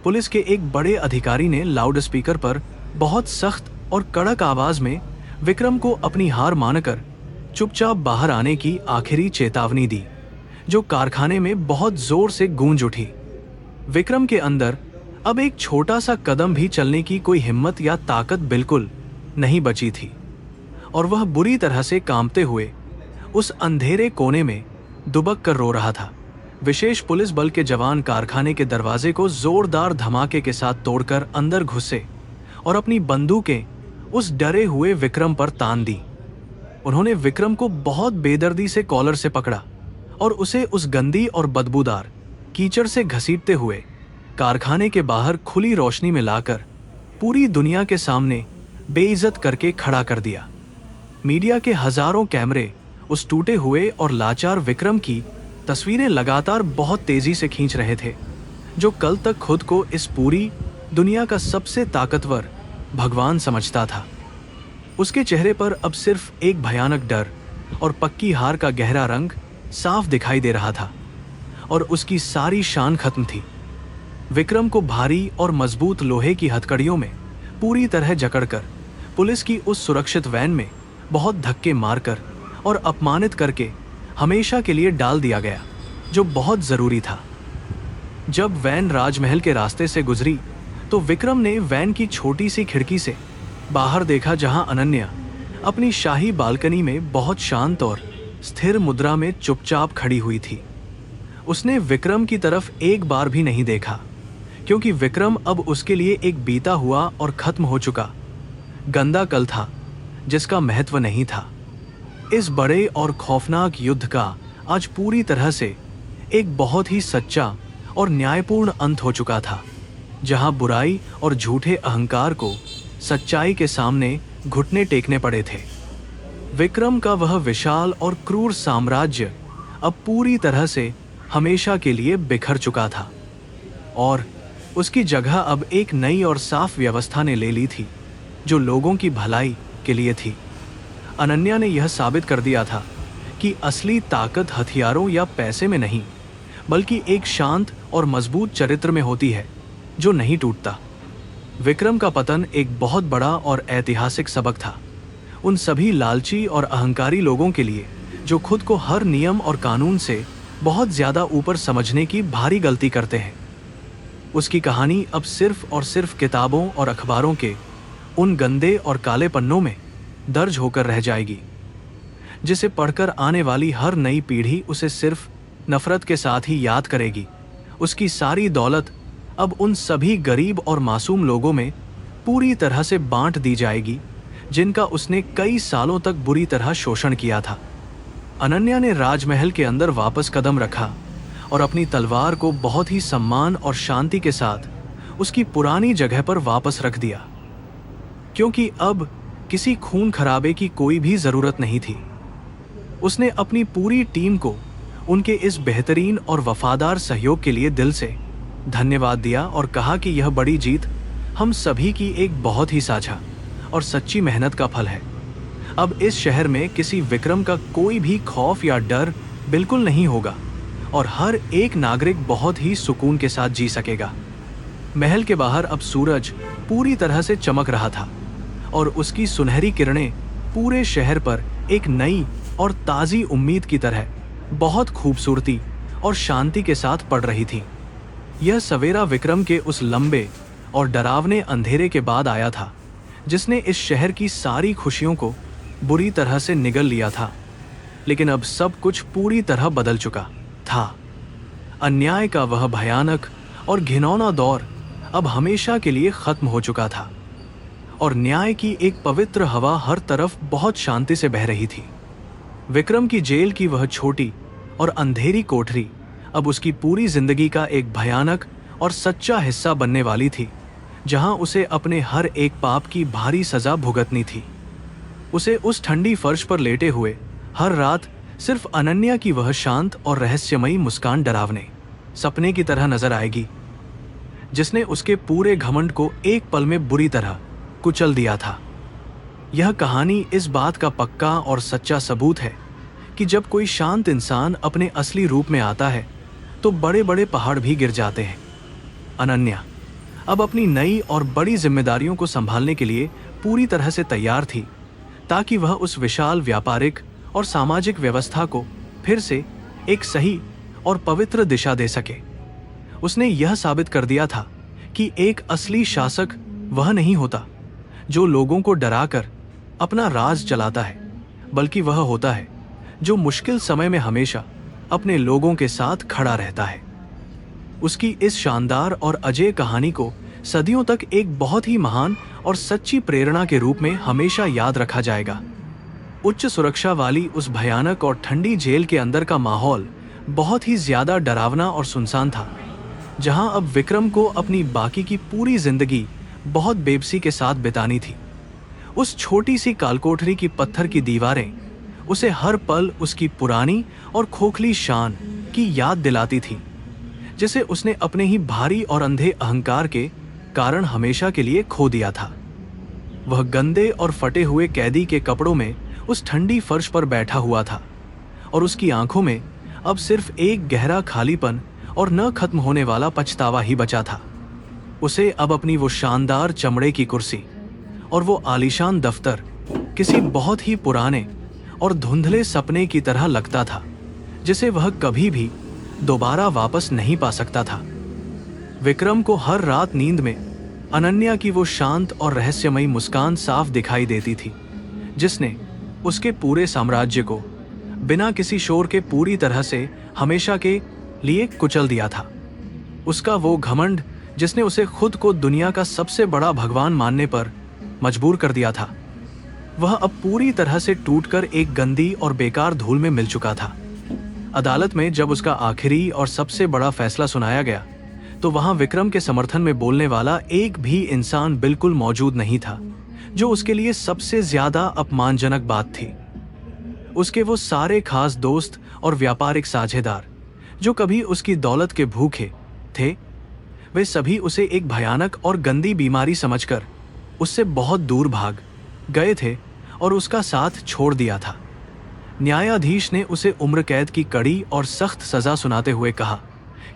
पुलिस के एक बड़े अधिकारी ने लाउड स्पीकर पर बहुत सख्त और कड़क आवाज में विक्रम को अपनी हार मानकर चुपचाप बाहर आने की आखिरी चेतावनी दी, जो कारखाने में बहुत जोर से गूंज उठी। विक्रम के अंदर अब एक छोटा सा कदम भी चलने की कोई हिम्मत या ताकत बिल्कुल नहीं बची थी और वह बुरी तरह से कांपते हुए उस अंधेरे कोने में दुबक कर रो रहा था। विशेष पुलिस बल के जवान कारखाने के दरवाजे को जोरदार धमाके के साथ तोड़कर अंदर घुसे और अपनी बंदूकें उस डरे हुए विक्रम पर तान दी। उन्होंने विक्रम को बहुत बेदर्दी से कॉलर से पकड़ा और उसे उस गंदी और बदबूदार कीचड़ से घसीटते हुए कारखाने के बाहर खुली रोशनी में लाकर पूरी दुनिया के सामने बेइज्जत करके खड़ा कर दिया। मीडिया के हजारों कैमरे उस टूटे हुए और लाचार विक्रम की तस्वीरें लगातार बहुत तेजी से खींच रहे थे, जो कल तक खुद को इस पूरी दुनिया का सबसे ताकतवर भगवान समझता था। उसके चेहरे पर अब सिर्फ एक भयानक डर और पक्की हार का गहरा रंग साफ दिखाई दे रहा था और उसकी सारी शान खत्म थी। विक्रम को भारी और मजबूत लोहे की हथकड़ियों में पूरी तरह जकड़कर पुलिस की उस सुरक्षित वैन में बहुत धक्के मारकर और अपमानित करके हमेशा के लिए डाल दिया गया, जो बहुत जरूरी था। जब वैन राजमहल के रास्ते से गुजरी तो विक्रम ने वैन की छोटी सी खिड़की से बाहर देखा, जहां अनन्या अपनी शाही बालकनी में बहुत शांत और स्थिर मुद्रा में चुपचाप खड़ी हुई थी। उसने विक्रम की तरफ एक बार भी नहीं देखा, क्योंकि विक्रम अब उसके लिए एक बीता हुआ और खत्म हो चुका गंदा कल था, जिसका महत्व नहीं था। इस बड़े और खौफनाक युद्ध का आज पूरी तरह से एक बहुत ही सच्चा और न्यायपूर्ण अंत हो चुका था, जहां बुराई और झूठे अहंकार को सच्चाई के सामने घुटने टेकने पड़े थे। विक्रम का वह विशाल और क्रूर साम्राज्य अब पूरी तरह से हमेशा के लिए बिखर चुका था और उसकी जगह अब एक नई और साफ व्यवस्था ने ले ली थी, जो लोगों की भलाई के लिए थी। अनन्या ने यह साबित कर दिया था कि असली ताकत हथियारों या पैसे में नहीं, बल्कि एक शांत और मजबूत चरित्र में होती है जो नहीं टूटता। विक्रम का पतन एक बहुत बड़ा और ऐतिहासिक सबक था उन सभी लालची और अहंकारी लोगों के लिए जो खुद को हर नियम और कानून से बहुत ज्यादा ऊपर समझने की भारी गलती करते हैं। उसकी कहानी अब सिर्फ और सिर्फ किताबों और अखबारों के उन गंदे और काले पन्नों में दर्ज होकर रह जाएगी, जिसे पढ़कर आने वाली हर नई पीढ़ी उसे सिर्फ नफरत के साथ ही याद करेगी। उसकी सारी दौलत अब उन सभी गरीब और मासूम लोगों में पूरी तरह से बांट दी जाएगी जिनका उसने कई सालों तक बुरी तरह शोषण किया था। अनन्या ने राजमहल के अंदर वापस कदम रखा और अपनी तलवार को बहुत ही सम्मान और शांति के साथ उसकी पुरानी जगह पर वापस रख दिया, क्योंकि अब किसी खून खराबे की कोई भी जरूरत नहीं थी। उसने अपनी पूरी टीम को उनके इस बेहतरीन और वफादार सहयोग के लिए दिल से धन्यवाद दिया और कहा कि यह बड़ी जीत हम सभी की एक बहुत ही साझा और सच्ची मेहनत का फल है। अब इस शहर में किसी विक्रम का कोई भी खौफ या डर बिल्कुल नहीं होगा और हर एक नागरिक बहुत ही सुकून के साथ जी सकेगा। महल के बाहर अब सूरज पूरी तरह से चमक रहा था और उसकी सुनहरी किरणें पूरे शहर पर एक नई और ताज़ी उम्मीद की तरह बहुत खूबसूरती और शांति के साथ पड़ रही थी। यह सवेरा विक्रम के उस लंबे और डरावने अंधेरे के बाद आया था, जिसने इस शहर की सारी खुशियों को बुरी तरह से निगल लिया था। लेकिन अब सब कुछ पूरी तरह बदल चुका था। अन्याय का वह भयानक और घिनौना दौर अब हमेशा के लिए खत्म हो चुका था और न्याय की एक पवित्र हवा हर तरफ बहुत शांति से बह रही थी। विक्रम की जेल की वह छोटी और अंधेरी कोठरी अब उसकी पूरी जिंदगी का एक भयानक और सच्चा हिस्सा बनने वाली थी, जहां उसे अपने हर एक पाप की भारी सजा भुगतनी थी। उसे उस ठंडी फर्श पर लेटे हुए हर रात सिर्फ अनन्या की वह शांत और रहस्यमयी मुस्कान डरावने सपने की तरह नजर आएगी, जिसने उसके पूरे घमंड को एक पल में बुरी तरह कुचल दिया था। यह कहानी इस बात का पक्का और सच्चा सबूत है कि जब कोई शांत इंसान अपने असली रूप में आता है तो बड़े बड़े पहाड़ भी गिर जाते हैं। अनन्या अब अपनी नई और बड़ी जिम्मेदारियों को संभालने के लिए पूरी तरह से तैयार थी, ताकि वह उस विशाल व्यापारिक और सामाजिक व्यवस्था को फिर से एक सही और पवित्र दिशा दे सके। उसने यह साबित कर दिया था कि एक असली शासक वह नहीं होता जो लोगों को डराकर अपना राज चलाता है, बल्कि वह होता है जो मुश्किल समय में हमेशा अपने लोगों के साथ खड़ा रहता है। उसकी इस शानदार और अजेय कहानी को सदियों तक एक बहुत ही महान और सच्ची प्रेरणा के रूप में हमेशा याद रखा जाएगा। उच्च सुरक्षा वाली उस भयानक और ठंडी जेल के अंदर का माहौल बहुत ही ज्यादा डरावना और सुनसान था, जहां अब विक्रम को अपनी बाकी की पूरी जिंदगी बहुत बेबसी के साथ बितानी थी। उस छोटी सी कालकोठरी की पत्थर की दीवारें उसे हर पल उसकी पुरानी और खोखली शान की याद दिलाती थी, जिसे उसने अपने ही भारी और अंधे अहंकार के कारण हमेशा के लिए खो दिया था। वह गंदे और फटे हुए कैदी के कपड़ों में उस ठंडी फर्श पर बैठा हुआ था और उसकी आंखों में अब सिर्फ एक गहरा खालीपन और न खत्म होने वाला पछतावा ही बचा था। उसे अब अपनी वो शानदार चमड़े की कुर्सी और वो आलीशान दफ्तर किसी बहुत ही पुराने और धुंधले सपने की तरह लगता था, जिसे वह कभी भी दोबारा वापस नहीं पा सकता था। विक्रम को हर रात नींद में अनन्या की वो शांत और रहस्यमयी मुस्कान साफ दिखाई देती थी, जिसने उसके पूरे साम्राज्य को बिना किसी शोर के पूरी तरह से हमेशा के लिए कुचल दिया था। उसका वो घमंड जिसने उसे खुद को दुनिया का सबसे बड़ा भगवान मानने पर मजबूर कर दिया था, वह अब पूरी तरह से टूटकर एक गंदी और बेकार धूल में मिल चुका था। अदालत में जब उसका आखिरी और सबसे बड़ा फैसला सुनाया गया तो वहां विक्रम के समर्थन में बोलने वाला एक भी इंसान बिल्कुल मौजूद नहीं था, जो उसके लिए सबसे ज्यादा अपमानजनक बात थी। उसके वो सारे खास दोस्त और व्यापारिक साझेदार जो कभी उसकी दौलत के भूखे थे, वे सभी उसे एक भयानक और गंदी बीमारी समझकर उससे बहुत दूर भाग गए थे और उसका साथ छोड़ दिया था। न्यायाधीश ने उसे उम्र कैद की कड़ी और सख्त सजा सुनाते हुए कहा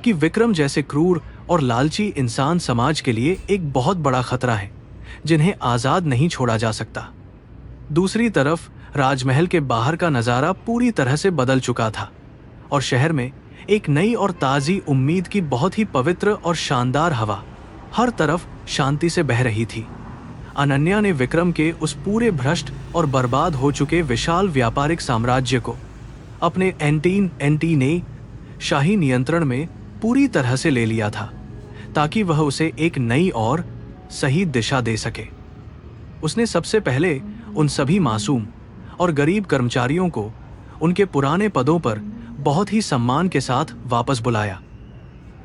कि विक्रम जैसे क्रूर और लालची इंसान समाज के लिए एक बहुत बड़ा खतरा है, जिन्हें आजाद नहीं छोड़ा जा सकता। दूसरी तरफ राजमहल के बाहर का नजारा पूरी तरह से बदल चुका था और शहर में एक नई और ताजी उम्मीद की बहुत ही पवित्र और शानदार हवा हर तरफ शांति से बह रही थी। अनन्या ने विक्रम के उस पूरे भ्रष्ट और बर्बाद हो चुके विशाल व्यापारिक साम्राज्य को अपने एंटी शाही नियंत्रण में पूरी तरह से ले लिया था, ताकि वह उसे एक नई और सही दिशा दे सके। उसने सबसे पहले उन सभी मासूम और गरीब कर्मचारियों को उनके पुराने पदों पर बहुत ही सम्मान के साथ वापस बुलाया,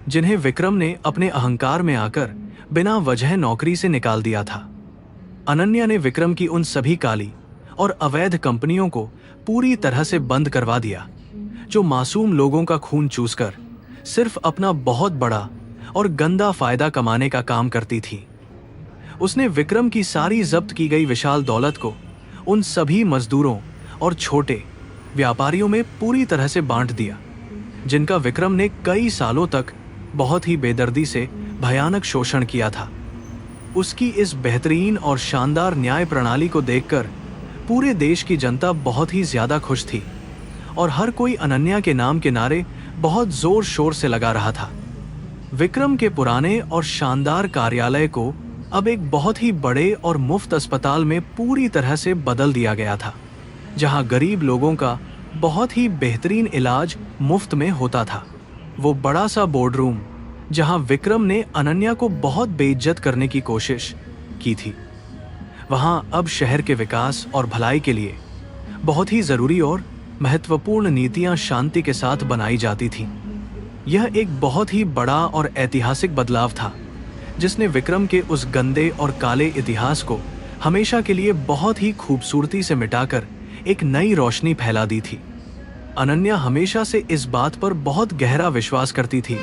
जिन्हें विक्रम ने अपने अहंकार में आकर बिना वजह नौकरी से निकाल दिया था। अनन्या ने विक्रम की उन सभी काली और अवैध कंपनियों को पूरी तरह से बंद करवा दिया, जो मासूम लोगों का खून चूसकर सिर्फ अपना बहुत बड़ा और गंदा फायदा कमाने का काम करती थी। उसने विक्रम की सारी जब्त की गई विशाल दौलत को उन सभी मजदूरों और छोटे व्यापारियों में पूरी तरह से बांट दिया, जिनका विक्रम ने कई सालों तक बहुत ही बेदर्दी से भयानक शोषण किया था। उसकी इस बेहतरीन और शानदार न्याय प्रणाली को देखकर पूरे देश की जनता बहुत ही ज्यादा खुश थी और हर कोई अनन्या के नाम के नारे बहुत जोर शोर से लगा रहा था। विक्रम के पुराने और शानदार कार्यालय को अब एक बहुत ही बड़े और मुफ्त अस्पताल में पूरी तरह से बदल दिया गया था, जहां गरीब लोगों का बहुत ही बेहतरीन इलाज मुफ्त में होता था। वो बड़ा सा बोर्ड रूम जहां विक्रम ने अनन्या को बहुत बेइज्जत करने की कोशिश की थी, वहां अब शहर के विकास और भलाई के लिए बहुत ही जरूरी और महत्वपूर्ण नीतियां शांति के साथ बनाई जाती थी। यह एक बहुत ही बड़ा और ऐतिहासिक बदलाव था, जिसने विक्रम के उस गंदे और काले इतिहास को हमेशा के लिए बहुत ही खूबसूरती से मिटाकर एक नई रोशनी फैला दी थी। अनन्या हमेशा से इस बात पर बहुत गहरा विश्वास करती थी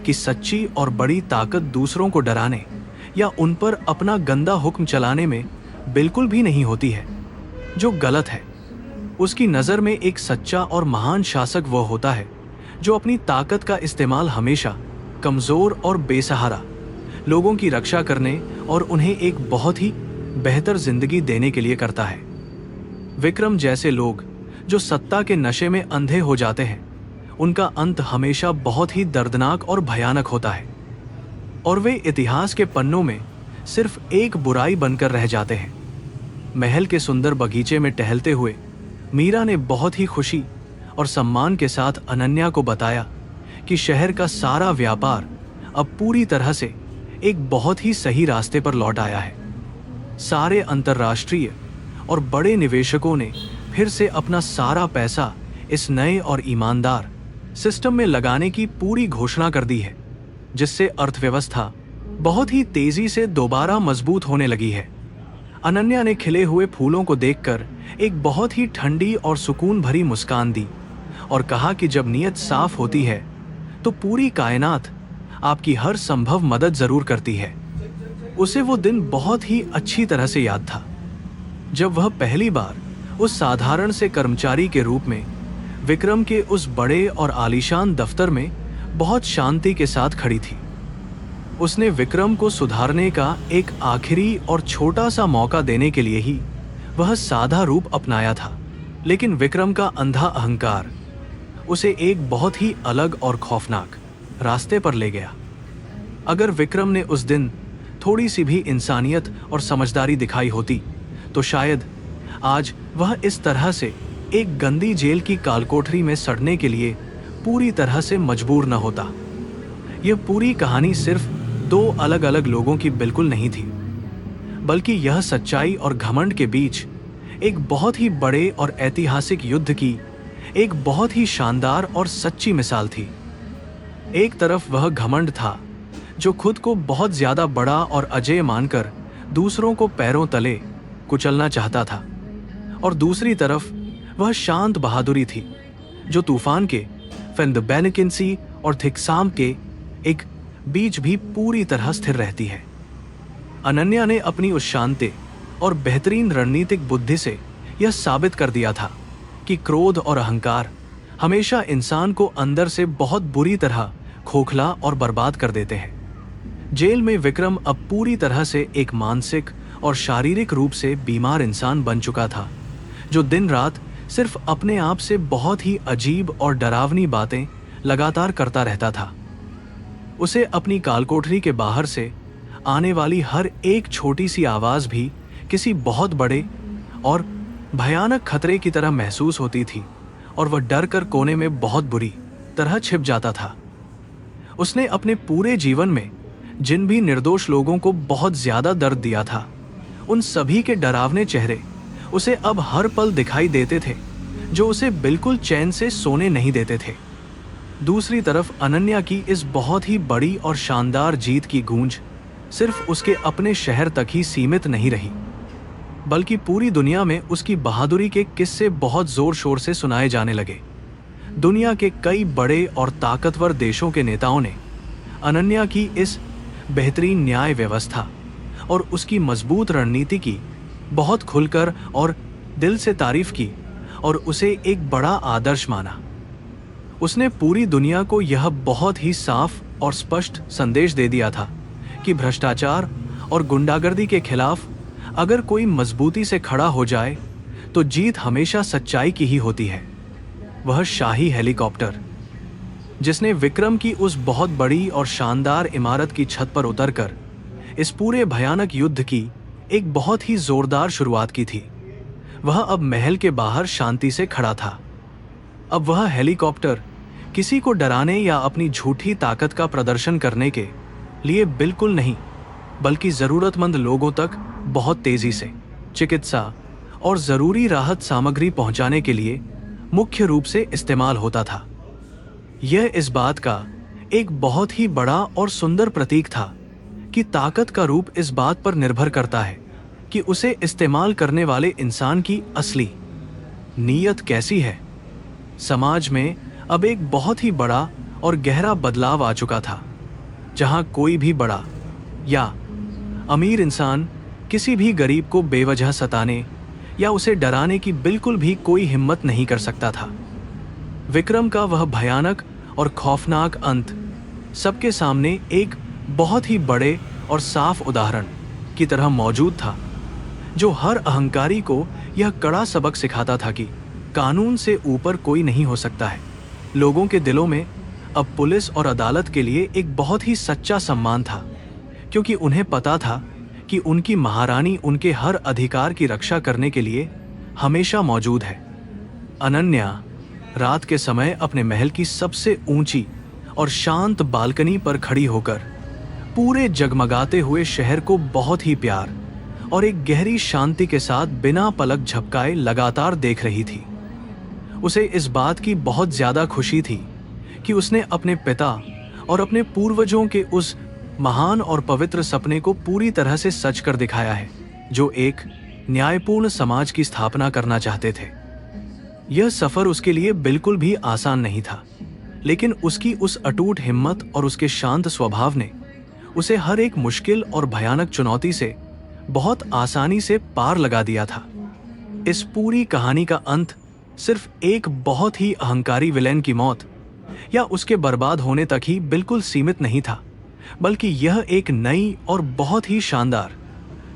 कि सच्ची और बड़ी ताकत दूसरों को डराने या उन पर अपना गंदा हुक्म चलाने में बिल्कुल भी नहीं होती है, जो गलत है। उसकी नज़र में एक सच्चा और महान शासक वो होता है जो अपनी ताकत का इस्तेमाल हमेशा कमज़ोर और बेसहारा लोगों की रक्षा करने और उन्हें एक बहुत ही बेहतर जिंदगी देने के लिए करता है। विक्रम जैसे लोग जो सत्ता के नशे में अंधे हो जाते हैं, उनका अंत हमेशा बहुत ही दर्दनाक और भयानक होता है और वे इतिहास के पन्नों में सिर्फ एक बुराई बनकर रह जाते हैं। महल के सुंदर बगीचे में टहलते हुए मीरा ने बहुत ही खुशी और सम्मान के साथ अनन्या को बताया कि शहर का सारा व्यापार अब पूरी तरह से एक बहुत ही सही रास्ते पर लौट आया है। सारे अंतर्राष्ट्रीय और बड़े निवेशकों ने फिर से अपना सारा पैसा इस नए और ईमानदार सिस्टम में लगाने की पूरी घोषणा कर दी है, जिससे अर्थव्यवस्था बहुत ही तेजी से दोबारा मजबूत होने लगी है। अनन्या ने खिले हुए फूलों को देखकर एक बहुत ही ठंडी और सुकून भरी मुस्कान दी और कहा कि जब नीयत साफ होती है तो पूरी कायनात आपकी हर संभव मदद जरूर करती है। उसे वो दिन बहुत ही अच्छी तरह से याद था, जब वह पहली बार उस साधारण से कर्मचारी के रूप में विक्रम के उस बड़े और आलीशान दफ्तर में बहुत शांति के साथ खड़ी थी। उसने विक्रम को सुधारने का एक आखिरी और छोटा सा मौका देने के लिए ही वह सादा रूप अपनाया था, लेकिन विक्रम का अंधा अहंकार उसे एक बहुत ही अलग और खौफनाक रास्ते पर ले गया। अगर विक्रम ने उस दिन थोड़ी सी भी इंसानियत और समझदारी दिखाई होती तो शायद आज वह इस तरह से एक गंदी जेल की कालकोठरी में सड़ने के लिए पूरी तरह से मजबूर न होता। यह पूरी कहानी सिर्फ दो अलग अलग लोगों की बिल्कुल नहीं थी, बल्कि यह सच्चाई और घमंड के बीच एक बहुत ही बड़े और ऐतिहासिक युद्ध की एक बहुत ही शानदार और सच्ची मिसाल थी। एक तरफ वह घमंड था जो खुद को बहुत ज्यादा बड़ा और अजेय मानकर दूसरों को पैरों तले कुचलना चाहता था, और दूसरी तरफ वह शांत बहादुरी थी जो तूफान के फेंदबैनकिंसी और थिकसाम के एक बीच भी पूरी तरह स्थिर रहती है। अनन्या ने अपनी उस शांति और बेहतरीन रणनीतिक बुद्धि से यह साबित कर दिया था कि क्रोध और अहंकार हमेशा इंसान को अंदर से बहुत बुरी तरह खोखला और बर्बाद कर देते हैं। जेल में विक्रम अब पूरी तरह से एक मानसिक और शारीरिक रूप से बीमार इंसान बन चुका था, जो दिन रात सिर्फ अपने आप से बहुत ही अजीब और डरावनी बातें लगातार करता रहता था। उसे अपनी कालकोठरी के बाहर से आने वाली हर एक छोटी सी आवाज भी किसी बहुत बड़े और भयानक खतरे की तरह महसूस होती थी, और वह डर कर कोने में बहुत बुरी तरह छिप जाता था। उसने अपने पूरे जीवन में जिन भी निर्दोष लोगों को बहुत ज्यादा दर्द दिया था, उन सभी के डरावने चेहरे उसे अब हर पल दिखाई देते थे, जो उसे बिल्कुल चैन से सोने नहीं देते थे। दूसरी तरफ अनन्या की इस बहुत ही बड़ी और शानदार जीत की गूंज सिर्फ उसके अपने शहर तक ही सीमित नहीं रही, बल्कि पूरी दुनिया में उसकी बहादुरी के किस्से बहुत जोर शोर से सुनाए जाने लगे। दुनिया के कई बड़े और ताकतवर देशों के नेताओं ने अनन्या की इस बेहतरीन न्याय व्यवस्था और उसकी मजबूत रणनीति की बहुत खुलकर और दिल से तारीफ की और उसे एक बड़ा आदर्श माना। उसने पूरी दुनिया को यह बहुत ही साफ और स्पष्ट संदेश दे दिया था कि भ्रष्टाचार और गुंडागर्दी के खिलाफ अगर कोई मजबूती से खड़ा हो जाए तो जीत हमेशा सच्चाई की ही होती है। वह शाही हेलीकॉप्टर जिसने विक्रम की उस बहुत बड़ी और शानदार इमारत की छत पर उतरकर इस पूरे भयानक युद्ध की एक बहुत ही जोरदार शुरुआत की थी, वह अब महल के बाहर शांति से खड़ा था। अब वह हेलीकॉप्टर किसी को डराने या अपनी झूठी ताकत का प्रदर्शन करने के लिए बिल्कुल नहीं, बल्कि जरूरतमंद लोगों तक बहुत तेजी से चिकित्सा और जरूरी राहत सामग्री पहुंचाने के लिए मुख्य रूप से इस्तेमाल होता था। यह इस बात का एक बहुत ही बड़ा और सुंदर प्रतीक था कि ताकत का रूप इस बात पर निर्भर करता है कि उसे इस्तेमाल करने वाले इंसान की असली नीयत कैसी है। समाज में अब एक बहुत ही बड़ा और गहरा बदलाव आ चुका था, जहां कोई भी बड़ा या अमीर इंसान किसी भी गरीब को बेवजह सताने या उसे डराने की बिल्कुल भी कोई हिम्मत नहीं कर सकता था। विक्रम का वह भयानक और खौफनाक अंत सबके सामने एक बहुत ही बड़े और साफ उदाहरण की तरह मौजूद था, जो हर अहंकारी को यह कड़ा सबक सिखाता था कि कानून से ऊपर कोई नहीं हो सकता है। लोगों के दिलों में अब पुलिस और अदालत के लिए एक बहुत ही सच्चा सम्मान था, क्योंकि उन्हें पता था कि उनकी महारानी उनके हर अधिकार की रक्षा करने के लिए हमेशा मौजूद है। अनन्या रात के समय अपने महल की सबसे ऊंची और शांत बालकनी पर खड़ी होकर पूरे जगमगाते हुए शहर को बहुत ही प्यार और एक गहरी शांति के साथ बिना पलक झपकाए लगातार देख रही थी। उसे इस बात की बहुत ज्यादा खुशी थी कि उसने अपने पिता और अपने पूर्वजों के उस महान और पवित्र सपने को पूरी तरह से सच कर दिखाया है, जो एक न्यायपूर्ण समाज की स्थापना करना चाहते थे। यह सफर उसके लिए बिल्कुल भी आसान नहीं था, लेकिन उसकी उस अटूट हिम्मत और उसके शांत स्वभाव ने उसे हर एक मुश्किल और भयानक चुनौती से बहुत आसानी से पार लगा दिया था। इस पूरी कहानी का अंत सिर्फ एक बहुत ही अहंकारी विलेन की मौत या उसके बर्बाद होने तक ही बिल्कुल सीमित नहीं था, बल्कि यह एक नई और बहुत ही शानदार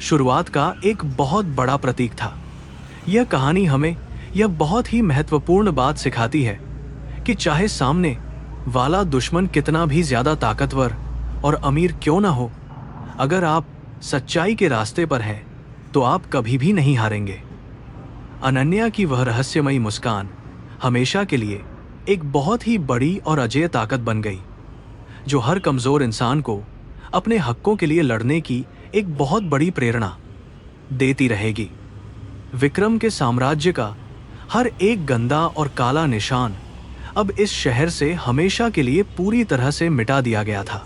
शुरुआत का एक बहुत बड़ा प्रतीक था। यह कहानी हमें यह बहुत ही महत्वपूर्ण बात सिखाती है कि चाहे सामने वाला दुश्मन कितना भी ज्यादा ताकतवर और अमीर क्यों ना हो, अगर आप सच्चाई के रास्ते पर हैं तो आप कभी भी नहीं हारेंगे। अनन्या की वह रहस्यमयी मुस्कान हमेशा के लिए एक बहुत ही बड़ी और अजेय ताकत बन गई, जो हर कमजोर इंसान को अपने हकों के लिए लड़ने की एक बहुत बड़ी प्रेरणा देती रहेगी। विक्रम के साम्राज्य का हर एक गंदा और काला निशान अब इस शहर से हमेशा के लिए पूरी तरह से मिटा दिया गया था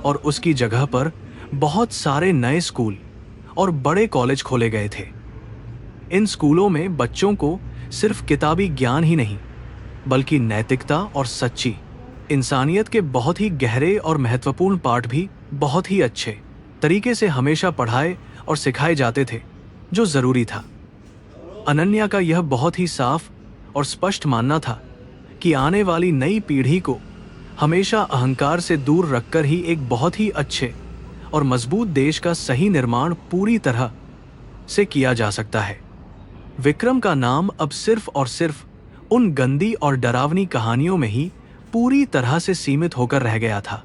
और उसकी जगह पर बहुत सारे नए स्कूल और बड़े कॉलेज खोले गए थे। इन स्कूलों में बच्चों को सिर्फ किताबी ज्ञान ही नहीं बल्कि नैतिकता और सच्ची इंसानियत के बहुत ही गहरे और महत्वपूर्ण पाठ भी बहुत ही अच्छे तरीके से हमेशा पढ़ाए और सिखाए जाते थे, जो जरूरी था। अनन्या का यह बहुत ही साफ और स्पष्ट मानना था कि आने वाली नई पीढ़ी को हमेशा अहंकार से दूर रखकर ही एक बहुत ही अच्छे और मजबूत देश का सही निर्माण पूरी तरह से किया जा सकता है। विक्रम का नाम अब सिर्फ और सिर्फ उन गंदी और डरावनी कहानियों में ही पूरी तरह से सीमित होकर रह गया था,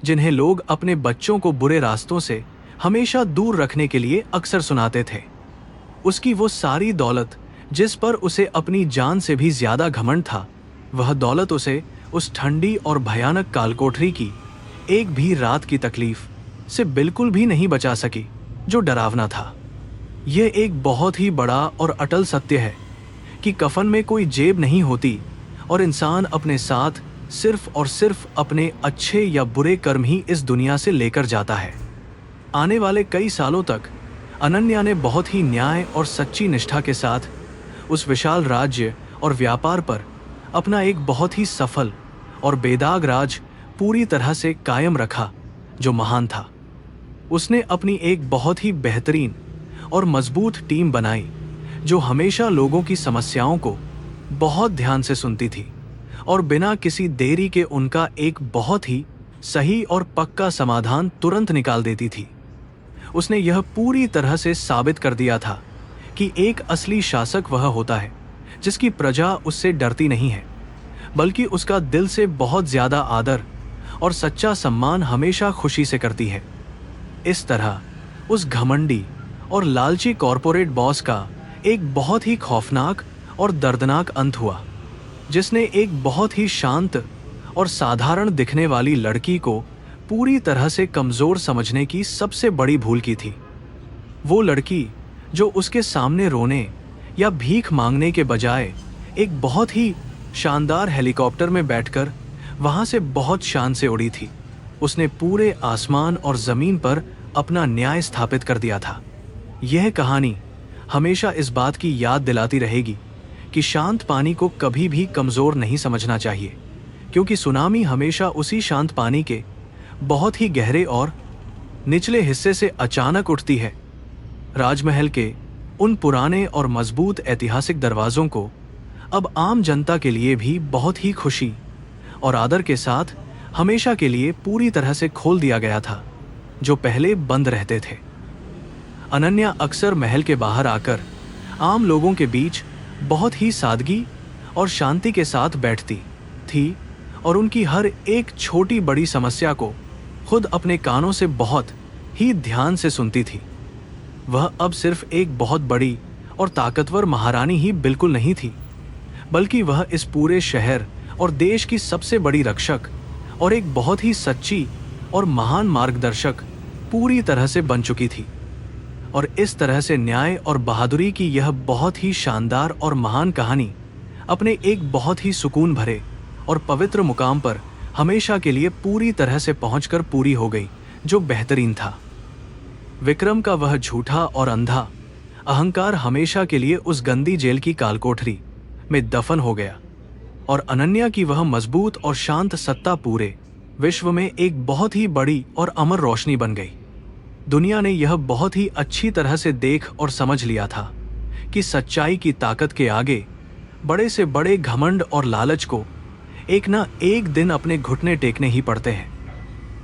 जिन्हें लोग अपने बच्चों को बुरे रास्तों से हमेशा दूर रखने के लिए अक्सर सुनाते थे। उसकी वो सारी दौलत जिस पर उसे अपनी जान से भी ज्यादा घमंड था, वह दौलत उसे उस ठंडी और भयानक कालकोठरी की एक भी रात की तकलीफ से बिल्कुल भी नहीं बचा सकी, जो डरावना था। यह एक बहुत ही बड़ा और अटल सत्य है कि कफन में कोई जेब नहीं होती और इंसान अपने साथ सिर्फ और सिर्फ अपने अच्छे या बुरे कर्म ही इस दुनिया से लेकर जाता है। आने वाले कई सालों तक अनन्या ने बहुत ही न्याय और सच्ची निष्ठा के साथ उस विशाल राज्य और व्यापार पर अपना एक बहुत ही सफल और बेदाग राज पूरी तरह से कायम रखा, जो महान था। उसने अपनी एक बहुत ही बेहतरीन और मजबूत टीम बनाई, जो हमेशा लोगों की समस्याओं को बहुत ध्यान से सुनती थी और बिना किसी देरी के उनका एक बहुत ही सही और पक्का समाधान तुरंत निकाल देती थी। उसने यह पूरी तरह से साबित कर दिया था कि एक असली शासक वह होता है जिसकी प्रजा उससे डरती नहीं है, बल्कि उसका दिल से बहुत ज्यादा आदर और सच्चा सम्मान हमेशा खुशी से करती है। इस तरह उस घमंडी और लालची कॉरपोरेट बॉस का एक बहुत ही खौफनाक और दर्दनाक अंत हुआ, जिसने एक बहुत ही शांत और साधारण दिखने वाली लड़की को पूरी तरह से कमजोर समझने की सबसे बड़ी भूल की थी। वो लड़की जो उसके सामने रोने या भीख मांगने के बजाय एक बहुत ही शानदार हेलीकॉप्टर में बैठकर वहां से बहुत शान से उड़ी थी। उसने पूरे आसमान और जमीन पर अपना न्याय स्थापित कर दिया था। यह कहानी हमेशा इस बात की याद दिलाती रहेगी कि शांत पानी को कभी भी कमजोर नहीं समझना चाहिए, क्योंकि सुनामी हमेशा उसी शांत पानी के बहुत ही गहरे और निचले हिस्से से अचानक उठती है। राजमहल के उन पुराने और मजबूत ऐतिहासिक दरवाजों को अब आम जनता के लिए भी बहुत ही खुशी और आदर के साथ हमेशा के लिए पूरी तरह से खोल दिया गया था, जो पहले बंद रहते थे। अनन्या अक्सर महल के बाहर आकर आम लोगों के बीच बहुत ही सादगी और शांति के साथ बैठती थी और उनकी हर एक छोटी बड़ी समस्या को खुद अपने कानों से बहुत ही ध्यान से सुनती थी। वह अब सिर्फ एक बहुत बड़ी और ताकतवर महारानी ही बिल्कुल नहीं थी, बल्कि वह इस पूरे शहर और देश की सबसे बड़ी रक्षक और एक बहुत ही सच्ची और महान मार्गदर्शक पूरी तरह से बन चुकी थी। और इस तरह से न्याय और बहादुरी की यह बहुत ही शानदार और महान कहानी अपने एक बहुत ही सुकून भरे और पवित्र मुकाम पर हमेशा के लिए पूरी तरह से पहुंचकर पूरी हो गई, जो बेहतरीन था। विक्रम का वह झूठा और अंधा अहंकार हमेशा के लिए उस गंदी जेल की कालकोठरी में दफन हो गया और अनन्या की वह मजबूत और शांत सत्ता पूरे विश्व में एक बहुत ही बड़ी और अमर रोशनी बन गई। दुनिया ने यह बहुत ही अच्छी तरह से देख और समझ लिया था कि सच्चाई की ताकत के आगे बड़े से बड़े घमंड और लालच को एक ना एक दिन अपने घुटने टेकने ही पड़ते हैं।